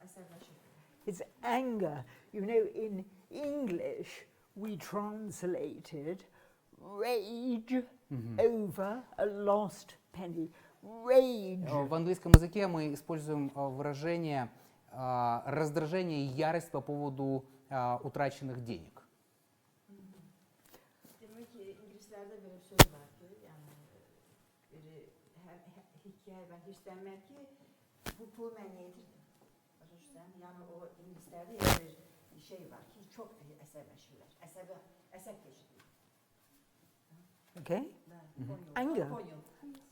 Əsəbləşir. It's anger. You know, in English, we translated rage over a lost penny. Rage. В английском языке мы используем выражение раздражение и ярость по поводу утраченных денег. Demek ki İngilizlerde böyle bir söz var ki yani hikaye ben hissetmek ki bu pul mən yedirdim. Başa yani o İngilizlerde bir şey var ki çok əsəbləşirlər. Əsəb keçirir. Okay? Da, Anger.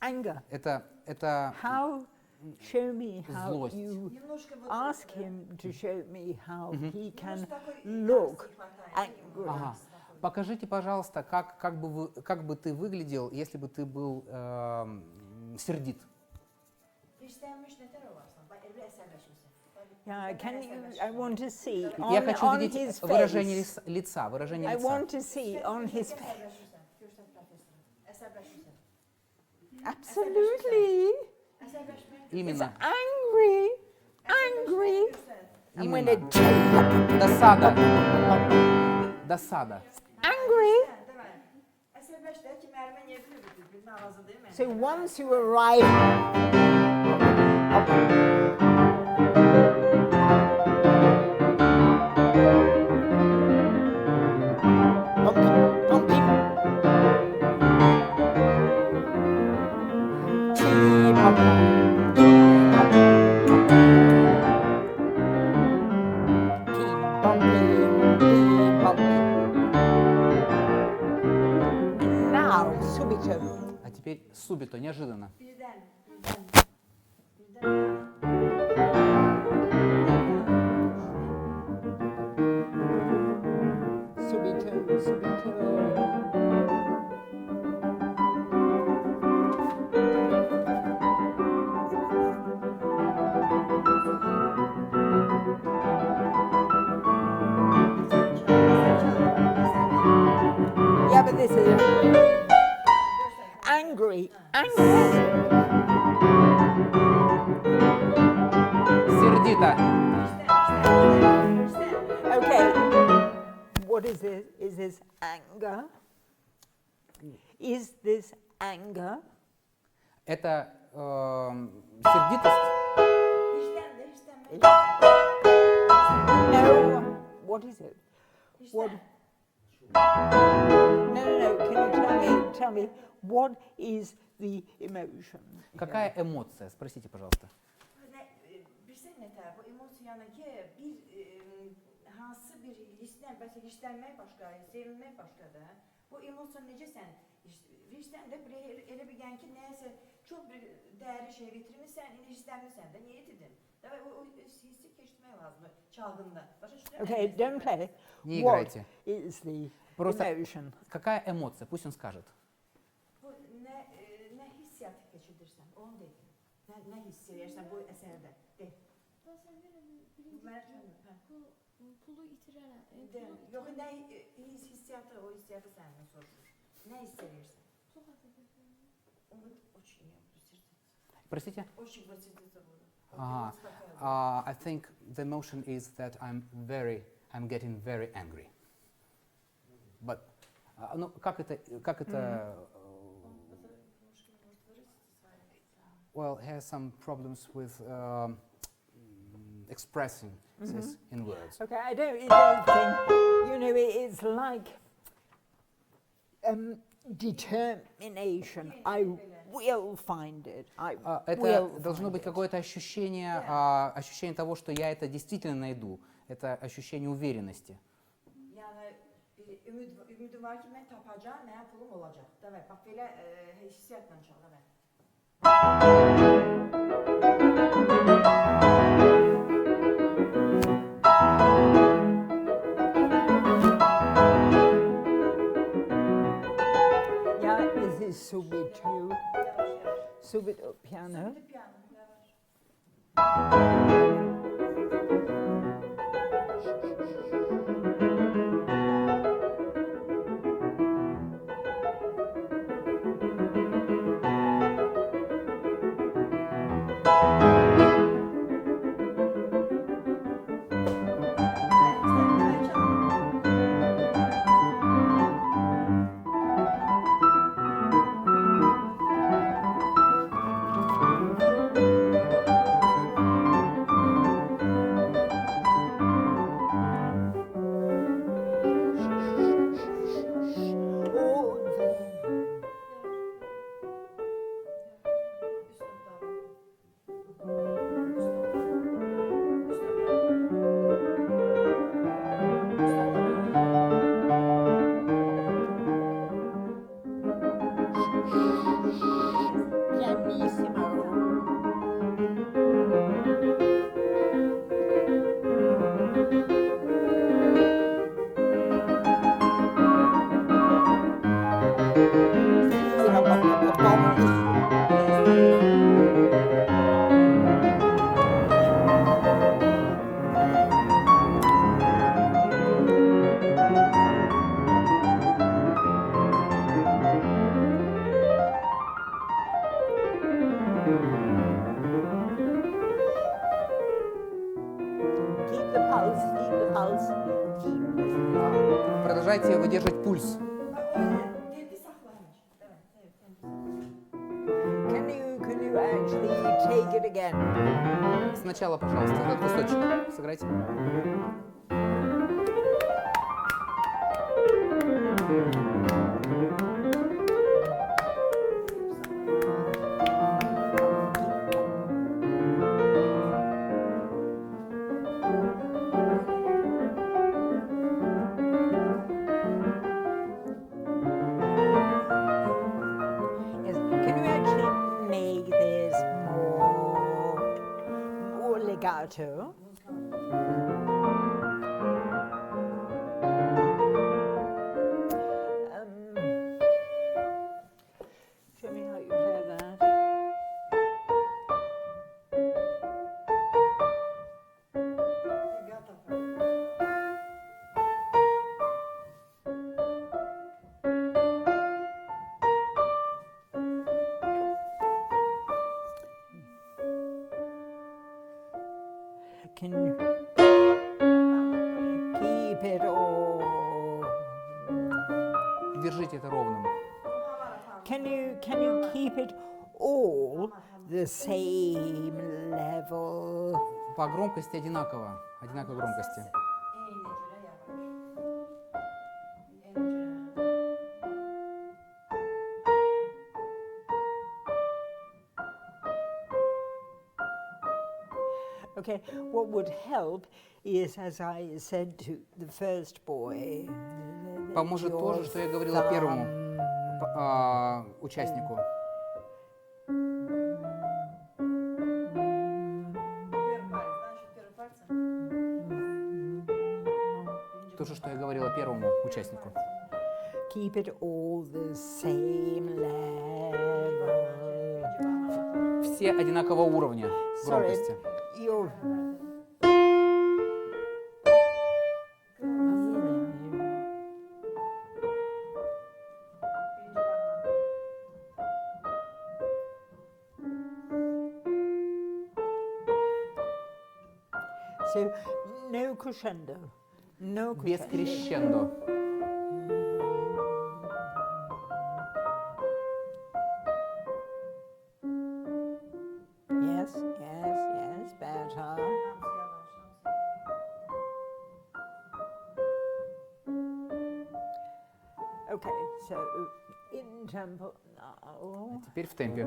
Anger. Это How? Show me how Злость. you Немножко вот ask him to show me how he can немножко такой look ярости хватает. angry. Ага. Покажите, пожалуйста, как бы ты выглядел, если бы ты был сердит. Hirslənmiş nə tərəf varsan? Bax elə əsəbləşirsən. Yeah, can you? I want to see Я хочу on видеть his выражение face. лица, выражение I лица. want to see on his face. Əsəbləşirsən. Göstər professor. Əsəbləşirsən. Absolutely. Əsəbləşmək. It's Именно. angry. Angry. And when it Досада. Досада. angry. Əsəbləşdə ki, müəllimə niyə bilirdi? Bir narazı deyil mi? So once you arrive, Now, subito. А теперь subito, неожиданно. Subito, subito. Yeah, but this is angry, angry. Сердито. Okay. What is this? Is this anger? Is this anger? Это сердитость. No. What is it? What? No. Can you tell me what is the emotion? Какая эмоция? Спросите, пожалуйста. Bu emosiyonaki hansı bir hissdən, bəs hissəlmək başqa, sevinmək başqadır. Bu emosiyon necə sən hissdən də elə bilən ki, nəyəsə çox bir dəyərli şey bitirmisən, indi hissəlmirsən də, niyə itirdin? O hissi keçirmək lazımdır çalğında. Okay, don't play. Не What играйте. is the Просто emotion? какая эмоция? Пусть он скажет. Bu nə hissiyat keçirdirsən, onu dedim. Nə hiss edirsən bu əsərdə? De. Pulu itirərəm. Yox, nə hissiyatı, o hissiyatı səndən soruşur. Nə hiss edirsən? Çox atacaqım. Onu очень я просердится. Простите? Очень просердится буду. I think the emotion is that I'm getting very angry. But, ну, как это? Well, he has some problems with expressing this in words. Okay, I don't think, it's like determination. I will find it. Это должно быть какое-то ощущение, ощущение того, что я это действительно найду. Это ощущение уверенности. Yəni ümidim var ki, mən tapacağam, mənim pulum olacaq. Davay, bax belə hissiyatla çal, davay. Yeah, this is subito. Subito piano. Продолжайте выдерживать пульс. Can you actually take it again? Сначала, пожалуйста, этот кусочек сыграйте. marcato. Show me how you play that. Can you keep it all? Держите это ровным. Can you keep it all the same level? По громкости одинаково. Одинаковой громкости. Okay, what would help is, as I said to the first boy, Поможет то же, что я говорила первому участнику. То же, что я говорила первому участнику. Keep it all the same level. Все одинакового уровня громкости. You're... So, no crescendo. No Без crescendo. крещендо. Yes, better. Okay, so in tempo now. Теперь в темпе.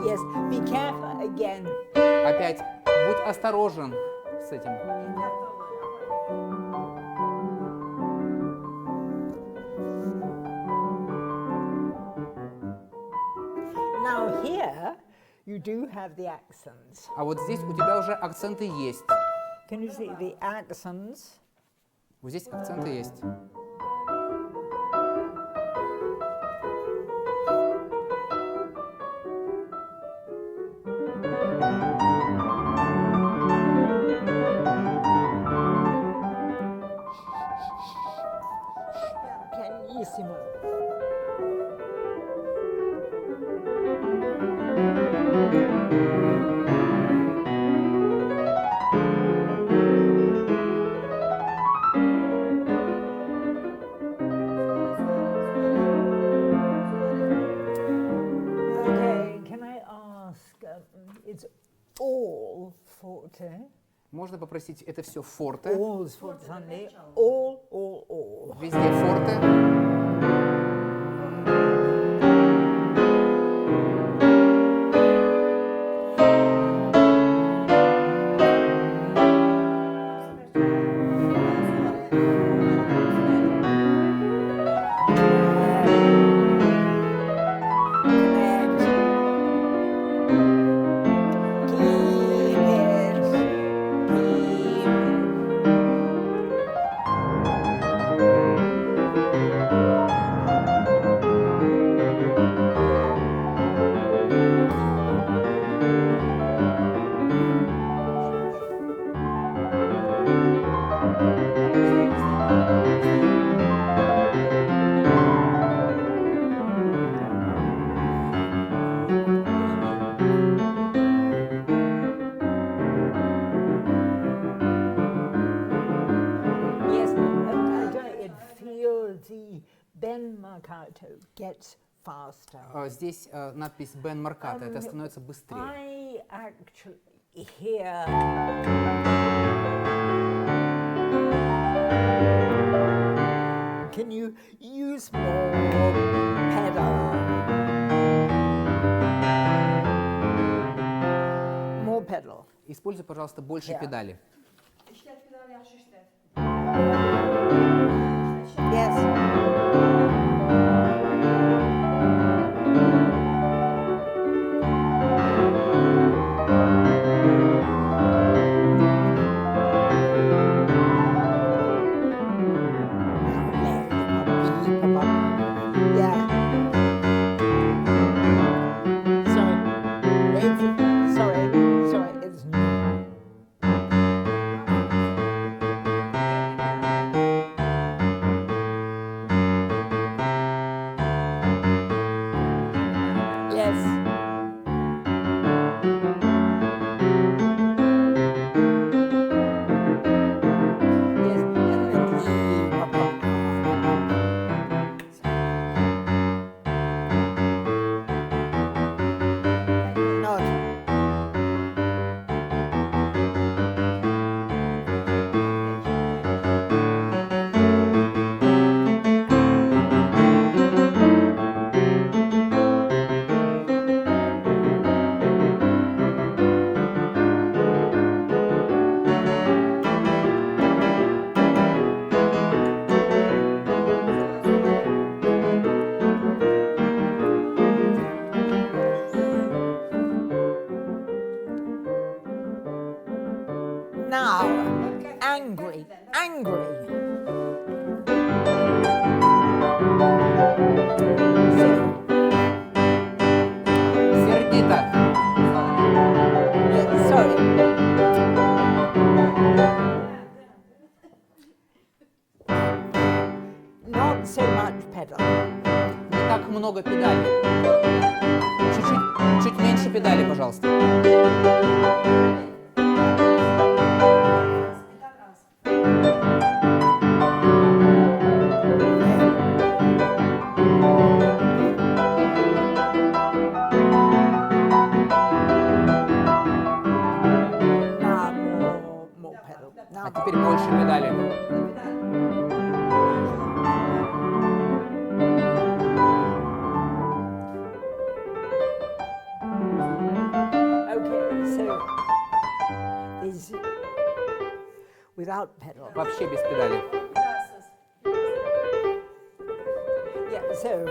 Yes, be careful again. Опять, будь осторожен с этим. Now here, you do have the accents. А вот здесь у тебя уже акценты есть. Can you see the accents? Вот здесь акценты есть. Pianissimo. Okay, can I ask, it's all forte? Можно попросить это все форте. All is forte only. All. Везде форте. Gets faster. Здесь надпись «Бен Марката», это становится быстрее. I actually hear can you use more используй, пожалуйста, больше педали. Now, angry, angry. Сердито. Sorry. Not so much pedal. Не так много педалей. Чуть меньше педалей, пожалуйста. А теперь больше педалей. Without pedal. Вообще без педалей. Yeah, so.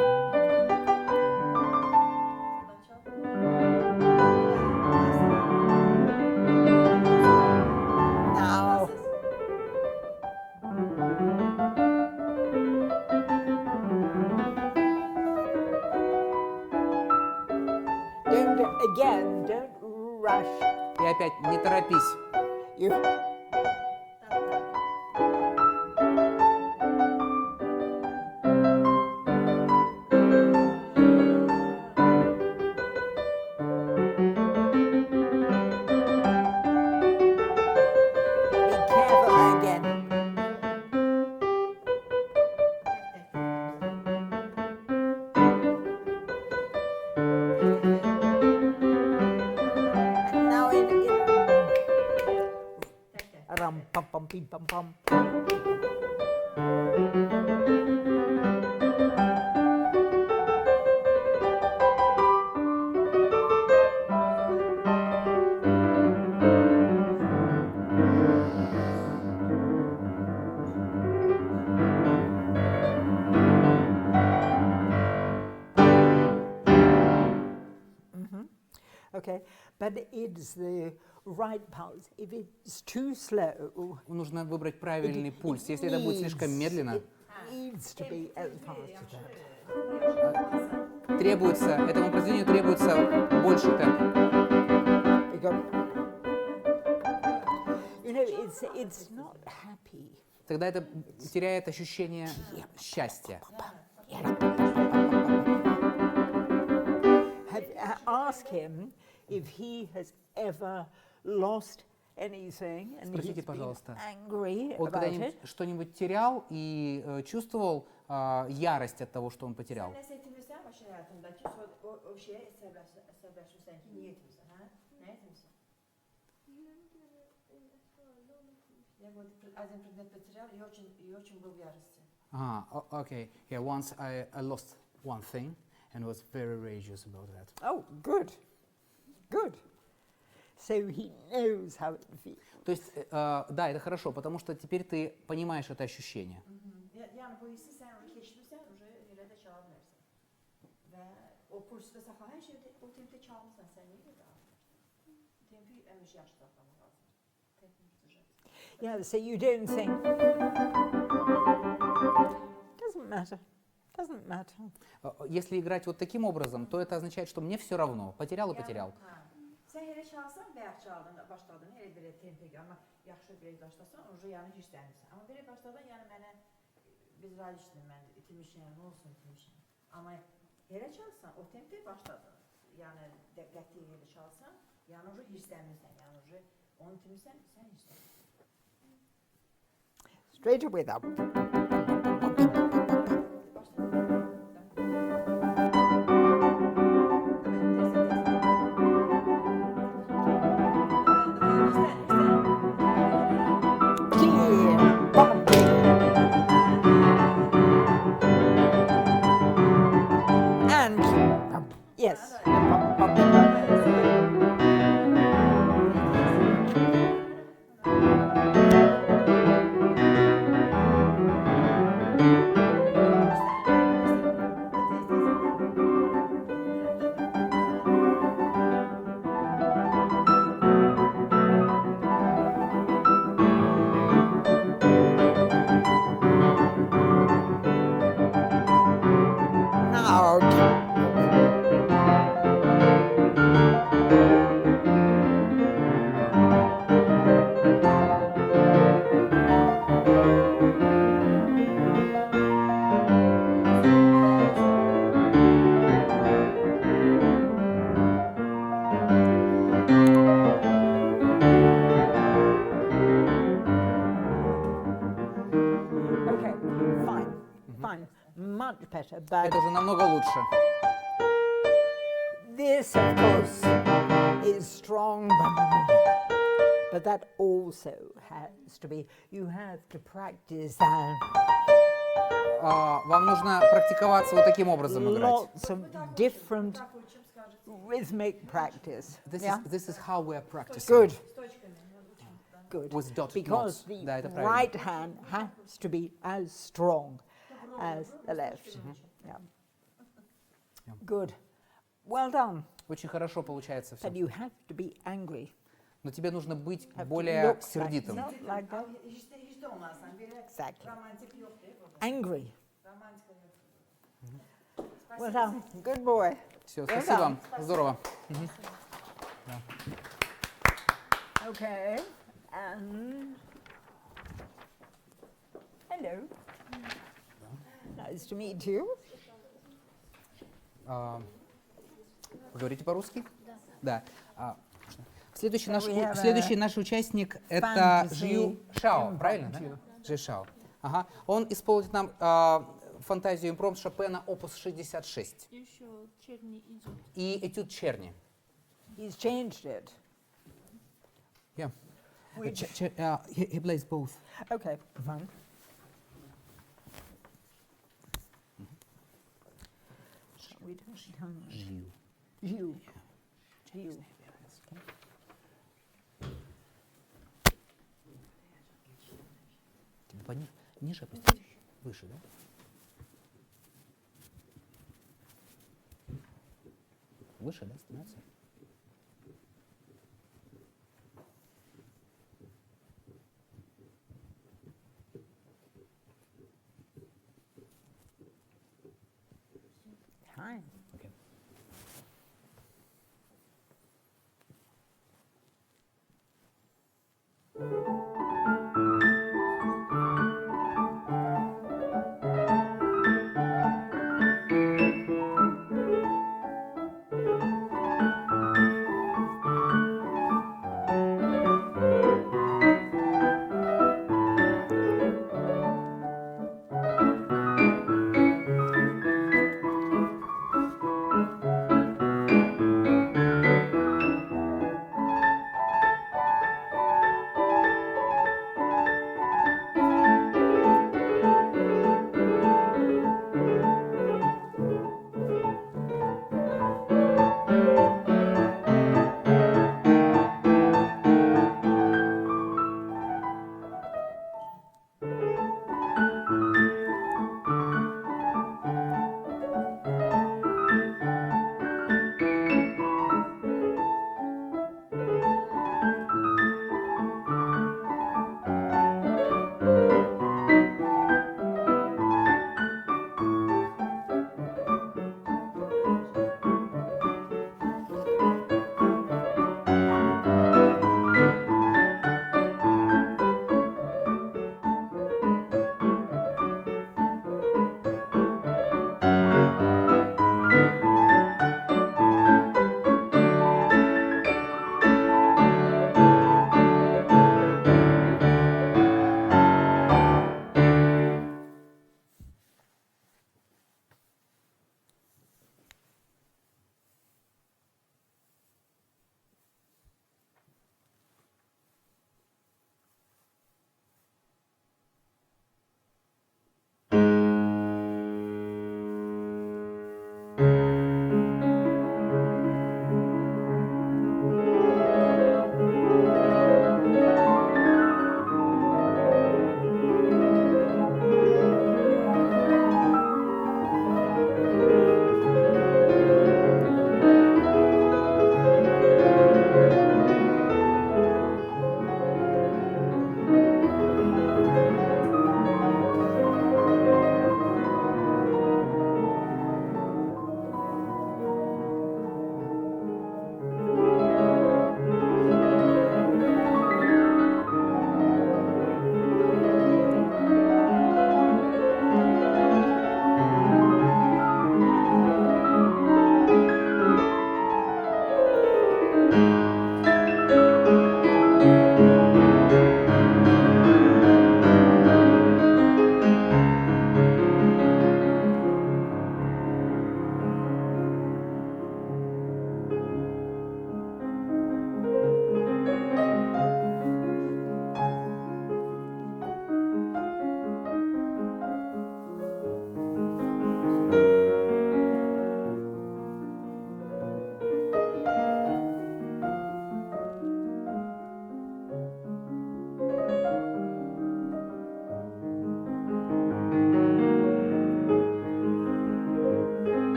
Now. Don't rush. И опять не торопись. Okay, but it's the right pulse. If it's too slow, нужно выбрать правильный пульс. Если это будет слишком медленно, требуется, этому произведению требуется больше темп. You know, it's not happy. Тогда это теряет ощущение счастья. Ask him if he has ever lost anything and Спросите, he's пожалуйста, been angry он about когда-нибудь it. что-нибудь терял и чувствовал ярость от того, что он потерял? Okay. Yeah, once I lost one thing and was very raging about that. Oh, good, good. So he knows how it feels. То есть, да, это хорошо, потому что теперь ты понимаешь это ощущение. Yani bu hissi sen keşfetsen, öyle de çalabilirsin. Ve o kursda sakla her şeyde o tempo çalmışsan sen niye de alıyorsun? Tempo emiş yaşta falan lazım. Tempo tutacaksın. Yeah, so you don't think, doesn't matter, doesn't matter. Если играть вот таким образом, то это означает, что мне все равно, потерял и потерял. Sen hele çalsan, veya çaldın, başladın, hele bir tempo ama yaxşı bir başlasan, onu yani hislenirsin. Ama bir başladın, yani mənə biz radişdim, mən itirmişim, ne olsun itirmişim. Ama hele çalsan, o tempo başladın. Yani dikkatli hele çalsan, yani onu hislenirsen, yani onu itirmişsen, sen hislenirsin. Straight away up. Yes. Much better, but Это уже намного лучше. this, of course, is strong, but that also has to be, you have to practice that. Вам нужно практиковаться вот таким образом играть. Lots of different rhythmic practice. This is how we are practicing. Good. Good. With dot Because notes. the Да, это правильно. right hand has to be as strong as the left. Yeah. Good. Well done. Очень хорошо получается все. But you have to be angry. Но тебе нужно быть Have to более look сердитым. like that. Hiç de olmazsan biri Exactly. romantik yok değil burada. Angry. Romantik yok. Well done. Good boy. Все, спасибо вам. Здорово. Okay. And hello. Nice to meet you. Вы говорите по-русски? Да. Следующий наш участник это Жью Шао, правильно? Да? Жью Шао. Ага. Он исполнит нам фантазию импромт Шопена, опус 66. Еще черни идет. И этюд Черни. He's changed it. Yeah. He plays both. Okay, fine. We don't Жью. You. You. Тебе ниже опустить? Выше, да? Выше, да, становится? Hi. Okay.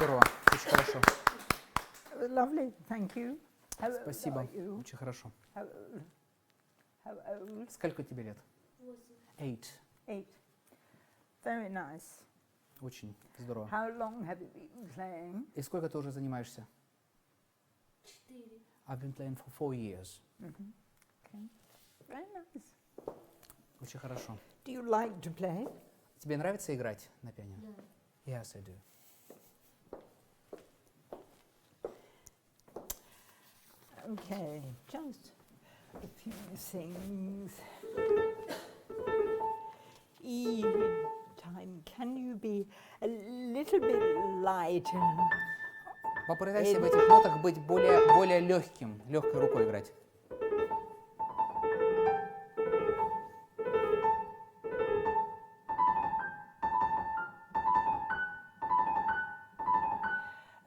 Здорово, очень хорошо. Lovely, thank you. Спасибо, How about you? очень хорошо. How old? Сколько тебе лет? 8. 8. Very nice. Очень здорово. How long have you been playing? И сколько ты уже занимаешься? 4. I've been playing for 4 years. Okay. Very nice. Очень хорошо. Do you like to play? Тебе нравится играть на пианино? Да. Yes, I do. Okay, just a few things. Time, can you be a little bit lighter? Попытайся в этих нотах быть более легким, легкой рукой играть.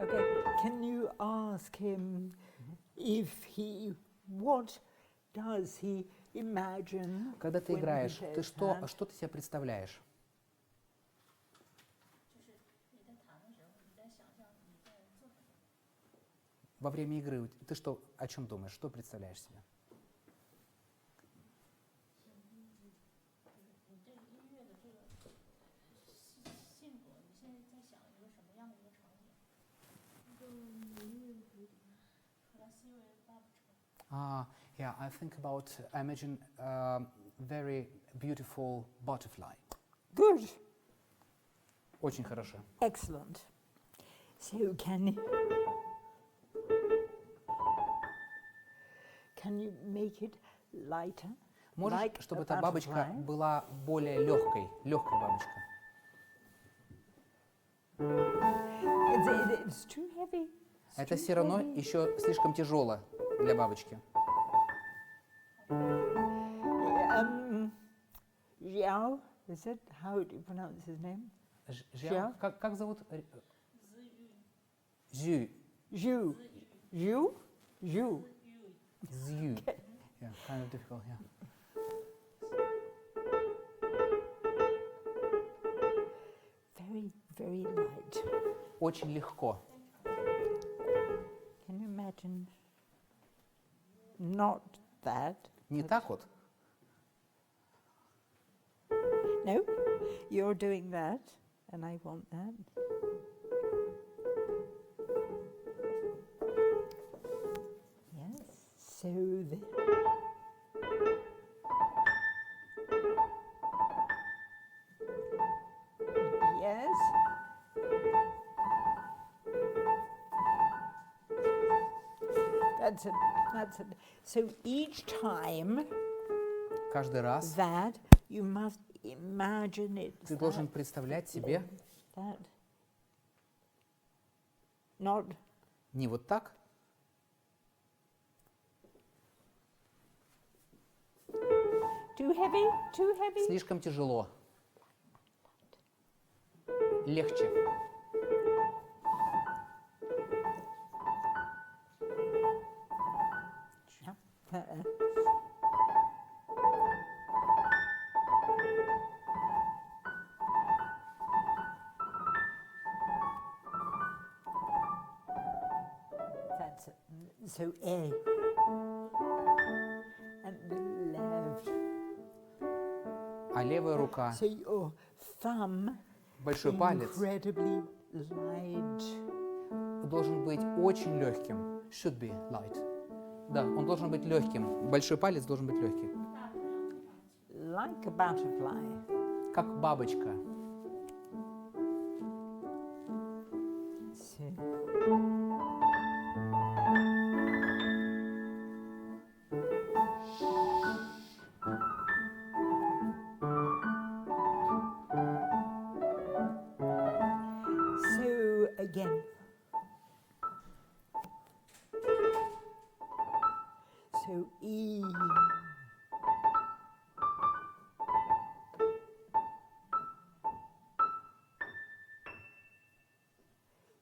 Okay, can you ask him if what does he imagine? Когда ты when he играешь, plays ты that? что ты себе представляешь? Во время игры ты о чем думаешь? Что представляешь себе? Yeah, I think about, I imagine very beautiful butterfly. Good. Очень хорошо. Excellent. So can you make it lighter? Можешь, Like чтобы a эта бабочка butterfly? была более легкой бабочка? It's too heavy. It's Это too все равно heavy. еще слишком тяжело для бабочки. Xiao, is it? How do you pronounce his name? Жиao? Как зовут? Зю. Zhu. Zhu? Zhu. Зю. Yeah, kind of difficult, yeah. Very, very light. Очень легко. Can you imagine? Not that. Не так вот? No, you're doing that, and I want that. Yes, so yes. That's it, that's it. So each time Каждый раз that you must imagine it. ты должен представлять себе That. Not не вот так, too heavy, too heavy. слишком тяжело. Легче. That's it. So A. And the left. А левая рука, So your thumb большой палец, incredibly light. должен быть очень легким. Should be light. Да, он должен быть легким. Большой палец должен быть легкий. Like a butterfly. Как бабочка. So. So again. So E.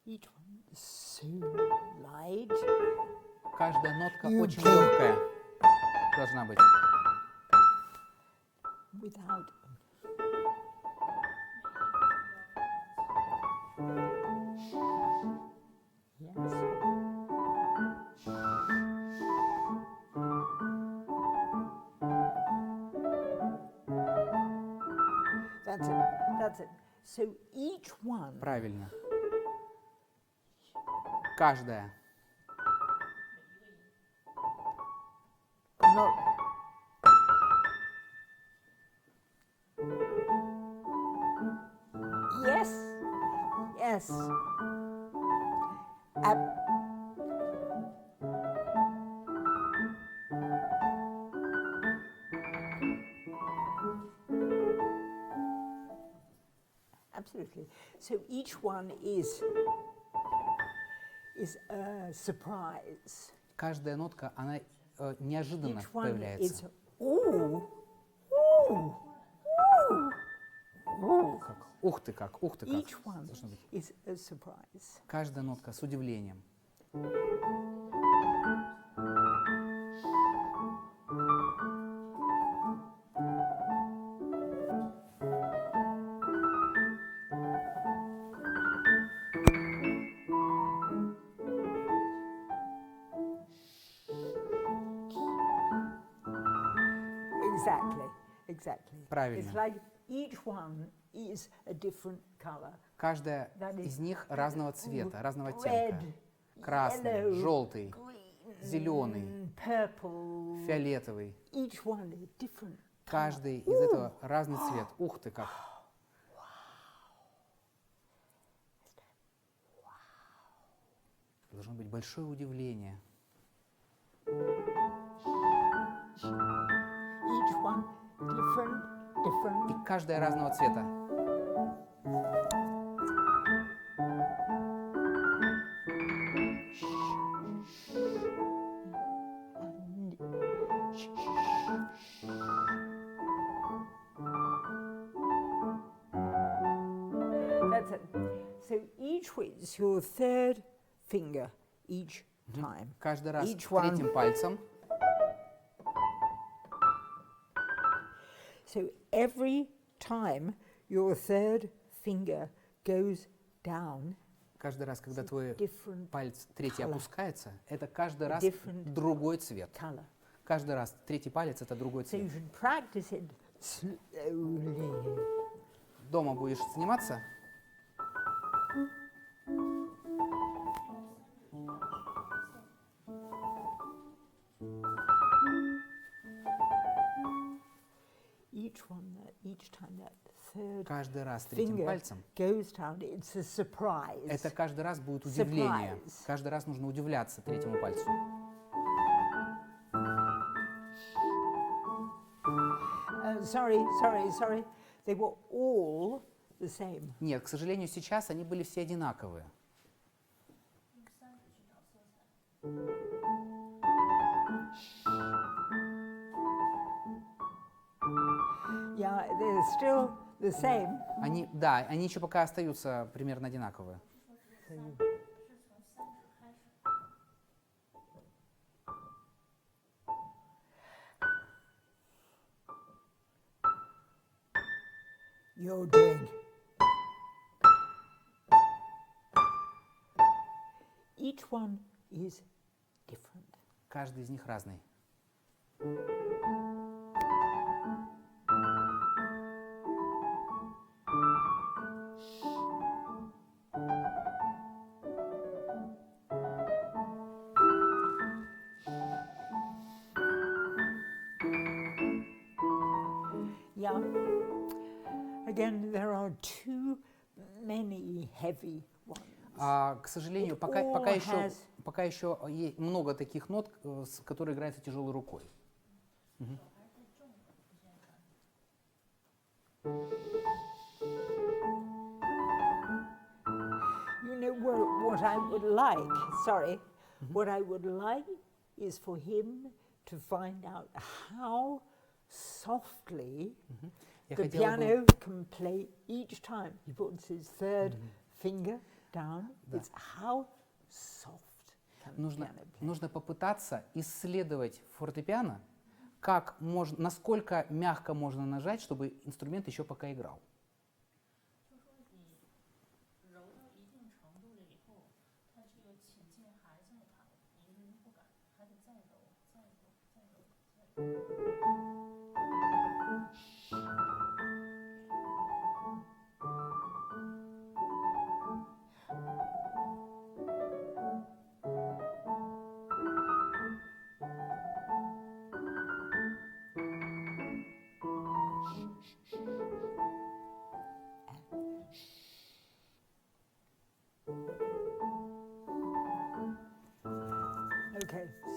Each one is so light. Каждая нотка You очень can- легкая должна быть. Without. That's it. So each one. Правильно. Каждая. Not. Yes. Yes. Absolutely. So each one is a surprise. Каждая нотка, она неожиданно Each one is появляется. ooh, ooh, ooh, ooh. Ух ты как, ух ты как. Each one Должно быть. is a surprise. Каждая нотка с удивлением. Exactly, exactly. Правильно. It's like each one is a different color. Каждая That is из них разного цвета, разного red, оттенка. Красный, yellow, желтый, green, зеленый, purple. фиолетовый. Each one is different. Каждый из этого разный цвет. Ух ты как. Должно быть большое удивление. Each one different. И каждая разного цвета. That's it. So each is your third finger each time. Каждый раз Each one. третьим пальцем. So every time your third finger goes down, Каждый раз, когда твой different палец третий color. опускается, это каждый раз Different другой цвет. color. Каждый раз третий палец это другой So you цвет. should practice it slowly. Дома будешь заниматься? Each time that third Каждый раз третьим finger пальцем. goes down, it's a surprise. Это каждый раз будет удивление. Surprise. Каждый раз нужно удивляться третьему пальцу. Sorry. They were all the same. Нет, к сожалению, сейчас они были все одинаковые. Yeah, they're still the same. Они, да, они еще пока остаются примерно одинаковые. You're doing. Each one is different. Каждый из них разный. Yeah. Again, there are too many heavy ones. К сожалению, пока еще есть много таких нот, которые играются тяжелой рукой. Мгм. You know what I would like, what I would like is for him to find out how softly Я the хотела бы, piano can play each time he puts his third finger down. Да. It's how soft can the нужно, piano play. нужно попытаться исследовать фортепиано, насколько мягко можно нажать, чтобы инструмент еще пока играл.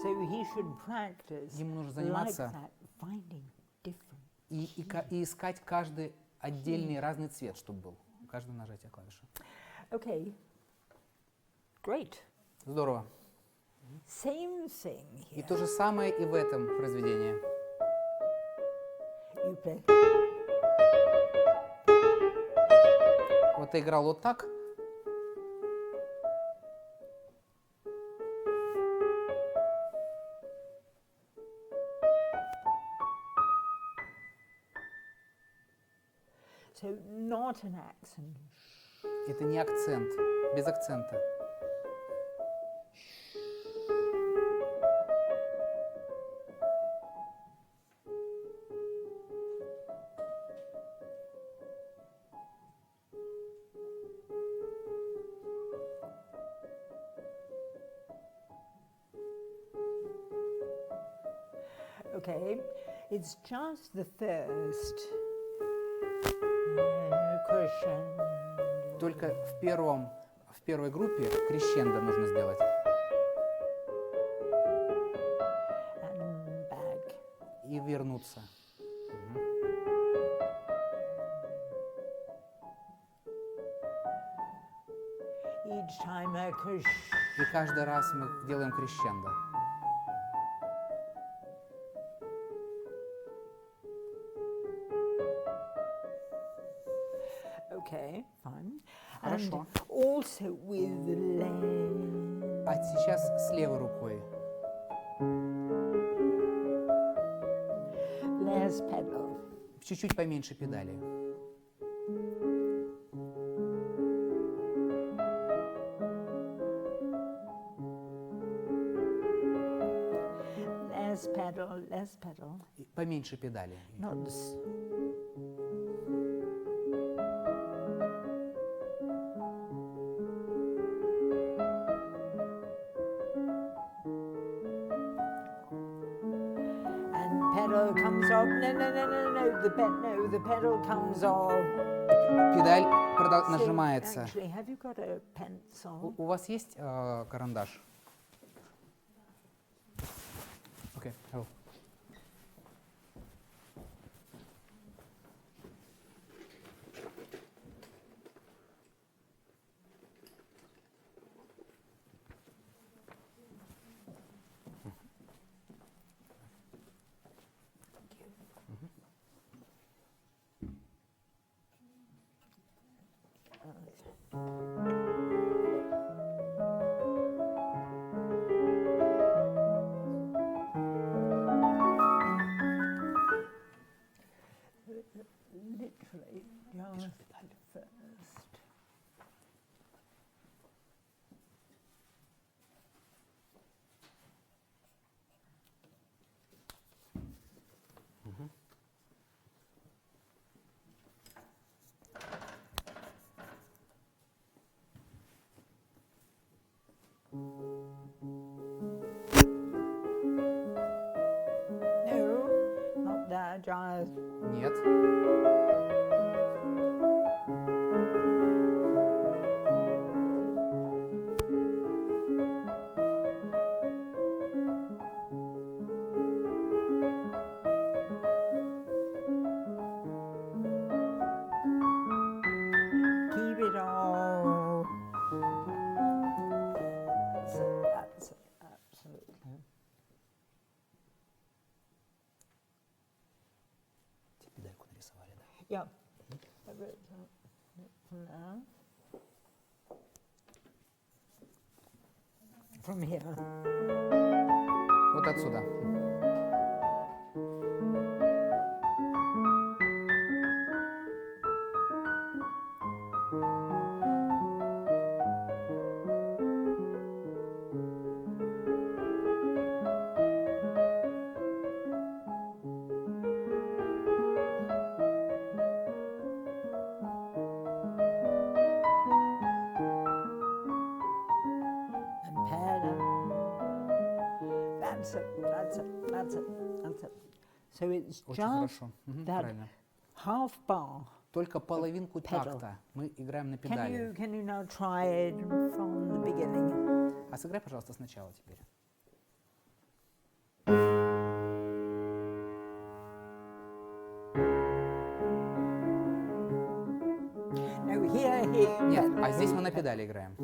So he should practice ему нужно like заниматься that, finding different. и искать каждый отдельный разный цвет, чтобы был. Каждое нажатие клавиши. Okay. Great. Здорово. Same thing И here. то же самое и в этом произведении. You play. Вот ты играл вот так. So not an accent. Это не акцент, без акцента. Okay, it's just the first crescendo. Только в первой группе крещендо нужно сделать. And back. И вернуться. Each time a crescendo. И каждый раз мы делаем крещендо. Okay, fine. Хорошо. And also with the left. А сейчас с левой рукой. Less pedal. Чуть-чуть поменьше педали. Less pedal, less pedal. И поменьше педали. Not and pedal comes off. No. The pedal comes off. Педаль So, нажимается. actually, have you got a pencil? У вас есть карандаш? Окей. Literally, just first. No, not that, just. Нет. Keep it all. That's absolutely. Педальку нарисовали, да? Yeah. I wrote that from there. From here. Вот отсюда. And pedal. That's it. So it's Очень just хорошо. that Правильно. half bar. Только половинку pedal. такта мы играем на Can педали. you now try it from the beginning? А сыграй, пожалуйста, сначала теперь. педали играем.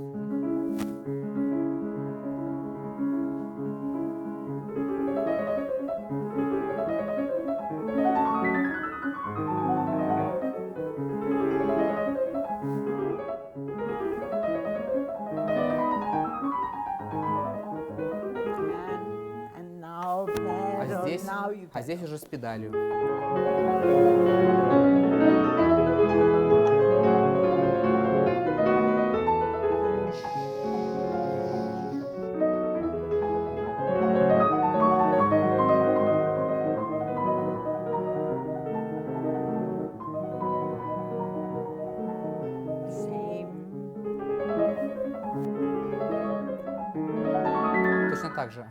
And now pedal, now you А здесь уже с педалью. Точно так же.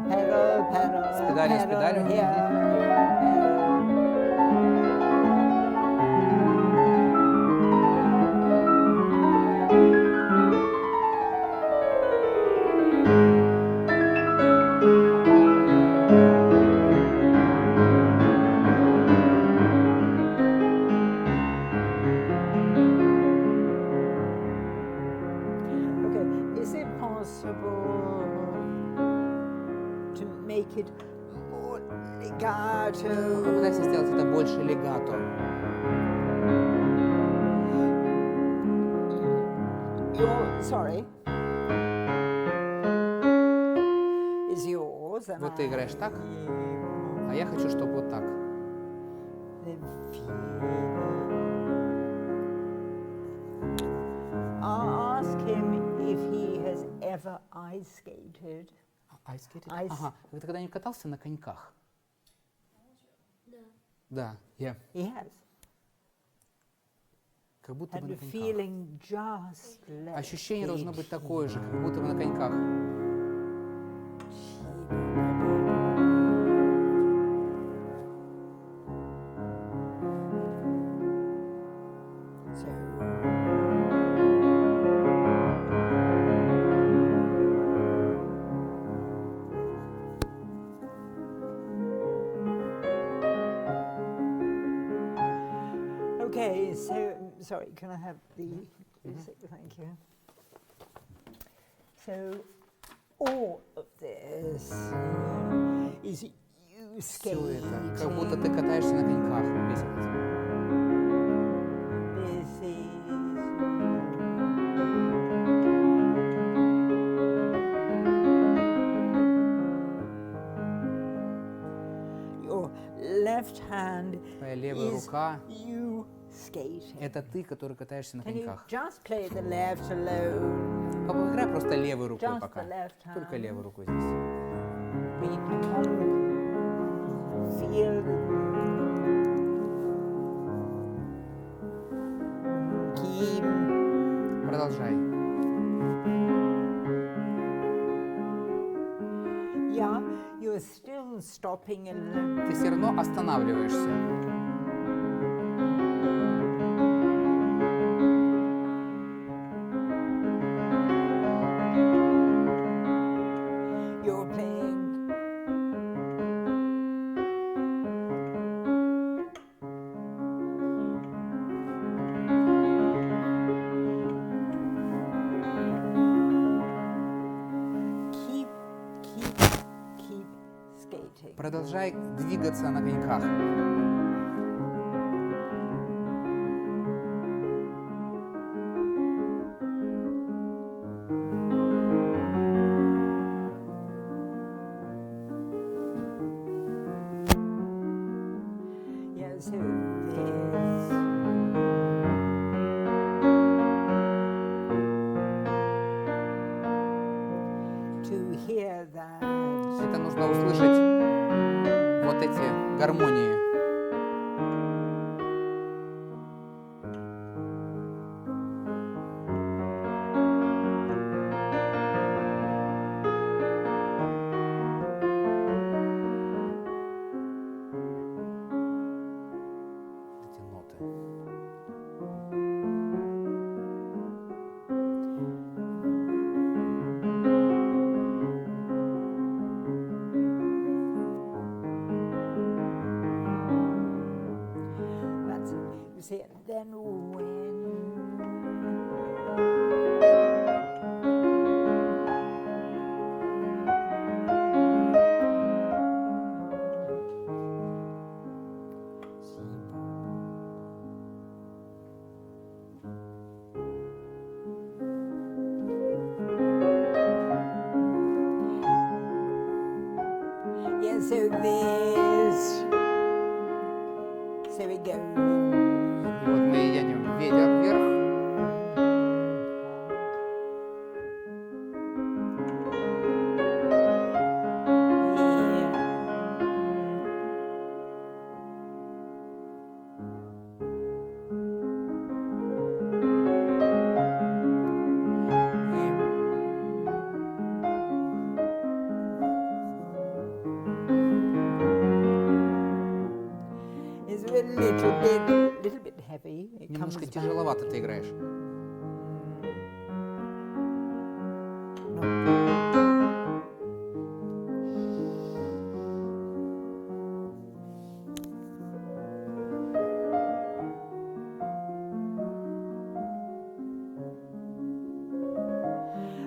pedal, pedal, С педалью, с pedal педалью. here. Okay, is it possible to make it more legato? Попытайся сделать это больше легато. Sorry. Is yours? And Вот ты играешь так, а я хочу, чтобы вот так. Ask him if he has ever ice skated. Ice- Ага. Ты когда-нибудь катался на коньках? Да. Да. He has. Как будто бы And на the коньках. feeling just like Ощущение должно быть такое же, как будто бы на коньках. Okay, so sorry, can I have the music? Thank you. So all of this is you Все skating. это, как будто ты катаешься на коньках. Весь этот. This is your left hand Твоя левая is рука you skating. — это ты, который катаешься на Can you коньках. just play the left alone? Поиграй просто левой рукой Just пока. the left hand. Только левой рукой здесь. Feel. Keep. Продолжай. Yeah, you're still stopping a little. Ты все равно останавливаешься. You're playing. Keep skating. Продолжай двигаться на коньках. Yeah, so this. To hear that. Это нужно услышать вот эти гармонии. Эти ноты. use it, then when. Yeah, so this. So we go. И вот мы едем вверх. It's a little bit heavy. It Немножко comes back. тяжеловато ты играешь.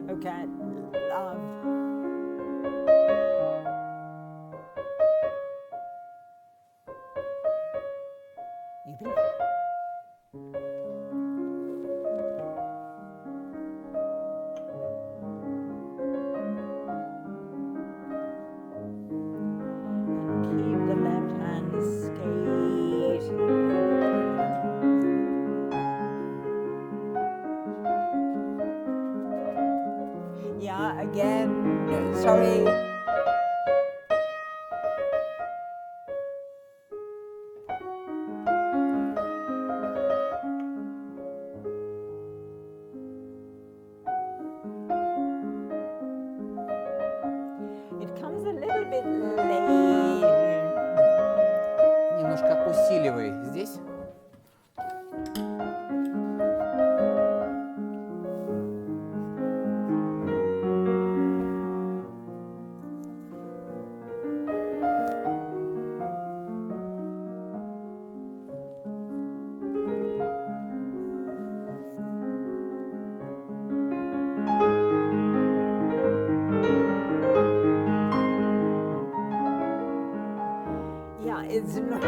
Okay. You believe? Keep the left hand straight. Yeah, again, sorry. It comes a little bit late. Немножко усиливай здесь. Yeah, it's not.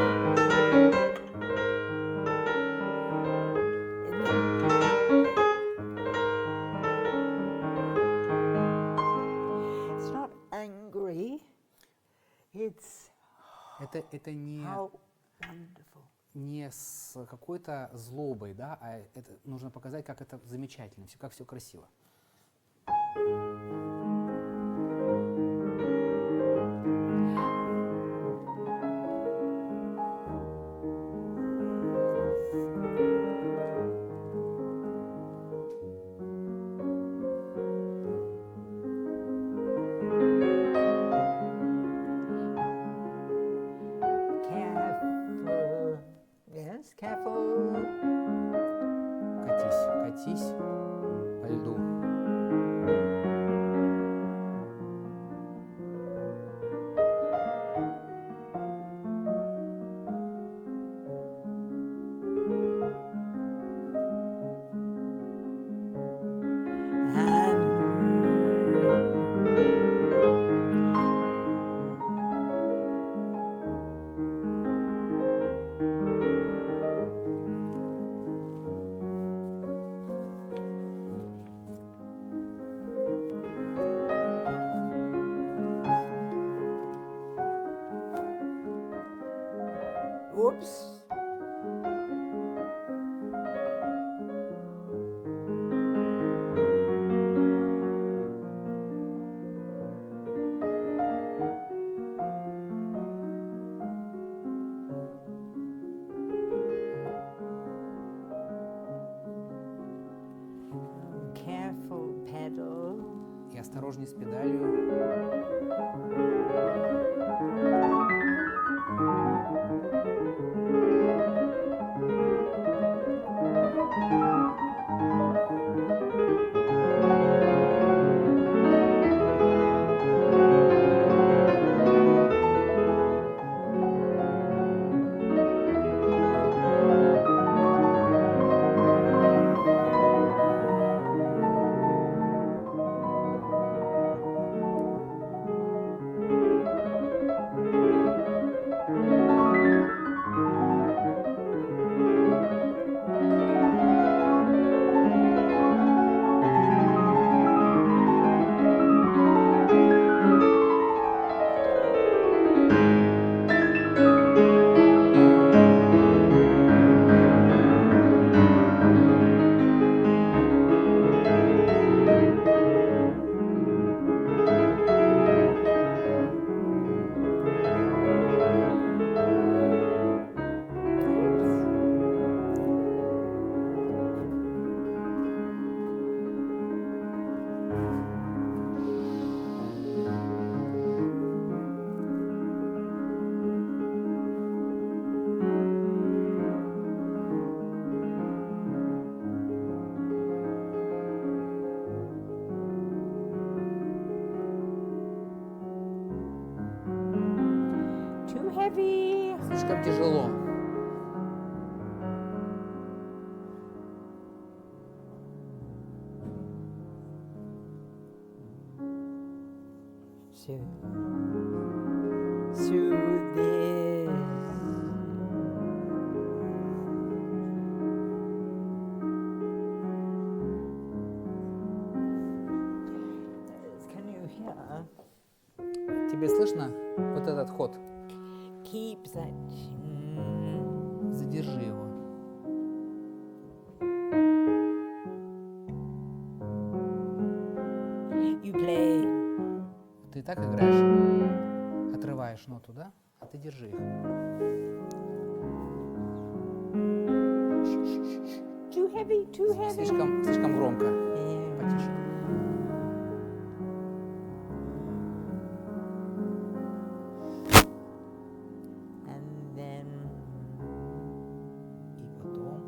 It's not angry. It's Это не, how wonderful. не с какой-то злобой, да, а это нужно показать, как это замечательно, как все красиво. Careful. Yes, careful. Катись, катись по льду. Oops. Careful pedal. И осторожней с педалью. So there's can you hear? Тебе слышно вот этот ход? Keep that. Задержи его. You play. Ты так играешь, отрываешь ноту, да? А ты держи их. Too heavy, too heavy. Слишком громко. Yeah. Потише. And then И потом.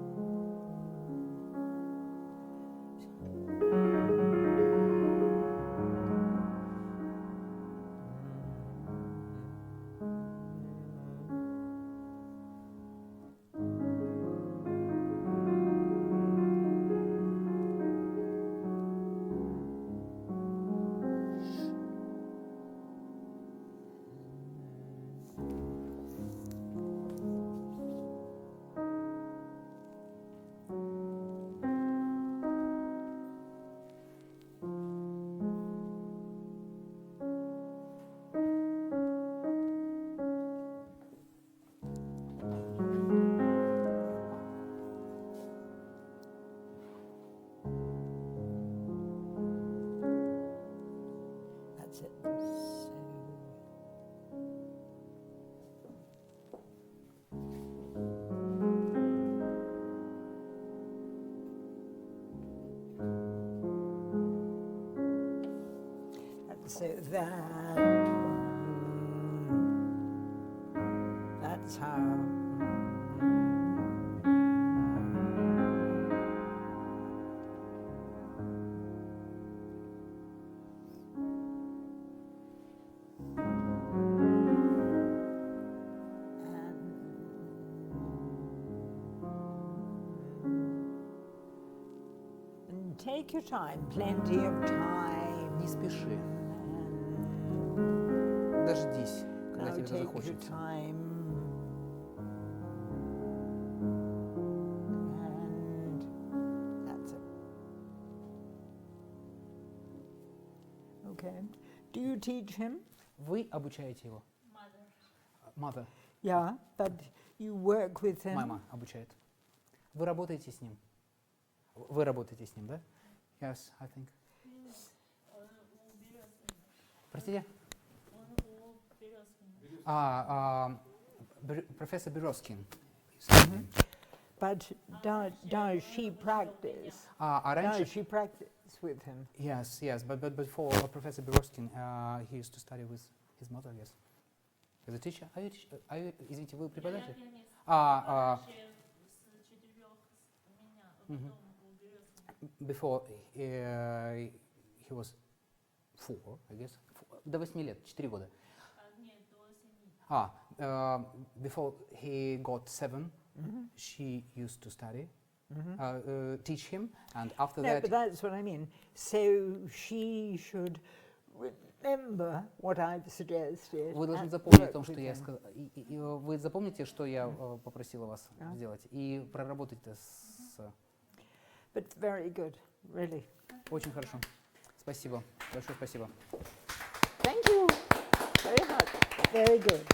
that's it. So that's how. And take your time, plenty of time. Не спеши. Дождись, когда Now тебе take your захочется. time. And that's it. Okay. Do you teach him? Вы обучаете его? Mother. Yeah, but you work with him. Мама обучает. Вы работаете с ним? Вы работаете с ним, да? Yes, I think. Простите? Профессор Березкин. But does she practice? А раньше... Does she practice with him? Yes, but before Professor Березкин, he used to study with his mother, yes. As a teacher? Извините, вы преподаватель? Before he was 4, I guess. До 8 лет, 4 года. Before he got 7, she used to study, teach him, and after No, that... but that's what I mean. So she should remember what I've suggested. Вы должны and запомнить work о том, что with я him. сказал. Вы запомните, что я попросила вас сделать, и проработать это с... But very good, really. Очень хорошо. Спасибо. Большое спасибо. Thank you very much. Very good.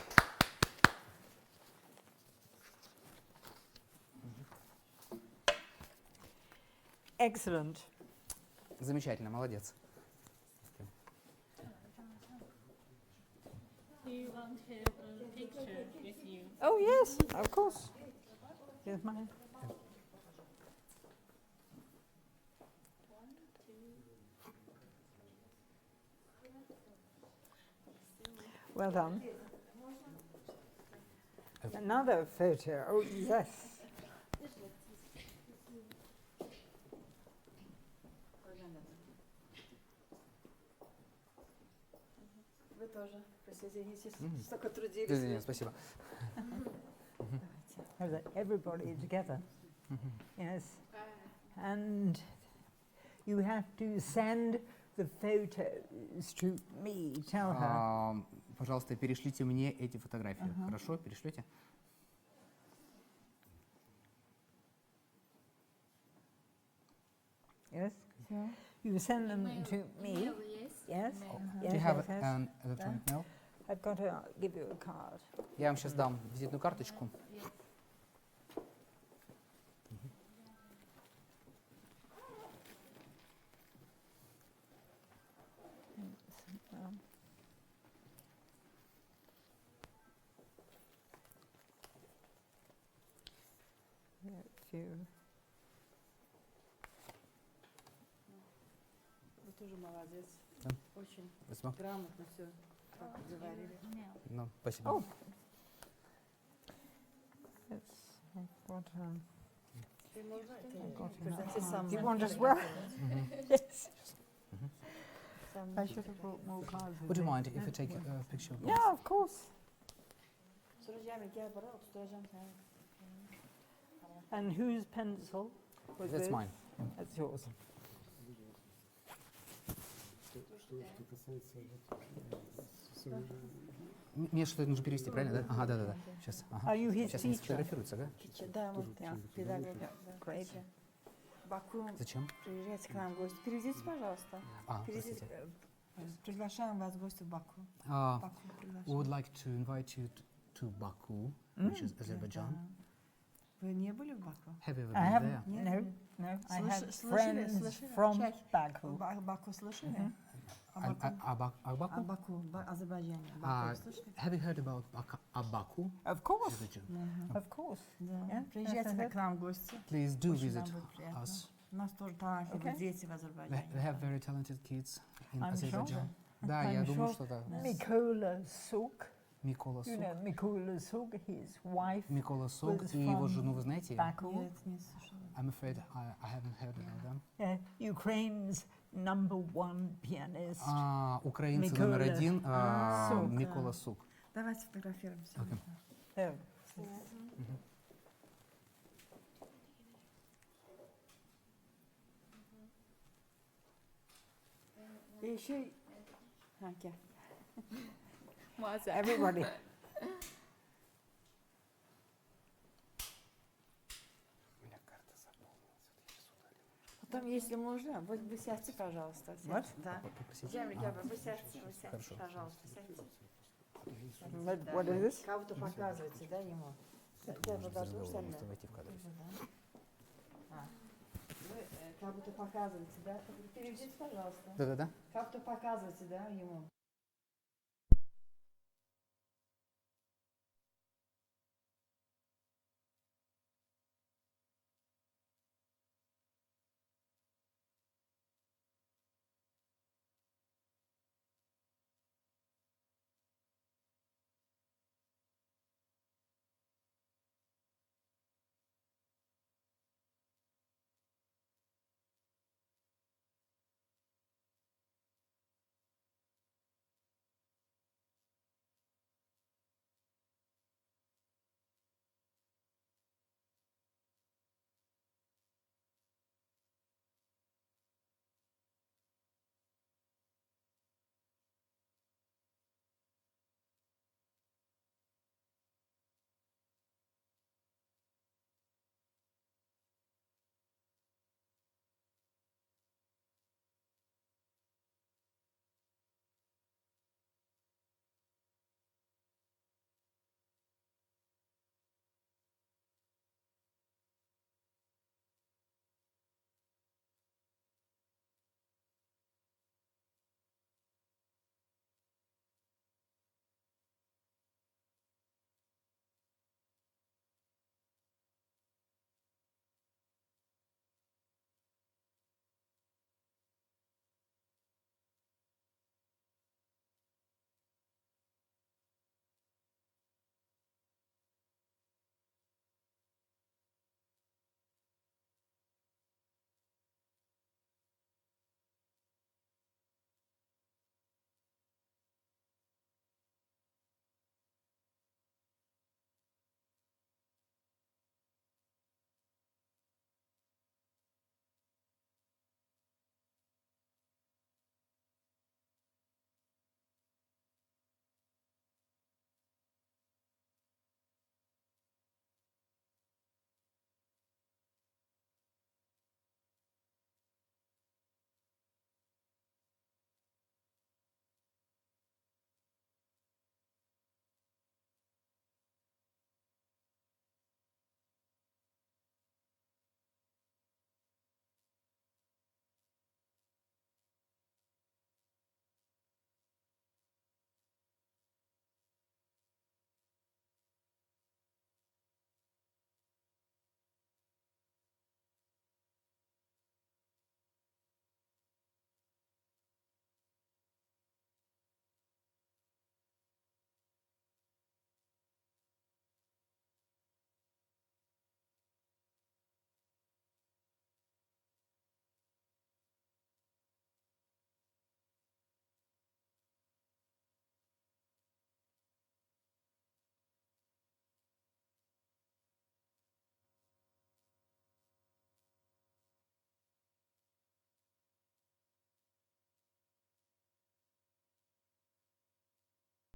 Excellent. Замечательно, молодец. Do you want to have a picture with you? Oh yes, of course. Here's mine. Well done. Another photo. Oh yes. Вы тоже присоединитесь. Столько трудились. Извините, спасибо. Everybody together. Yes. And you have to send the photos to me. Tell her. Пожалуйста, перешлите мне эти фотографии. Хорошо, перешлете? Yes. You send them to me. Yes. Do you have an electronic mail? I've got to give you a card. Я вам сейчас дам визитную карточку. Вы тоже молодец. Да. Очень Спасибо. грамотно все говорили. Ну, спасибо. Oh. I've got, do you want as well? Yes. I should have brought more cards. Would you mind if you take a picture? Yeah, of course. And whose pencil was That's this? mine. That's yours. Мне что-то нужно перевести, правильно, да? Ага, да. Сейчас. Are you his Сейчас они teacher? сфотографируются, да? Да, вот педагог. Great. Баку, Зачем? приезжайте к нам в гости. Переведите, пожалуйста. Простите. Приглашаем вас в гости в Баку. We would like to invite you to Baku, which is Azerbaijan. Вы не были в Баку? Have you ever I been haven't. there? No. I have Слышали? friends from Baku. Баку слышали? Баку? Азербайджане. Have you heard about Baku? Of course. Azerbaijan? Of course. Да. Приезжайте к нам в гости. Please do Очень visit нам будет приятно. us. У нас тоже талантливые Okay. дети в We Азербайджане. have very talented kids in I'm sure. Azerbaijan. Да, я I'm думаю, sure. что да. Mikola Suk. Микола You Сук. know Mikola Suk, his wife. Микола Сук was и его from жену, вы знаете? Baku. Нет, не слышала. I'm afraid I haven't heard about them. Ukraine's #1 pianist. Украинцы Микола номер один, Сук. Микола Сук. Давайте сфотографируемся. Okay. Oh. И еще... гel. Everybody. Потом, если можно, вы сядьте, пожалуйста. What? Да. Вы сядьте, Хорошо. пожалуйста, сядьте. What is this? Кого-то показывайте, да, ему? Я подожду, Можете войти в кадр. Вы кого-то показываете, да? Переведите, пожалуйста. Да. Кого-то показывайте, да, ему?